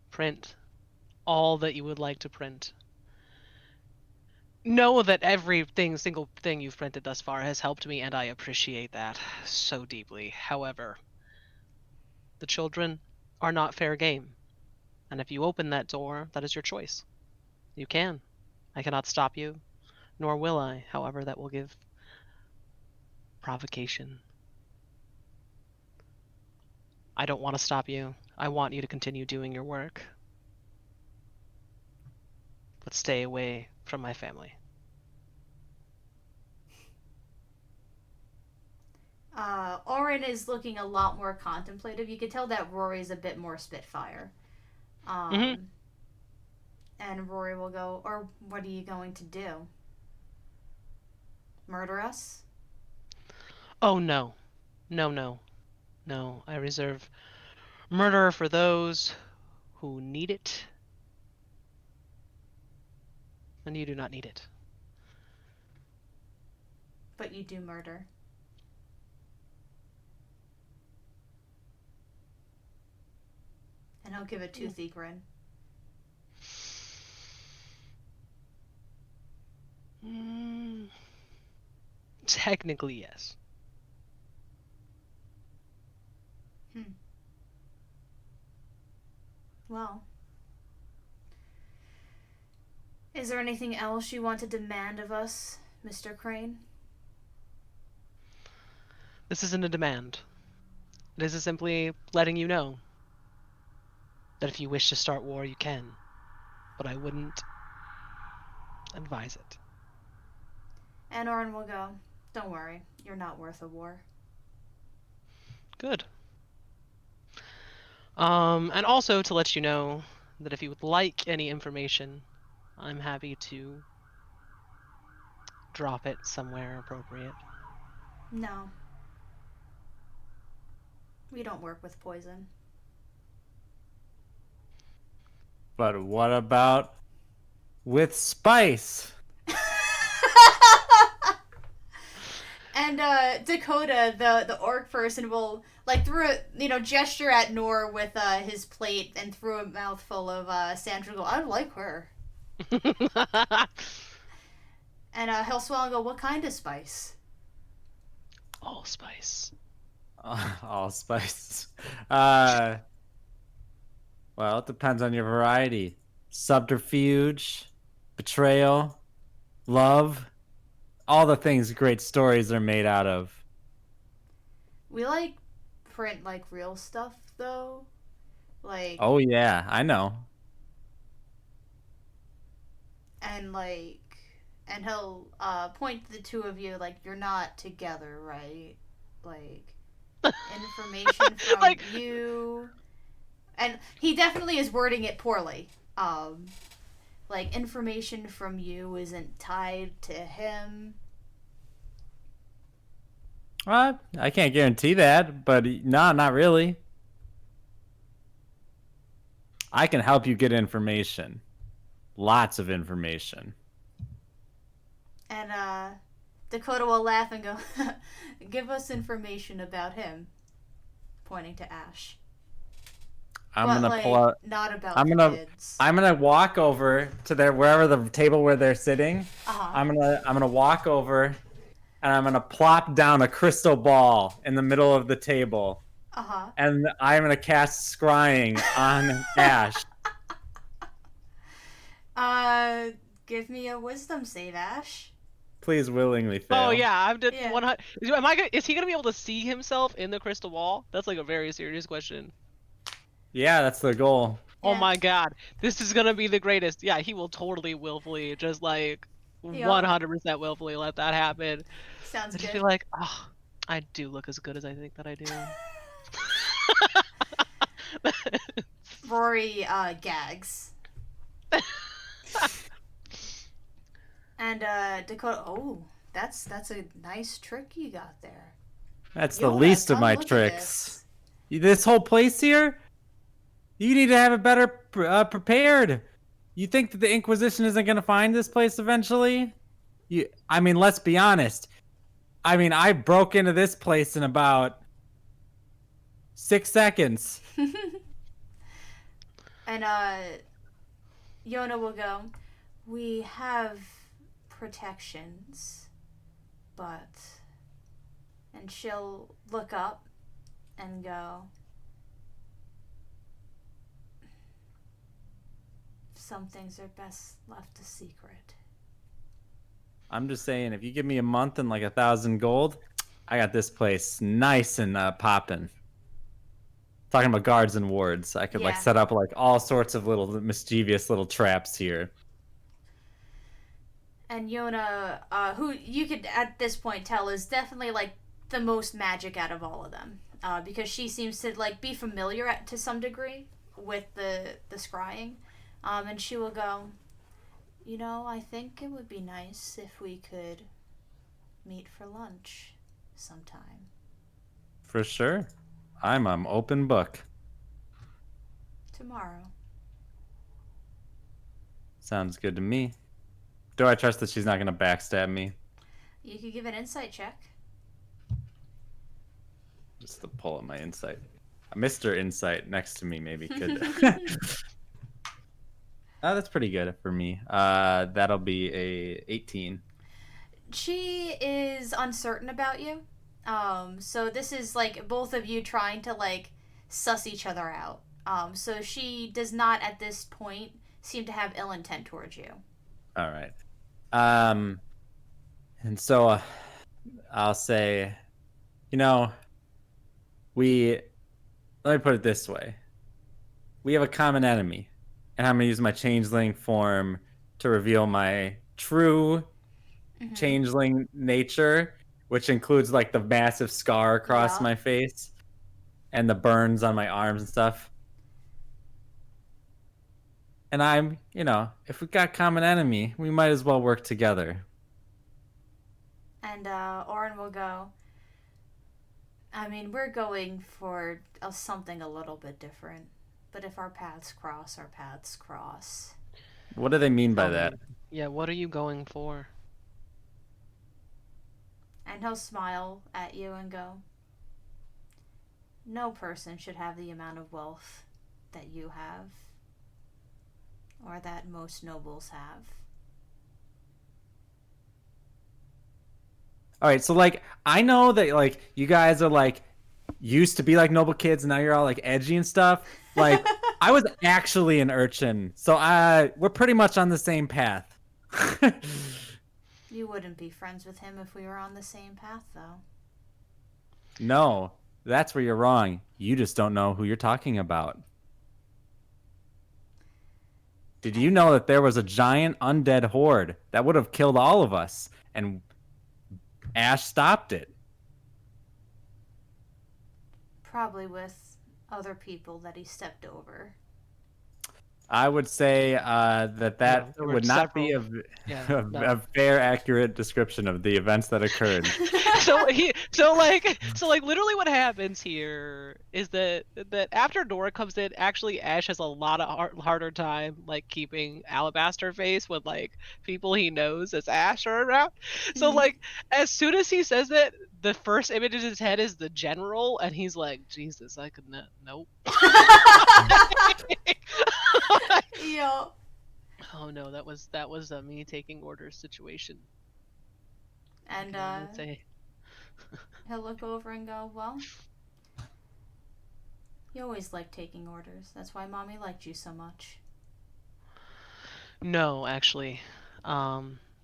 Print all that you would like to print. Know that single thing you've printed thus far has helped me, and I appreciate that so deeply. However, the children are not fair game. And if you open that door, that is your choice. You can. I cannot stop you, nor will I. However, that will give provocation. I don't want to stop you. I want you to continue doing your work. But stay away from my family. Orin is looking a lot more contemplative. You could tell that Rory's a bit more Spitfire. And Rory will go, "Or what are you going to do? Murder us?" Oh, no. No. I reserve murder for those who need it. And you do not need it. But you do murder. And he'll give a toothy grin. Technically, yes. Well, is there anything else you want to demand of us, Mr. Crane? This isn't a demand. This is simply letting you know that if you wish to start war, you can. But I wouldn't advise it. And Orin will go, "Don't worry, you're not worth a war." Good. And also to let you know that if you would like any information, I'm happy to drop it somewhere appropriate. No. We don't work with poison. But what about with spice? And Dakota, the orc person, will like gesture at Nor with his plate and through a mouthful of Sandra. Go, I like her. And he'll swallow and go, what kind of spice? Allspice. Allspice. Well, it depends on your variety. Subterfuge, betrayal, love, all the things great stories are made out of. We like print like real stuff though. Like Oh yeah, I know. and like and he'll point to the two of you like you're not together, right? Like information from Like- you, and he definitely is wording it poorly. Like information from you isn't tied to him. I can't guarantee that, but no, not really. I can help you get information. Lots of information. And Dakota will laugh and go, "Give us information about him," pointing to Ash. I'm But, gonna like, pull out. not about I'm the gonna- kids. I'm gonna walk over to their wherever the table where they're sitting. Uh-huh. I'm gonna walk over, and I'm gonna plop down a crystal ball in the middle of the table, Uh-huh. and I'm gonna cast scrying on Ash. Give me a wisdom save, Ash. Please willingly fail. Oh yeah, I've did Yeah. 100. Am I? Is he gonna be able to see himself in the crystal ball? That's like a very serious question. Yeah, that's the goal. Oh Yeah. my god, this is gonna be the greatest. Yeah, he will totally willfully, just like Yeah. 100% willfully let that happen. Sounds I just good. feel like, oh, I do look as good as I think that I do. Rory gags. And Dakota, oh, that's a nice trick you got there. That's the Yoda, least of come my look at tricks. This whole place here, you need to have it better prepared. You think that the Inquisition isn't going to find this place eventually? I mean, let's be honest. I mean, I broke into this place in about 6 seconds. And Yona will go, we have protections, but... And she'll look up and go, some things are best left a secret. I'm just saying, if you give me a month and like 1,000 gold, I got this place nice and popping. Talking about guards and wards, I could like Yeah. set up like all sorts of little mischievous little traps here. And Yona, who you could at this point tell is definitely like the most magic out of all of them, because she seems to like be familiar to some degree with the scrying, and she will go, you know, I think it would be nice if we could meet for lunch sometime. For sure. I'm open book. Tomorrow. Sounds good to me. Do I trust that she's not going to backstab me? You could give an insight check. Just to pull up my insight. Mr. Insight next to me maybe could. Oh, that's pretty good for me. That'll be a 18. She is uncertain about you. So this is like both of you trying to like suss each other out. So she does not at this point seem to have ill intent towards you. All right. And so I'll say, you know, let me put it this way. We have a common enemy, and I'm going to use my changeling form to reveal my true Mhm. changeling nature, which includes like the massive scar across Yeah. my face and the burns on my arms and stuff. And I'm, if we got common enemy, we might as well work together. And Orin will go, I mean, we're going for something a little bit different. But if our paths cross, our paths cross. What do they mean by Tell that? me. Yeah, what are you going for? And he'll smile at you and go, no person should have the amount of wealth that you have, or that most nobles have. All right, so like I know that like you guys are like used to be like noble kids, and now you're all like edgy and stuff. Like I was actually an urchin, so we're pretty much on the same path. You wouldn't be friends with him if we were on the same path, though. No, that's where you're wrong. You just don't know who you're talking about. Did you know that there was a giant undead horde that would have killed all of us, and Ash stopped it? Probably with other people that he stepped over. I would say that Yeah, there were would not be Yeah, a, no. a fair, accurate description of the events that occurred. So like literally what happens here is that after Nora comes in, actually Ash has a lot of harder time like keeping Alabaster Face with like people he knows as Ash are around. So like as soon as he says that, the first image in his head is the general, and he's like, Jesus, I could not. Nope. Yo. Oh no, that was a me taking orders situation. And Let's say. he'll look over and go, well, you always liked taking orders. That's why Mommy liked you so much. No, actually,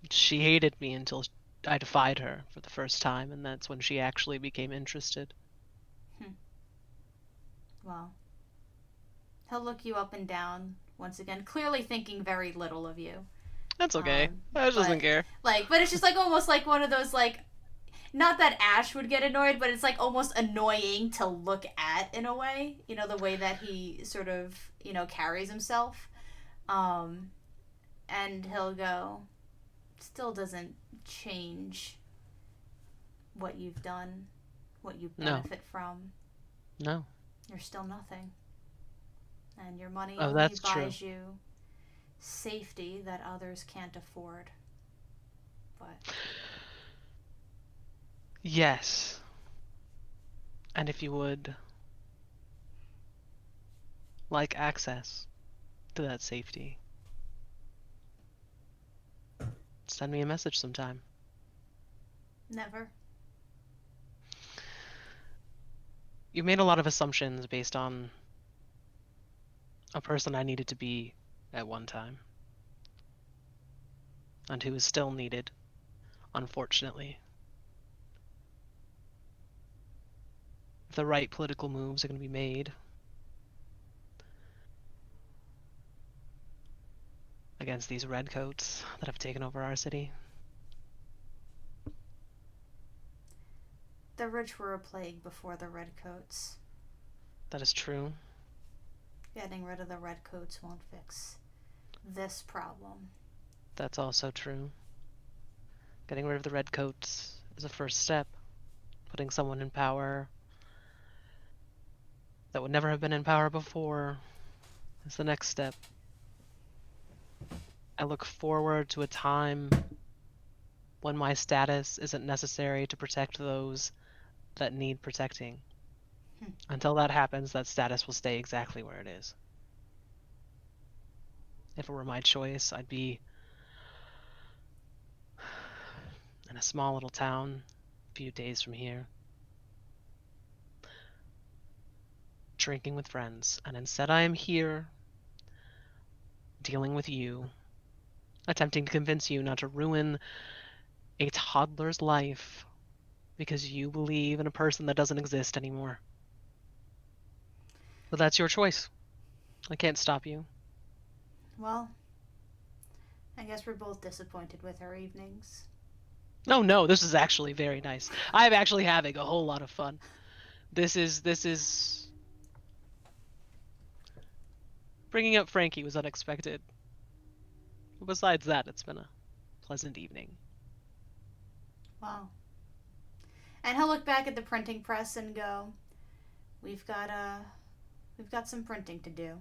she hated me until I defied her for the first time, and that's when she actually became interested. Well, he'll look you up and down once again, clearly thinking very little of you. That's okay. Ash doesn't care. Like, but it's just like almost like one of those like, not that Ash would get annoyed, but it's like almost annoying to look at in a way. You know, the way that he sort of, you know, carries himself. And he'll go, still doesn't change what you've done, what you benefit from. No. You're still nothing. And your money Oh, only that's buys true. you safety that others can't afford. But Yes. And if you would like access to that safety, send me a message sometime. never. You made a lot of assumptions based on a person I needed to be at one time, and who is still needed, unfortunately. If the right political moves are going to be made against these redcoats that have taken over our city. The rich were a plague before the redcoats. That is true. Getting rid of the redcoats won't fix this problem. That's also true. Getting rid of the redcoats is a first step. Putting someone in power that would never have been in power before is the next step. I look forward to a time when my status isn't necessary to protect those that need protecting. Until that happens, that status will stay exactly where it is. If it were my choice, I'd be in a small little town a few days from here, drinking with friends, and instead I am here dealing with you, attempting to convince you not to ruin a toddler's life because you believe in a person that doesn't exist anymore. But that's your choice. I can't stop you. Well, I guess we're both disappointed with our evenings. No, this is actually very nice. I'm actually having a whole lot of fun. This is bringing up Frankie was unexpected. Besides that, it's been a pleasant evening. Wow. And he'll look back at the printing press and go, We've got some printing to do.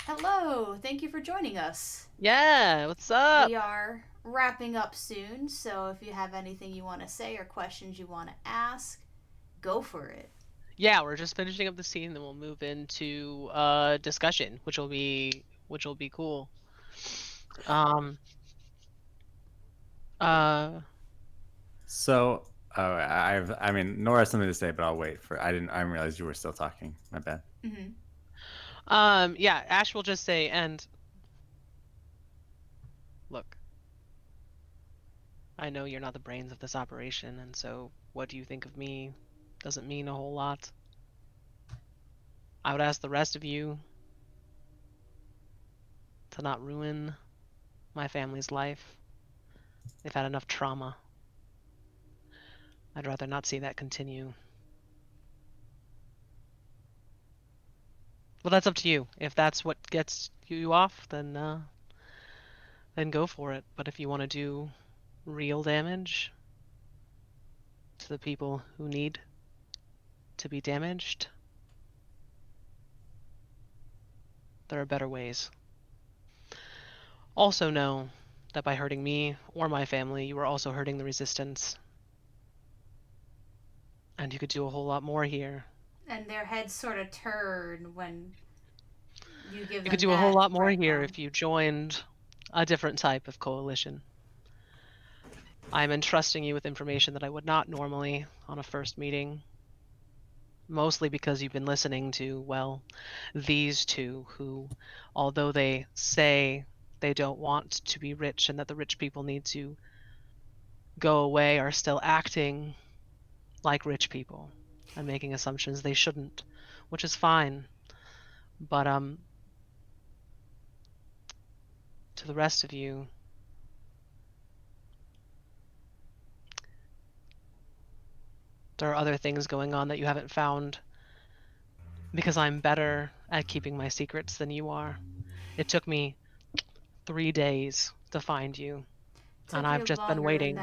Hello, thank you for joining us. Yeah, what's up? We are wrapping up soon, so if you have anything you want to say or questions you want to ask, go for it. Yeah, we're just finishing up the scene, then we'll move into discussion, which will be cool. So, I mean, Nora has something to say, but I'll wait for. I didn't realize you were still talking. My bad. Yeah, Ash will just say, and look, I know you're not the brains of this operation, and so what do you think of me doesn't mean a whole lot. I would ask the rest of you to not ruin my family's life. They've had enough trauma. I'd rather not see that continue. Well, that's up to you. If that's what gets you off, then go for it. But if you want to do real damage to the people who need to be damaged, there are better ways. Also know that by hurting me or my family, you are also hurting the Resistance. And you could do a whole lot more here. And their heads sort of turn when you give them You could do a whole that lot more here breadcrumb. if you joined a different type of coalition. I'm entrusting you with information that I would not normally on a first meeting. Mostly because you've been listening to, well, these two who, although they say they don't want to be rich and that the rich people need to go away, are still acting like rich people and making assumptions they shouldn't, which is fine. But to the rest of you, there are other things going on that you haven't found because I'm better at keeping my secrets than you are. It took me 3 days to find you, and I've just been waiting.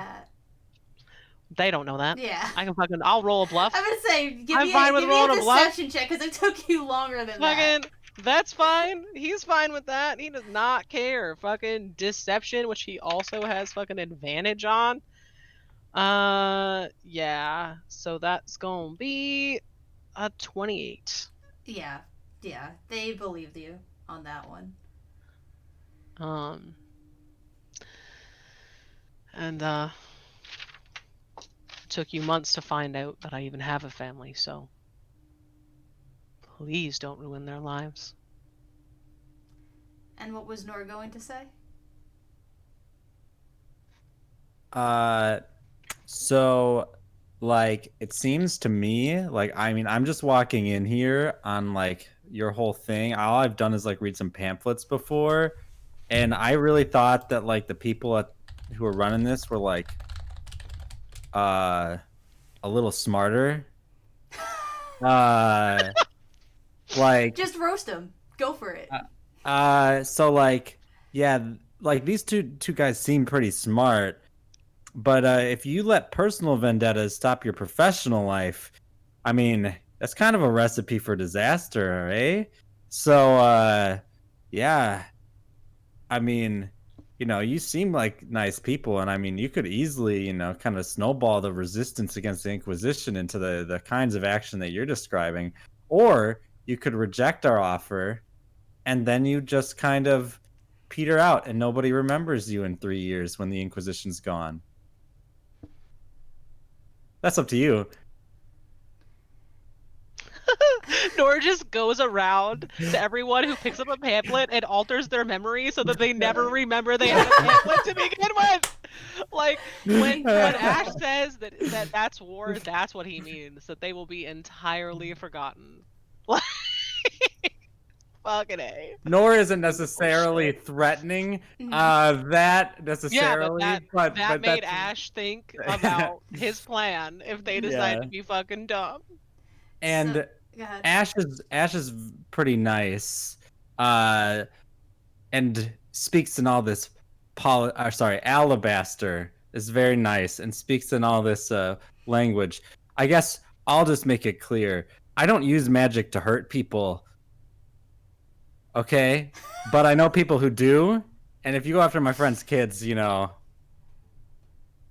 They don't know that. Yeah. I'll roll a bluff. I'm gonna say, give I'm me fine with rolling a a bluff. deception check because it took you longer than that. That's fine. He's fine with that. He does not care. Fucking deception, which he also has fucking advantage on. Yeah. So that's gonna be a 28. Yeah, they believed you on that one. And it took you months to find out that I even have a family, so please don't ruin their lives. And what was Nor going to say? So, like, it seems to me like, I mean, I'm just walking in here on like your whole thing. All I've done is like read some pamphlets before, and I really thought that like the people who were running this were like a little smarter. Like, just roast them. Go for it. So like, yeah, like these two guys seem pretty smart, but if you let personal vendettas stop your professional life, I mean, that's kind of a recipe for disaster, eh? So yeah, I mean, you know, you seem like nice people, and I mean, you could easily, you know, kind of snowball the resistance against the Inquisition into the kinds of action that you're describing, or you could reject our offer, and then you just kind of peter out, and nobody remembers you in 3 years when the Inquisition's gone. That's up to you. Nora just goes around to everyone who picks up a pamphlet and alters their memory so that they never remember they had a pamphlet to begin with. Like, when Ash says that's war, that's what he means. That they will be entirely forgotten. Like, fucking A. Nor isn't necessarily threatening that necessarily, yeah, but that made that's... Ash think about his plan if they decide to be fucking dumb. And go ahead. Ash is pretty nice, and speaks in all this alabaster is very nice and speaks in all this language. I guess I'll just make it clear. I don't use magic to hurt people. Okay? But I know people who do, and if you go after my friend's kids, you know,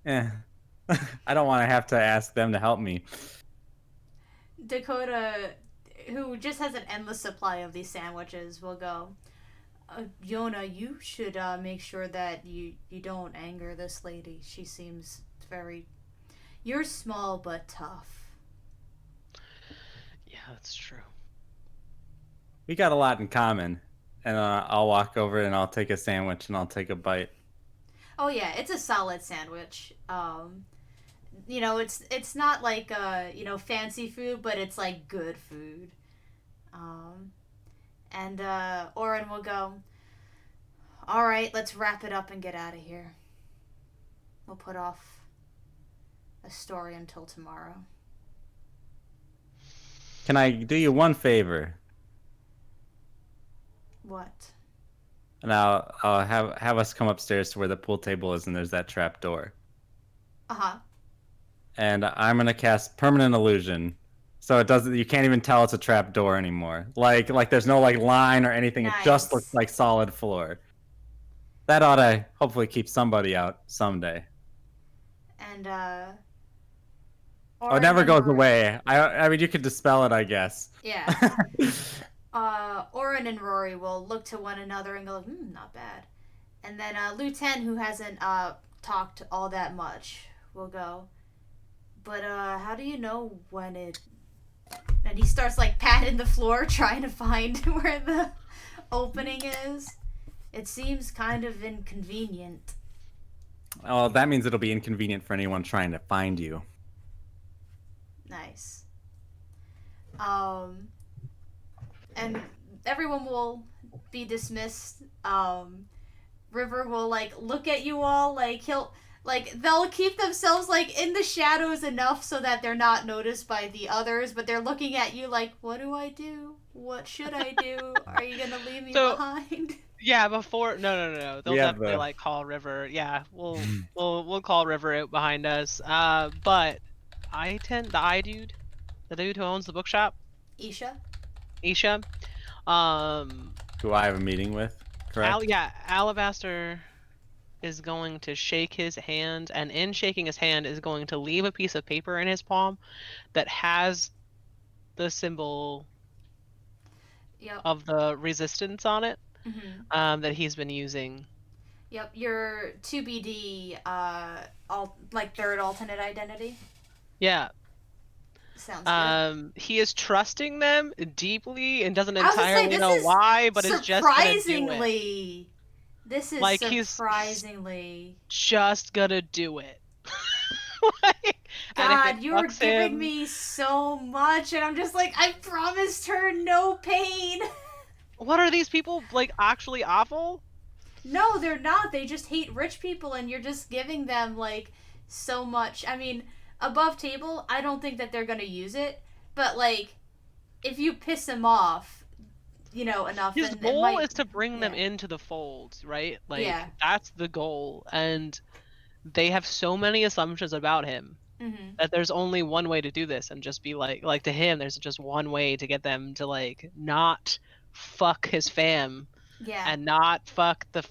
I don't want to have to ask them to help me. Dakota, who just has an endless supply of these sandwiches, will go, Yona, you should make sure that you don't anger this lady. She seems very... You're small but tough. Yeah, that's true. We got a lot in common. And I'll walk over and I'll take a sandwich and I'll take a bite. Oh yeah, it's a solid sandwich. You know, it's not like you know, fancy food, but it's like good food. And Oren will go, all right, let's wrap it up and get out of here. We'll put off a story until tomorrow. Can I do you one favor? What? And I'll have us come upstairs to where the pool table is and there's that trap door. Uh-huh. And I'm gonna cast permanent illusion. So it doesn't you can't even tell it's a trap door anymore. Like there's no like line or anything, Nice. It just looks like solid floor. That ought to hopefully keep somebody out someday. And Oh, it never goes away. I mean you could dispel it, I guess. Yeah. Oren and Rory will look to one another and go, not bad. And then Lieutenant, who hasn't talked all that much, will go, but how do you know when it... And he starts like patting the floor, trying to find where the opening is. It seems kind of inconvenient. Oh, that means it'll be inconvenient for anyone trying to find you. Nice. And everyone will be dismissed. River will like look at you all like they'll keep themselves like in the shadows enough so that they're not noticed by the others, but they're looking at you like, what do I do? What should I do? Are you gonna leave me behind? Yeah, before no. They'll We have definitely like call River. Yeah, we'll call River out behind us. But the dude who owns the bookshop, Isha? Who I have a meeting with, correct? Alabaster is going to shake his hand, and in shaking his hand is going to leave a piece of paper in his palm that has the symbol of the resistance on it. Mm-hmm. That he's been using. Yep, your 2BD third alternate identity. Yeah. Sounds good. He is trusting them deeply and doesn't entirely know why, but is just gonna do it. This is like surprisingly just gonna do it. God, you're giving me so much, and I'm just like, I promised her no pain. What are these people, like, actually awful? No, they're not. They just hate rich people, and you're just giving them, like, so much. I mean, above table, I don't think that they're gonna use it, but, like, if you piss them off, you know, enough... His goal is to bring them into the fold, right? Like, that's the goal, and they have so many assumptions about him that there's only one way to do this, and just be like, to him, there's just one way to get them to, like, not... fuck his fam, and not fuck the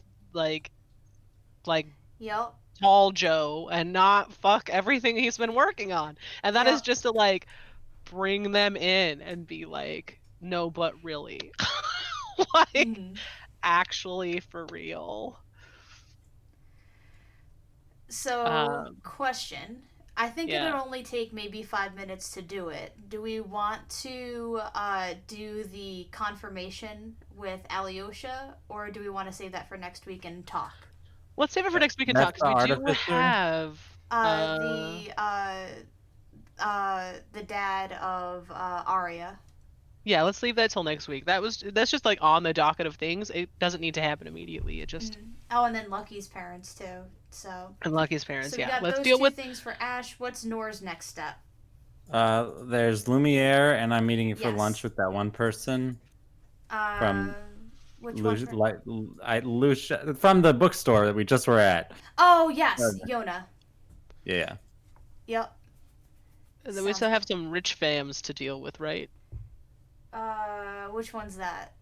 Tall Joe, and not fuck everything he's been working on, and that is just to like bring them in and be like, no, but really, like actually for real. So, question. I think it would only take maybe 5 minutes to do it. Do we want to do the confirmation with Alyosha, or do we want to save that for next week and talk? Let's save it for next week and talk, because we do have the dad of Arya. Yeah, let's leave that till next week. That's just like on the docket of things. It doesn't need to happen immediately. It just Oh, and then Lucky's parents too. So and Lucky's parents, so we yeah. got Let's those deal two with things for Ash. What's Nor's next step? There's Lumiere, and I'm meeting for lunch with that one person from Lucia, from the bookstore that we just were at. Oh yes, Yona. Yeah. Yep. And then we Sounds still have good. some rich fams to deal with, right? Which one's that?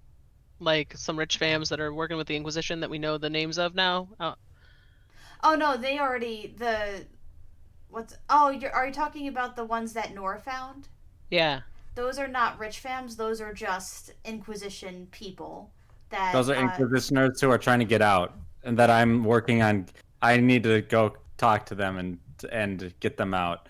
Like some rich fams that are working with the Inquisition that we know the names of now. Oh no, they already what's oh are you talking about the ones that Nora found? Yeah. Those are not rich fams. Those are just Inquisition people that Those are Inquisitioners who are trying to get out, and that I'm working on. I need to go talk to them and get them out.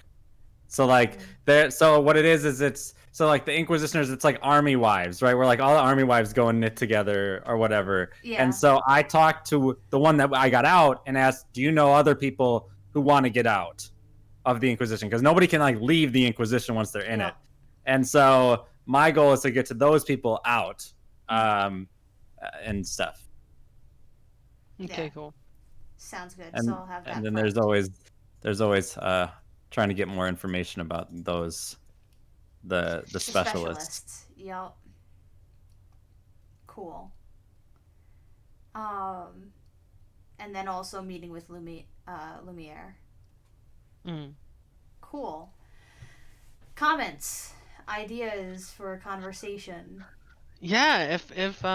So like there, so what it is it's so like the Inquisitioners, it's like army wives, right? Where like all the army wives go and knit together or whatever. And yeah. so I talked to the one that I got out and asked, "Do you know other people who want to get out of the Inquisition?" Because nobody can like leave the Inquisition once they're in Yeah. it. And so my goal is to get to those people out, and stuff. Okay, Yeah. cool. Sounds good. So And I'll have that. and then prepped. there's always trying to get more information about those the The specialists. specialists. Yep. Cool. And then also meeting with Lumiere. Mm. Cool. Comments, ideas for a conversation. Yeah, if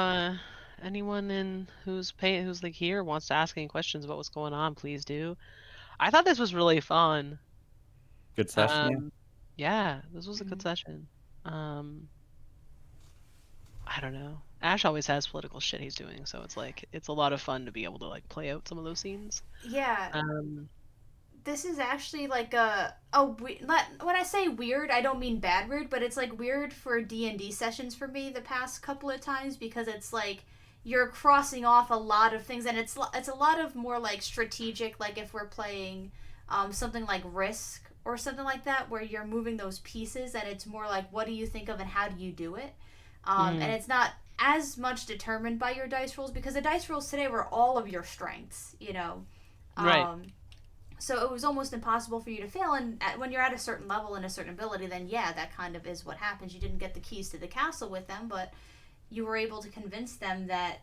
anyone who's like here wants to ask any questions about what's going on, please do. I thought this was really fun. Good session. Yeah. Yeah, this was a good session. I don't know. Ash always has political shit he's doing, so it's like it's a lot of fun to be able to like play out some of those scenes. Yeah. Um, This is actually like not when I say weird, I don't mean bad weird, but it's like weird for D&D sessions for me the past couple of times because it's like you're crossing off a lot of things and it's a lot of more like strategic, like if we're playing something like Risk or something like that where you're moving those pieces and it's more like what do you think of and how do you do it. And it's not as much determined by your dice rolls because the dice rolls today were all of your strengths, you know. right. So it was almost impossible for you to fail. And when you're at a certain level and a certain ability, then yeah, that kind of is what happens. You didn't get the keys to the castle with them, but you were able to convince them that,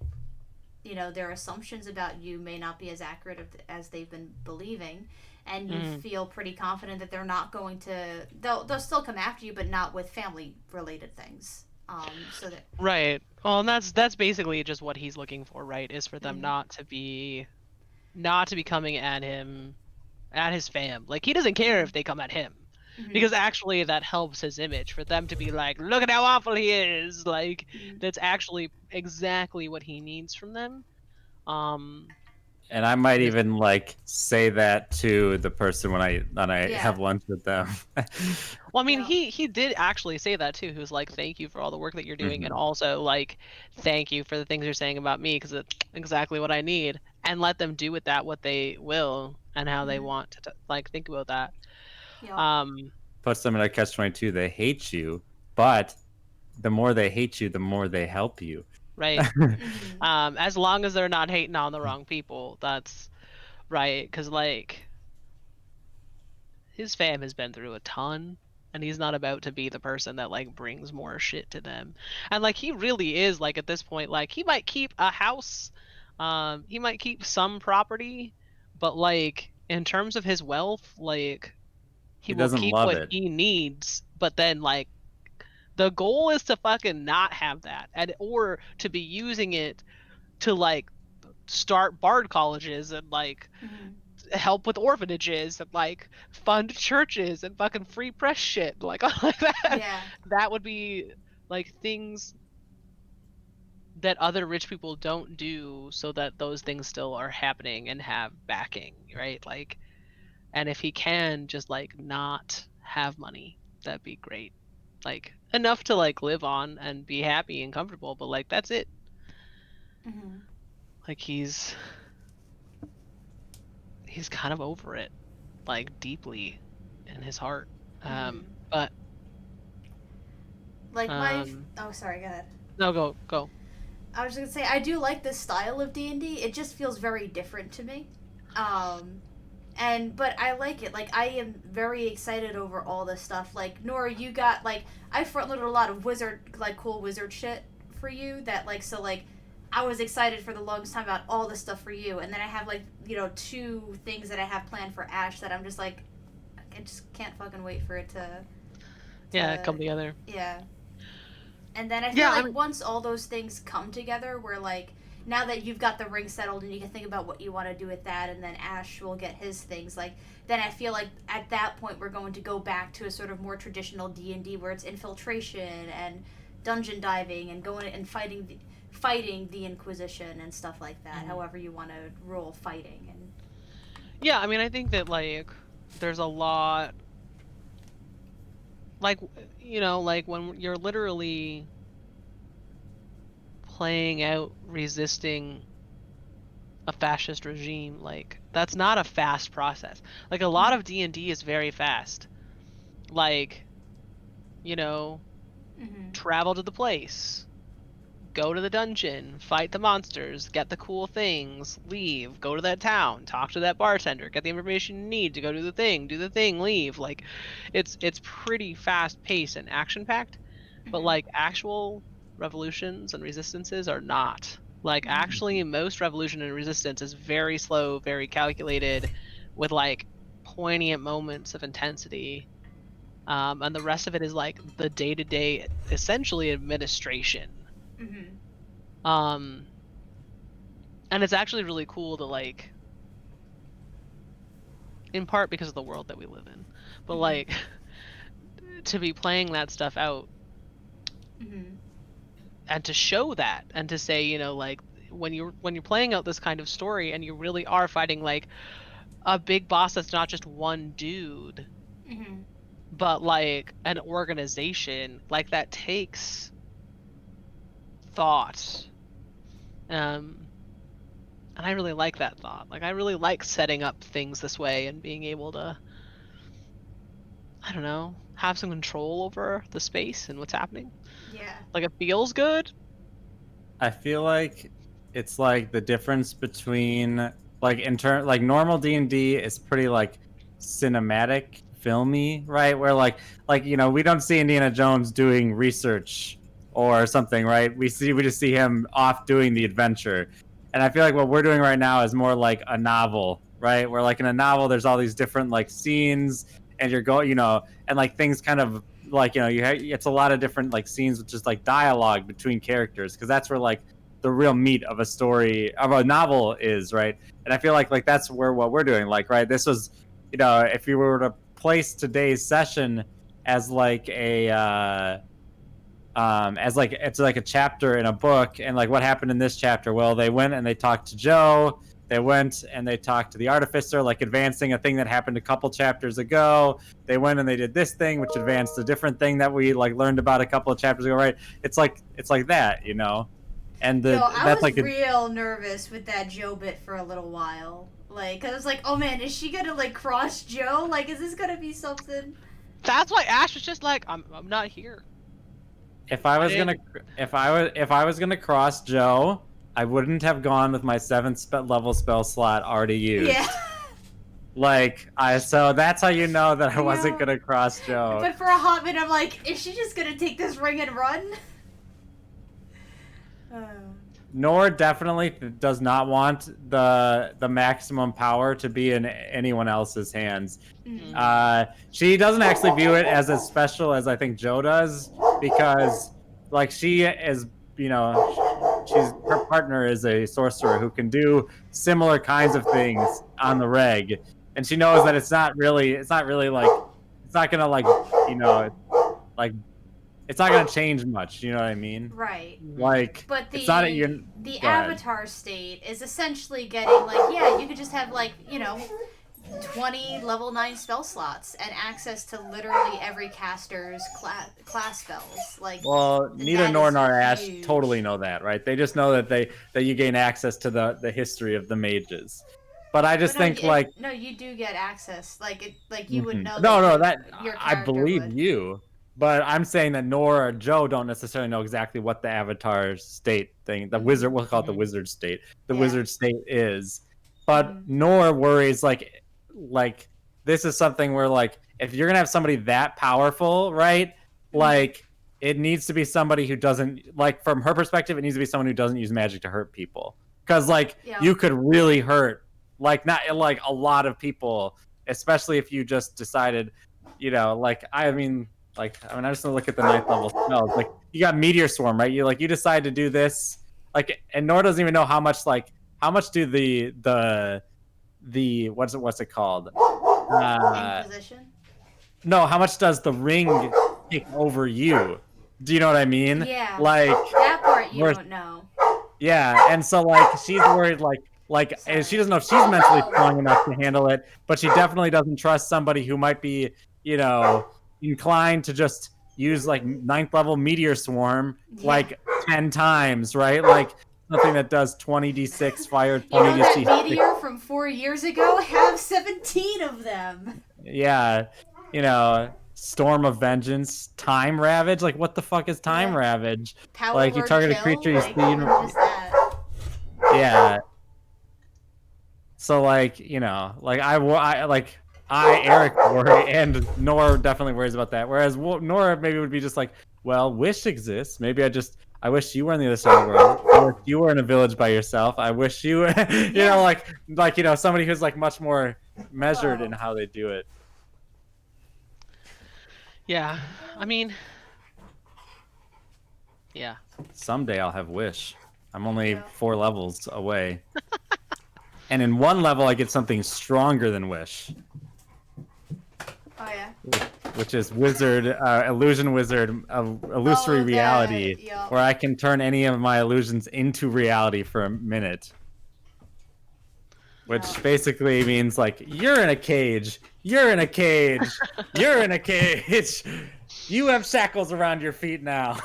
you know, their assumptions about you may not be as accurate as they've been believing. And you feel pretty confident that they're not going to, they'll still come after you, but not with family related things. So that, Right. Well, and that's basically just what he's looking for, right? Is for them not to be coming at him, at his fam. Like he doesn't care if they come at him. Because actually that helps his image for them to be like, look at how awful he is. Like that's actually exactly what he needs from them. And I might even like say that to the person when I Yeah. have lunch with them. Well, I mean, Yeah. he did actually say that too. He was like, "Thank you for all the work that you're doing, and also like, thank you for the things you're saying about me because it's exactly what I need." And let them do with that what they will and how they want to like think about that. Yeah. Puts them in a catch-22. They hate you, but the more they hate you, the more they help you. Right. As long as they're not hating on the wrong people, that's right. Because like, his fam has been through a ton. And he's not about to be the person that like brings more shit to them. And like he really is like at this point, like he might keep a house, he might keep some property, but like in terms of his wealth, like he He will doesn't keep love what it. he needs, but then like the goal is to fucking not have that and or to be using it to like start bard colleges and like help with orphanages and like fund churches and fucking free press shit like all like that. Yeah. That would be like things that other rich people don't do so that those things still are happening and have backing, right? Like and if he can just like not have money, that'd be great. Like enough to like live on and be happy and comfortable, but like that's it. Like he's kind of over it, like deeply in his heart. But Like my oh sorry, go ahead. no, go. I was just gonna say I do like this style of D&D. It just feels very different to me. But I like it. Like I am very excited over all this stuff. Like Nora, you got like I front loaded a lot of wizard like cool wizard shit for you that like so like I was excited for the longest time about all this stuff for you, and then I have like, you know, 2 things that I have planned for Ash that I'm just like, I just can't fucking wait for it to Yeah, come together. yeah. And then I feel Yeah, like I mean- once all those things come together, where like now that you've got the ring settled and you can think about what you want to do with that, and then Ash will get his things, like then I feel like at that point we're going to go back to a sort of more traditional D&D where it's infiltration and dungeon diving and going and fighting the Inquisition and stuff like that. However you want to roll fighting and Yeah, I mean, I think that like there's a lot, like, you know, like when you're literally playing out resisting a fascist regime, like that's not a fast process. Like a lot of D&D is very fast. Like, you know, travel to the place, go to the dungeon, fight the monsters, get the cool things, leave, go to that town, talk to that bartender, get the information you need to go do the thing, leave. Like it's pretty fast paced and action packed. But like actual revolutions and resistances are not. Like actually most revolution and resistance is very slow, very calculated, with like poignant moments of intensity. And the rest of it is like the day-to-day essentially administration. And it's actually really cool to like, in part because of the world that we live in, but like to be playing that stuff out and to show that and to say, you know, like when you're playing out this kind of story and you really are fighting like a big boss that's not just one dude, but like an organization, like that takes thought. And I really like that thought. Like I really like setting up things this way and being able to, I don't know, have some control over the space and what's happening. yeah. Like it feels good. I feel like it's like the difference between like like normal D&D is pretty like cinematic, filmy, right? Where like you know, we don't see Indiana Jones doing research or something, right? We just see him off doing the adventure. And I feel like what we're doing right now is more like a novel, right? Where like in a novel there's all these different like scenes and you're going, you know, and like things kind of like, you know, it's a lot of different like scenes with just like dialogue between characters, because that's where like the real meat of a story of a novel is, right? And I feel like that's where what we're doing, like, right, this was, you know, if you were to place today's session as like a as like it's like a chapter in a book, and like what happened in this chapter, well, they went and they talked to Joe, they went and they talked to the artificer, like advancing a thing that happened a couple chapters ago. They went and they did this thing, which advanced a different thing that we like learned about a couple of chapters ago, right? It's like that, you know. And Yo, I that's was like real nervous with that Joe bit for a little while. Like, 'cause I was like, oh man, is she gonna like cross Joe? Like, is this gonna be something? That's why Ash was just like, I'm not here. if I was gonna cross Joe, I wouldn't have gone with my 7th level spell slot already used. Yeah. So that's how you know that I wasn't Yeah. gonna cross Joe. But for a hot minute, I'm like, is she just gonna take this ring and run? Nor definitely does not want the maximum power to be in anyone else's hands. She doesn't actually view it as special as I think Joe does, because like she is, you know, her partner is a sorcerer who can do similar kinds of things on the reg, and she knows that it's not really like, it's not gonna like, you know, like it's not gonna change much, you know what I mean? Right. Like, But it's not the go ahead. avatar state is essentially getting like, yeah, you could just have like, you know, 20 level 9 spell slots and access to literally every caster's class spells. Like, Well, neither that Nor is nor Ash huge. totally know that, right? They just know that you gain access to the history of the mages. But I just But no, think like no, you do get access. Like you would know. no, your I character believe would. you. But I'm saying that Nor or Joe don't necessarily know exactly what the avatar state thing, the wizard, we'll call it the wizard state, Yeah. wizard state is. But Nor worries like this is something where like if you're gonna have somebody that powerful, right? Like it needs to be somebody who doesn't, like, from her perspective, it needs to be someone who doesn't use magic to hurt people. Because, like, Yeah. you could really hurt, like, not like a lot of people, especially if you just decided, like, I mean, I'm just gonna look at the 9th level spells. Like, you got Meteor Swarm, right? You decide to do this, like, and Nora doesn't even know how much do the what's it called? Inquisition. No, how much does the ring take over you? Do you know what I mean? Yeah. Like, That part you Where's- don't know. yeah, and so, like, she's worried, and she doesn't know if she's mentally strong enough to handle it, but she definitely doesn't trust somebody who might be, inclined to just use, like, 9th level Meteor Swarm, Yeah. like, 10 times, right? Like, something that does 20d6 fire, You know that 20d6. meteor from 4 years ago? Have 17 of them. Yeah, Storm of Vengeance, Time Ravage. Like, what the fuck is Time Yeah. Ravage? Power Like, you word target a kill, creature you like, see, even just that. Yeah. So, like, Eric worry, and Nora definitely worries about that. Whereas Nora maybe would be just like, well, wish exists. Maybe I wish you were on the other side of the world. Or if you were in a village by yourself. I wish you, somebody who's, like, much more measured in how they do it. Yeah, I mean, yeah. Someday I'll have wish. I'm only Yeah. 4 levels away. And in 1 level, I get something stronger than wish, Oh, yeah. which is wizard, illusion wizard, illusory Oh, that, reality, yeah. where I can turn any of my illusions into reality for a minute. Which Yeah. basically means, like, you're in a cage, you're in a cage, you're in a cage. You have shackles around your feet now.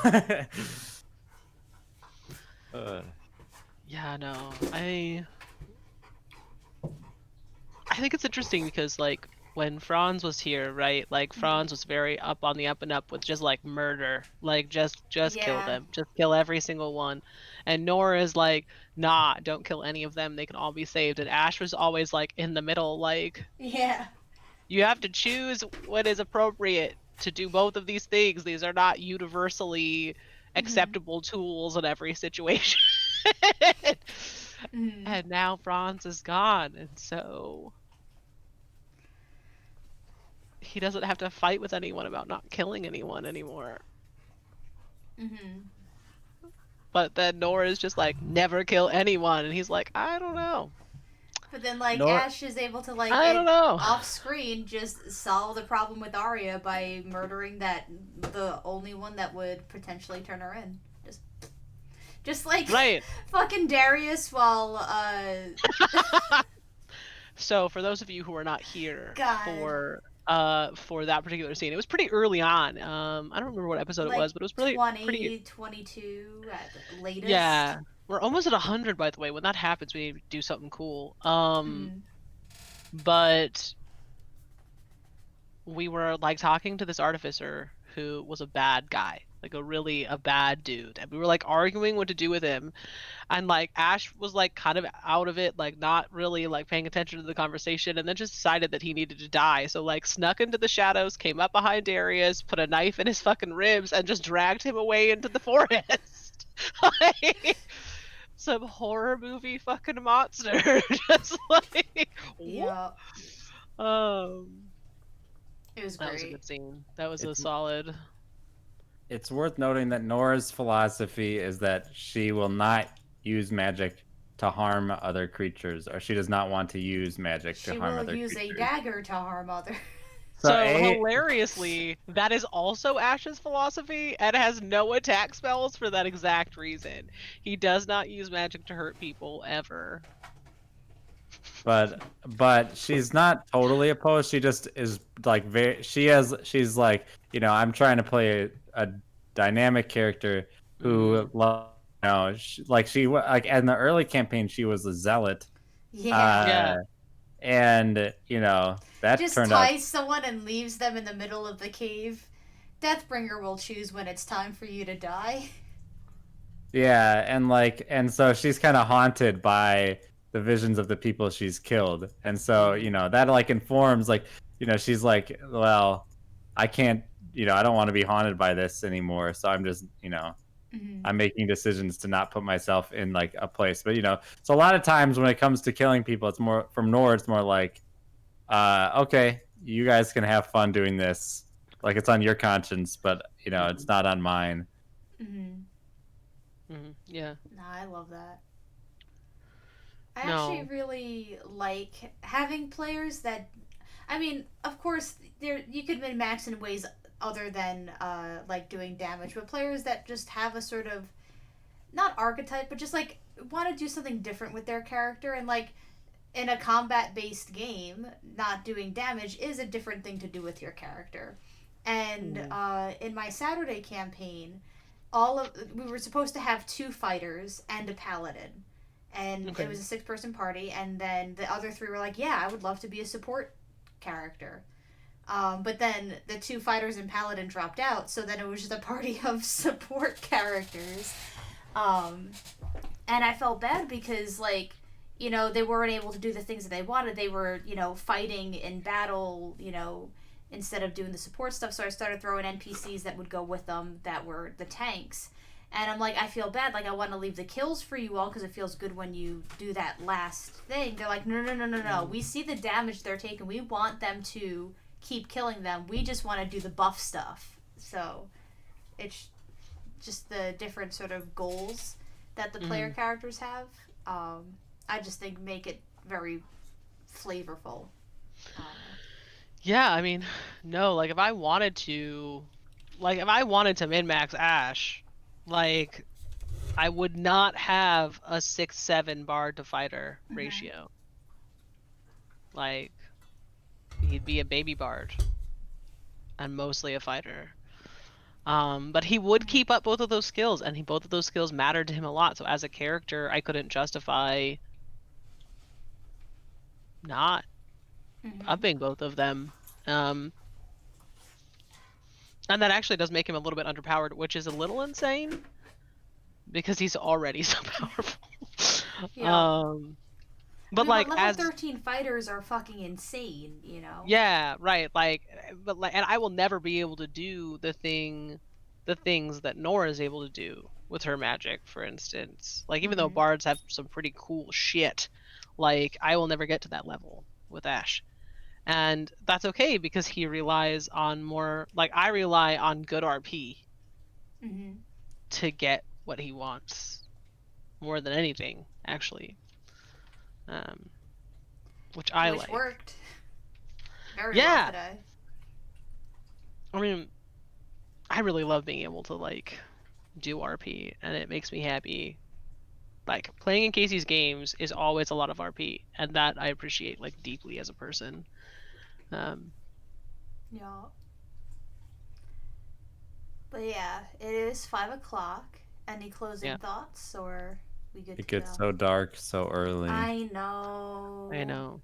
Yeah, no, I think it's interesting because, like, when Franz was here, right? Like, Franz was very up on the up and up with just, like, murder, like, just kill Yeah. them, just kill every single one. And Nora is like, nah, don't kill any of them, they can all be saved. And Ash was always, like, in the middle, like, Yeah. you have to choose what is appropriate to do both of these things. These are not universally acceptable tools in every situation. Mhm. And now Franz is gone, and so he doesn't have to fight with anyone about not killing anyone anymore. Mhm. But then Nora's just like, never kill anyone, and he's like, I don't know. But then, like, Nora- Ash is able to, like, I don't know. off screen just solve the problem with Arya by murdering the only one that would potentially turn her in. Just like Right. fucking Darius while So for those of you who are not here God. for that particular scene, it was pretty early on. I don't remember what episode like it was, but it was pretty 22 at the latest. Yeah. We're almost at 100, by the way. When that happens, we need to do something cool. Mhm. But we were, like, talking to this artificer who was a bad guy, like a bad dude, and we were, like, arguing what to do with him, and, like, Ash was, like, kind of out of it, like, not really, like, paying attention to the conversation, and then just decided that he needed to die. So, like, snuck into the shadows, came up behind Darius, put a knife in his fucking ribs, and just dragged him away into the forest. Like, some horror movie fucking monster. Just like, Yeah. It was that was a great. good scene. That was a It's- solid. It's worth noting that Nora's philosophy is that she will not use magic to harm other creatures, or she does not want to use magic to She harm will other use creatures. a dagger to harm others. So A- hilariously, that is also Ash's philosophy, and has no attack spells for that exact reason. He does not use magic to hurt people ever. But she's not totally opposed. She just is like she's like, I'm trying to play a dynamic character who like in the early campaign she was a zealot. Yeah. Yeah. And that Just turned out ties someone and leaves them in the middle of the cave. Deathbringer will choose when it's time for you to die. yeah, and so she's kind of haunted by the visions of the people she's killed. And so, that like informs, like, she's like, well, I can't I don't want to be haunted by this anymore. So I'm just, Mhm. I'm making decisions to not put myself in like a place. But so a lot of times when it comes to killing people, it's more from Nor. It's more like, okay, you guys can have fun doing this. Like it's on your conscience, but it's not on mine. Mhm. Yeah. No, I love that. I actually No. really like having players that. I mean, of course, there you could min max in ways other than like doing damage, but players that just have a sort of not archetype, but just like want to do something different with their character and like in a combat based game, not doing damage is a different thing to do with your character. And in my Saturday campaign, we were supposed to have 2 fighters and a paladin, and Okay. it was a 6-person party. And then the other 3 were like, "Yeah, I would love to be a support character." But then the 2 fighters and paladin dropped out, so then it was just a party of support characters. Um, and I felt bad because they weren't able to do the things that they wanted. They were fighting in battle, instead of doing the support stuff. So I started throwing NPCs that would go with them that were the tanks. And I'm like, I feel bad. Like, I want to leave the kills for you all because it feels good when you do that last thing. They're like, no, no, no, no, no. We see the damage they're taking. We want them to keep killing them. We just want to do the buff stuff. So it's just the different sort of goals that the player characters have. I just think make it very flavorful. Yeah, I mean, no, like if I wanted to min-max Ash, like I would not have a 6-7 bard to fighter ratio. Like he'd be a baby bard and mostly a fighter. But he would keep up both of those skills, and both of those skills mattered to him a lot. So as a character, I couldn't justify not upping both of them. And that actually does make him a little bit underpowered, which is a little insane because he's already so powerful. Yeah. But level as 13 fighters are fucking insane, yeah, right. And I will never be able to do the things that Nora is able to do with her magic, for instance. Like even though bards have some pretty cool shit, like I will never get to that level with Ash. And that's okay because he relies on more, like I rely on good RP to get what he wants more than anything, actually. Which I like. Worked very well today. I mean, I really love being able to like do RP, and it makes me happy. Like playing in Casey's games is always a lot of RP, and that I appreciate like deeply as a person. Yeah. But yeah, it is 5 o'clock. Any closing thoughts, or we good? It gets so dark so early. I know.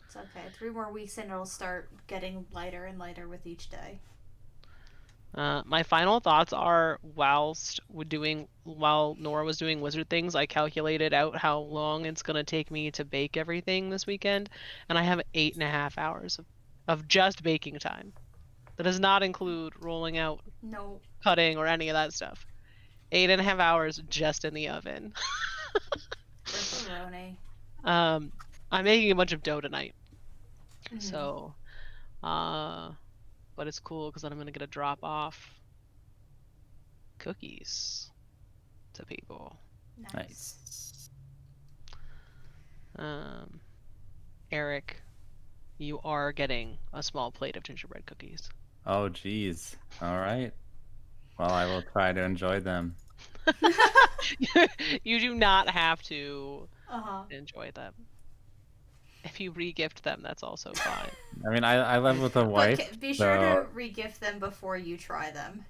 It's okay. 3 more weeks and it'll start getting lighter and lighter with each day. My final thoughts are while Nora was doing wizard things, I calculated out how long it's gonna take me to bake everything this weekend, and I have 8.5 hours of just baking time. That does not include rolling out, cutting, or any of that stuff. 8.5 hours just in the oven. I'm making a bunch of dough tonight. So, but it's cool because then I'm gonna get a drop off cookies to people. Nice. Eric, you are getting a small plate of gingerbread cookies. Oh, geez. All right. Well, I will try to enjoy them. You do not have to enjoy them. If you re-gift them, that's also fine. I mean, I live with a wife. But be sure to re-gift them before you try them.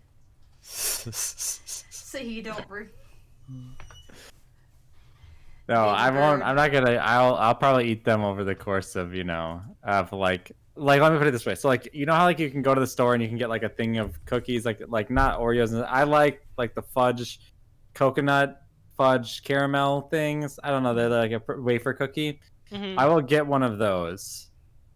So you don't No, I won't. I'm not gonna. I'll probably eat them over the course of of like let me put it this way. So like how like you can go to the store and you can get like a thing of cookies like not Oreos. I like the fudge, coconut fudge caramel things. I don't know. They're like a wafer cookie. I will get one of those,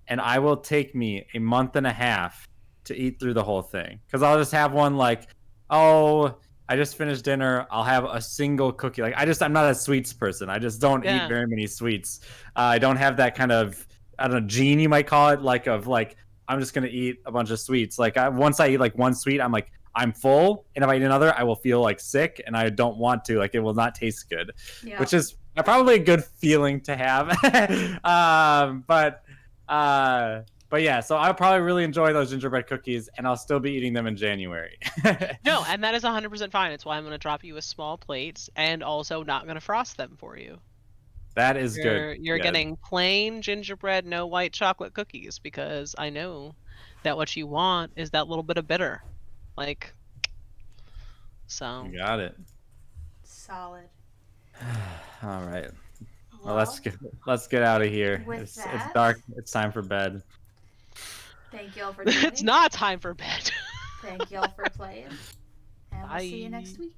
and I will take me a month and a half to eat through the whole thing because I'll just have one like, oh, I just finished dinner. I'll have a single cookie. Like I'm not a sweets person. I just don't Yeah. eat very many sweets. I don't have that kind of, I don't know, gene you might call it, like of like I'm just gonna eat a bunch of sweets. Like once I eat like one sweet, I'm like I'm full, and if I eat another, I will feel like sick, and I don't want to. Like it will not taste good, Yeah. which is probably a good feeling to have. But yeah, so I'll probably really enjoy those gingerbread cookies, and I'll still be eating them in January. No, and that is 100% fine. It's why I'm going to drop you a small plate and also not going to frost them for you. That is good. You're Yeah. getting plain gingerbread, no white chocolate cookies because I know that what you want is that little bit of bitter. Like, so. You got it. Solid. All right. Well, let's get out of here. with It's that- dark. It's time for bed. Thank y'all for joining. It's not time for bed. Thank y'all for playing. And we'll see you Bye. next week.